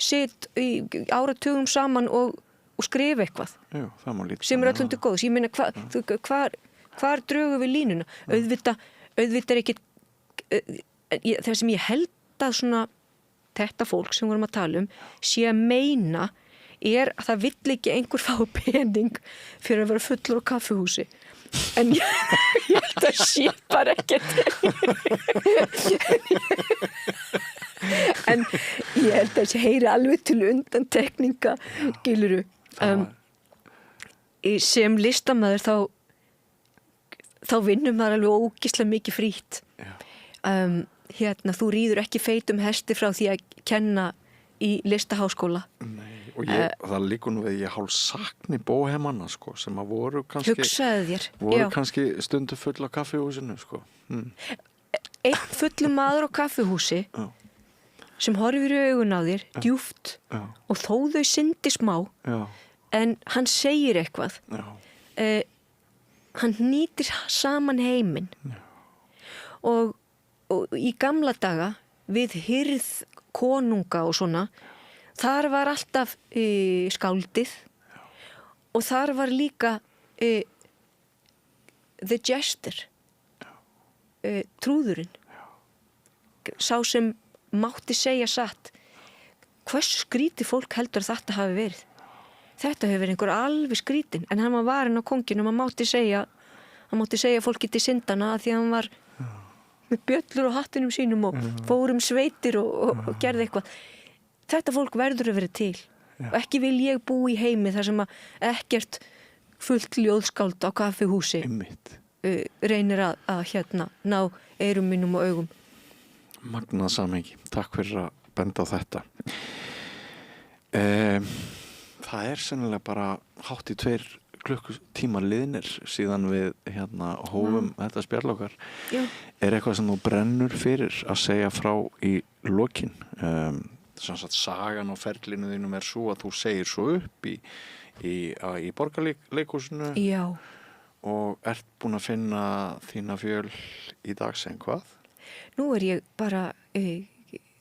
sit í áratugum saman og skrifa eitthvað?
Það má lítið.
Sem öllum til góðs. Ég meina, hvar drögum við línuna? Auðvitað er ekki það sem ég held að svona þetta fólk sem við vorum að tala sé að meina að það vill ekki einhver fá pening fyrir að vera fullur á kaffihúsi en ég held að sé bara ekkert en ég held að þessi heyri alveg til undantekninga skilurðu sem listamaður þá vinnum maður alveg ógeðslega mikið frítt þú ríður ekki feitum hesti frá því að kenna í listaháskóla.
Nei, og það líkur nú við ég hálf sakni bóhemanna sko, sem að voru kannski stundu full á kaffihúsinu sko.
Einn fullur maður á kaffihúsi sem horfir í augun á þér djúpt og þó þau syndi smá en hann segir eitthvað hann hnýtir saman heiminn og í gamla daga við hirð konunga og svona þar var alltaf skáldið og þar var líka the jester trúðurinn sá sem mátti segja satt hversu skrítið fólk heldur þetta hafi verið þetta hefur verið einhver alveg skrítin en hann var varinn á konginum hann mátti segja fólki til syndana að því að hann var með bjöllur á hattinum sínum og fórum sveitir og gerði eitthvað þetta fólk verður að vera til og ekki vil ég bú í heimi þar sem að ekkert fullt ljóðskáld á kaffihúsi reynir að ná eyrum mínum og augum.
Magnað samhengi. Takk fyrir að benda á þetta. Það sennilega bara hátt í 2 klukkutímar liðnir síðan við hófum þetta spjall okkar. Já. Er eitthvað sem þú brennur fyrir að segja frá í lokin? Sagan og ferlinu þínum er svo að þú segir svo upp í Borgarleikhúsinu.
Já.
Og ert búin að finna þína fjöl í dag sem hvað?
Nú er ég bara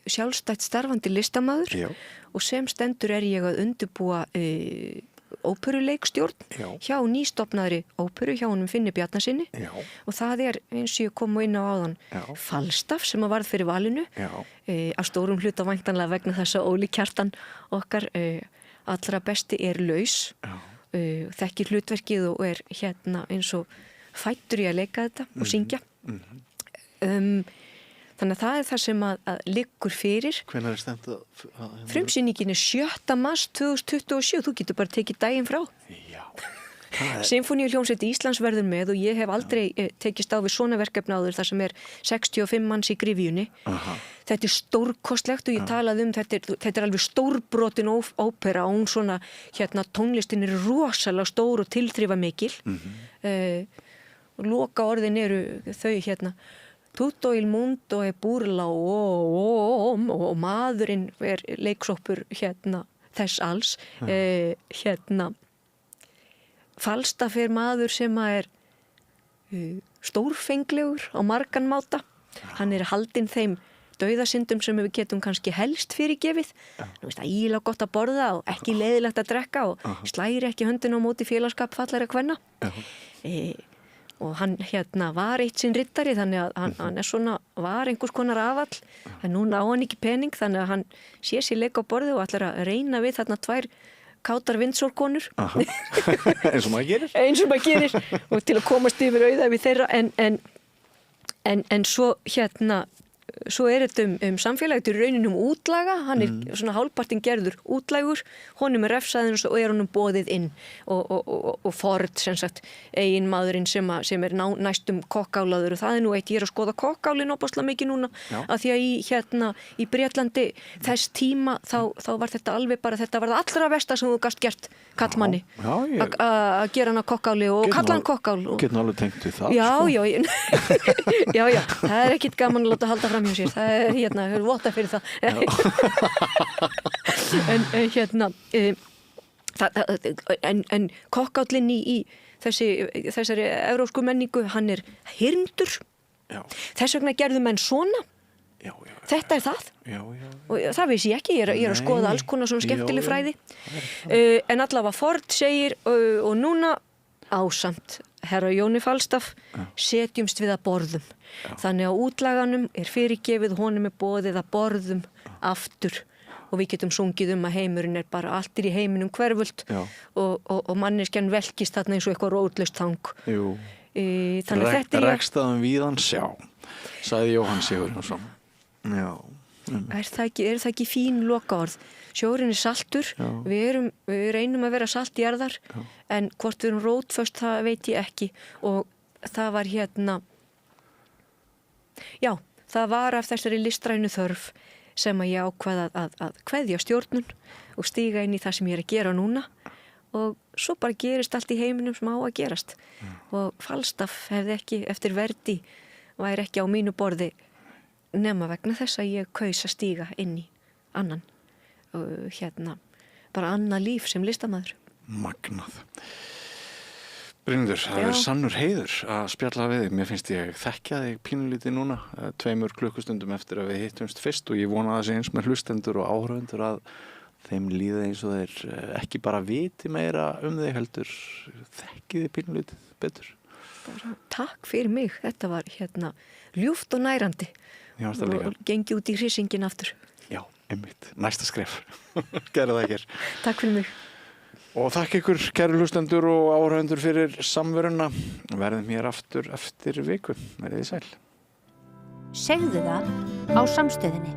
sjálfstætt starfandi listamaður og sem stendur er ég að undirbúa óperuleikstjórn hjá nýstofnaðri óperu hjá honum Finni Bjarnasyni og það er eins og ég kom inn á áðan Falstaff sem að varð fyrir valinu af stórum hluta væntanlega vegna þess að Óli Kjartan okkar allra besti er laus þekkir hlutverkið og er eins og fættur í að leika þetta og syngja þannig að það er það sem að liggur fyrir.
Hvenær er stefnt
frumsýningin er 7. mars 2027 þú getur bara tekið daginn frá Sinfóníuhljómsveit Íslands verður með og ég hef aldrei tekist á við svona verkefni áður þar sem er 65 manns í gryfjunni þetta er stórkostlegt og ég talaði þetta er alveg stórbrotin ópera og hún svona tónlistin er rosalega stór og tilþrifamikil og loka orðin eru þau tutto il mondo e burla og maðurinn er leiksoppur þess alls Falstaff er maður sem er stórfenglegur á margan máta. Hann er haldinn þeim dauðasyndum sem við getum kannski helst fyrirgefið. Nú veist það ílega gott að borða og ekki leiðilegt að drekka og slæri ekki höndin á móti félagskap fallara kvenna. Og hann var eitt sinn riddari þannig að hann er svona, var einhvers konar afall en núna á hann ekki pening þannig að hann sé sér leika á borði og ætlar að reyna við þarna 2 kátar vindsorkonur
eins og maður
gerir og til að komast yfir auðæfi þeirra en svo svo er þetta samfélagið til rauninum útlaga, hann er svona hálfpartinn gerður útlægur, honum er refsaðinn og er honum boðið inn og Ford sem sagt eigin maðurinn sem er næstum kokkálaður og það er nú eitt, ég er að skoða kokkálinn opaslega mikið núna, að því að í Bretlandi þess tíma þá var þetta alveg bara, þetta var það allra besta sem þú gast gert kallmanni að gera hann að kokkáli og kalla hann kokkál.
Getur alveg tengt við það?
Já, það er ekkit gaman að láta halda fram hjá sér, það er hefur vota fyrir það en kokkállinn í þessari evrópsku menningu, hann er hyrndur þess vegna gerðu menn svona þetta er það og það vissi ég ekki, ég er að skoða alls konar svona skemmtileg fræði en allavega Ford segir og núna ásamt herra Jóni Falstaff setjumst við að borðum þannig að útlaganum er fyrirgefið, honum er boðið að borðum aftur og við getum sungið að heimurinn er bara allt í heiminum hverfult og manneskjan velkist þarna eins og eitthvað rótlaust þang. Þannig að þetta er
rekstaðum víðan sjá, sagði Jóhann Sigurjónsson.
Er það ekki fín lokaorð? Sjórinn er saltur, við reynum að vera saltjarðar en hvort við erum rótföst það veit ég ekki og það var það var af þessari listrænu þörf sem að ég ákvað að kveðja stjórnun og stíga inn í það sem ég er að gera núna og svo bara gerist allt í heiminum sem á að gerast og Falstaff hefði ekki eftir Verdi væri ekki á mínu borði nema vegna þess að ég kaus að stíga inn í annan bara annað líf sem listamaður.
Magnað. Brynhildur, það er sannur heiður að spjalla við þig. Mér finnst ég þekkja þig pínulítið núna 2 klukkustundum eftir að við hittumst fyrst og ég vona það sé eins með hlustendur og áhörfundur að þeim líða eins og þeir ekki bara viti meira þig heldur þekki þig pínulítið betur.
Bara takk fyrir mig. Þetta var ljúft og nærandi og gengi út í hryssingin aftur.
Já, einmitt. Næsta skref. Gerðu það ekki.
Takk fyrir mig.
Og þakka ykkur, kæru hlustendur og áhörfundur fyrir samveruna. Verðum hér aftur eftir viku. Verið þið sæl.
Segðu það á Samstöðinni.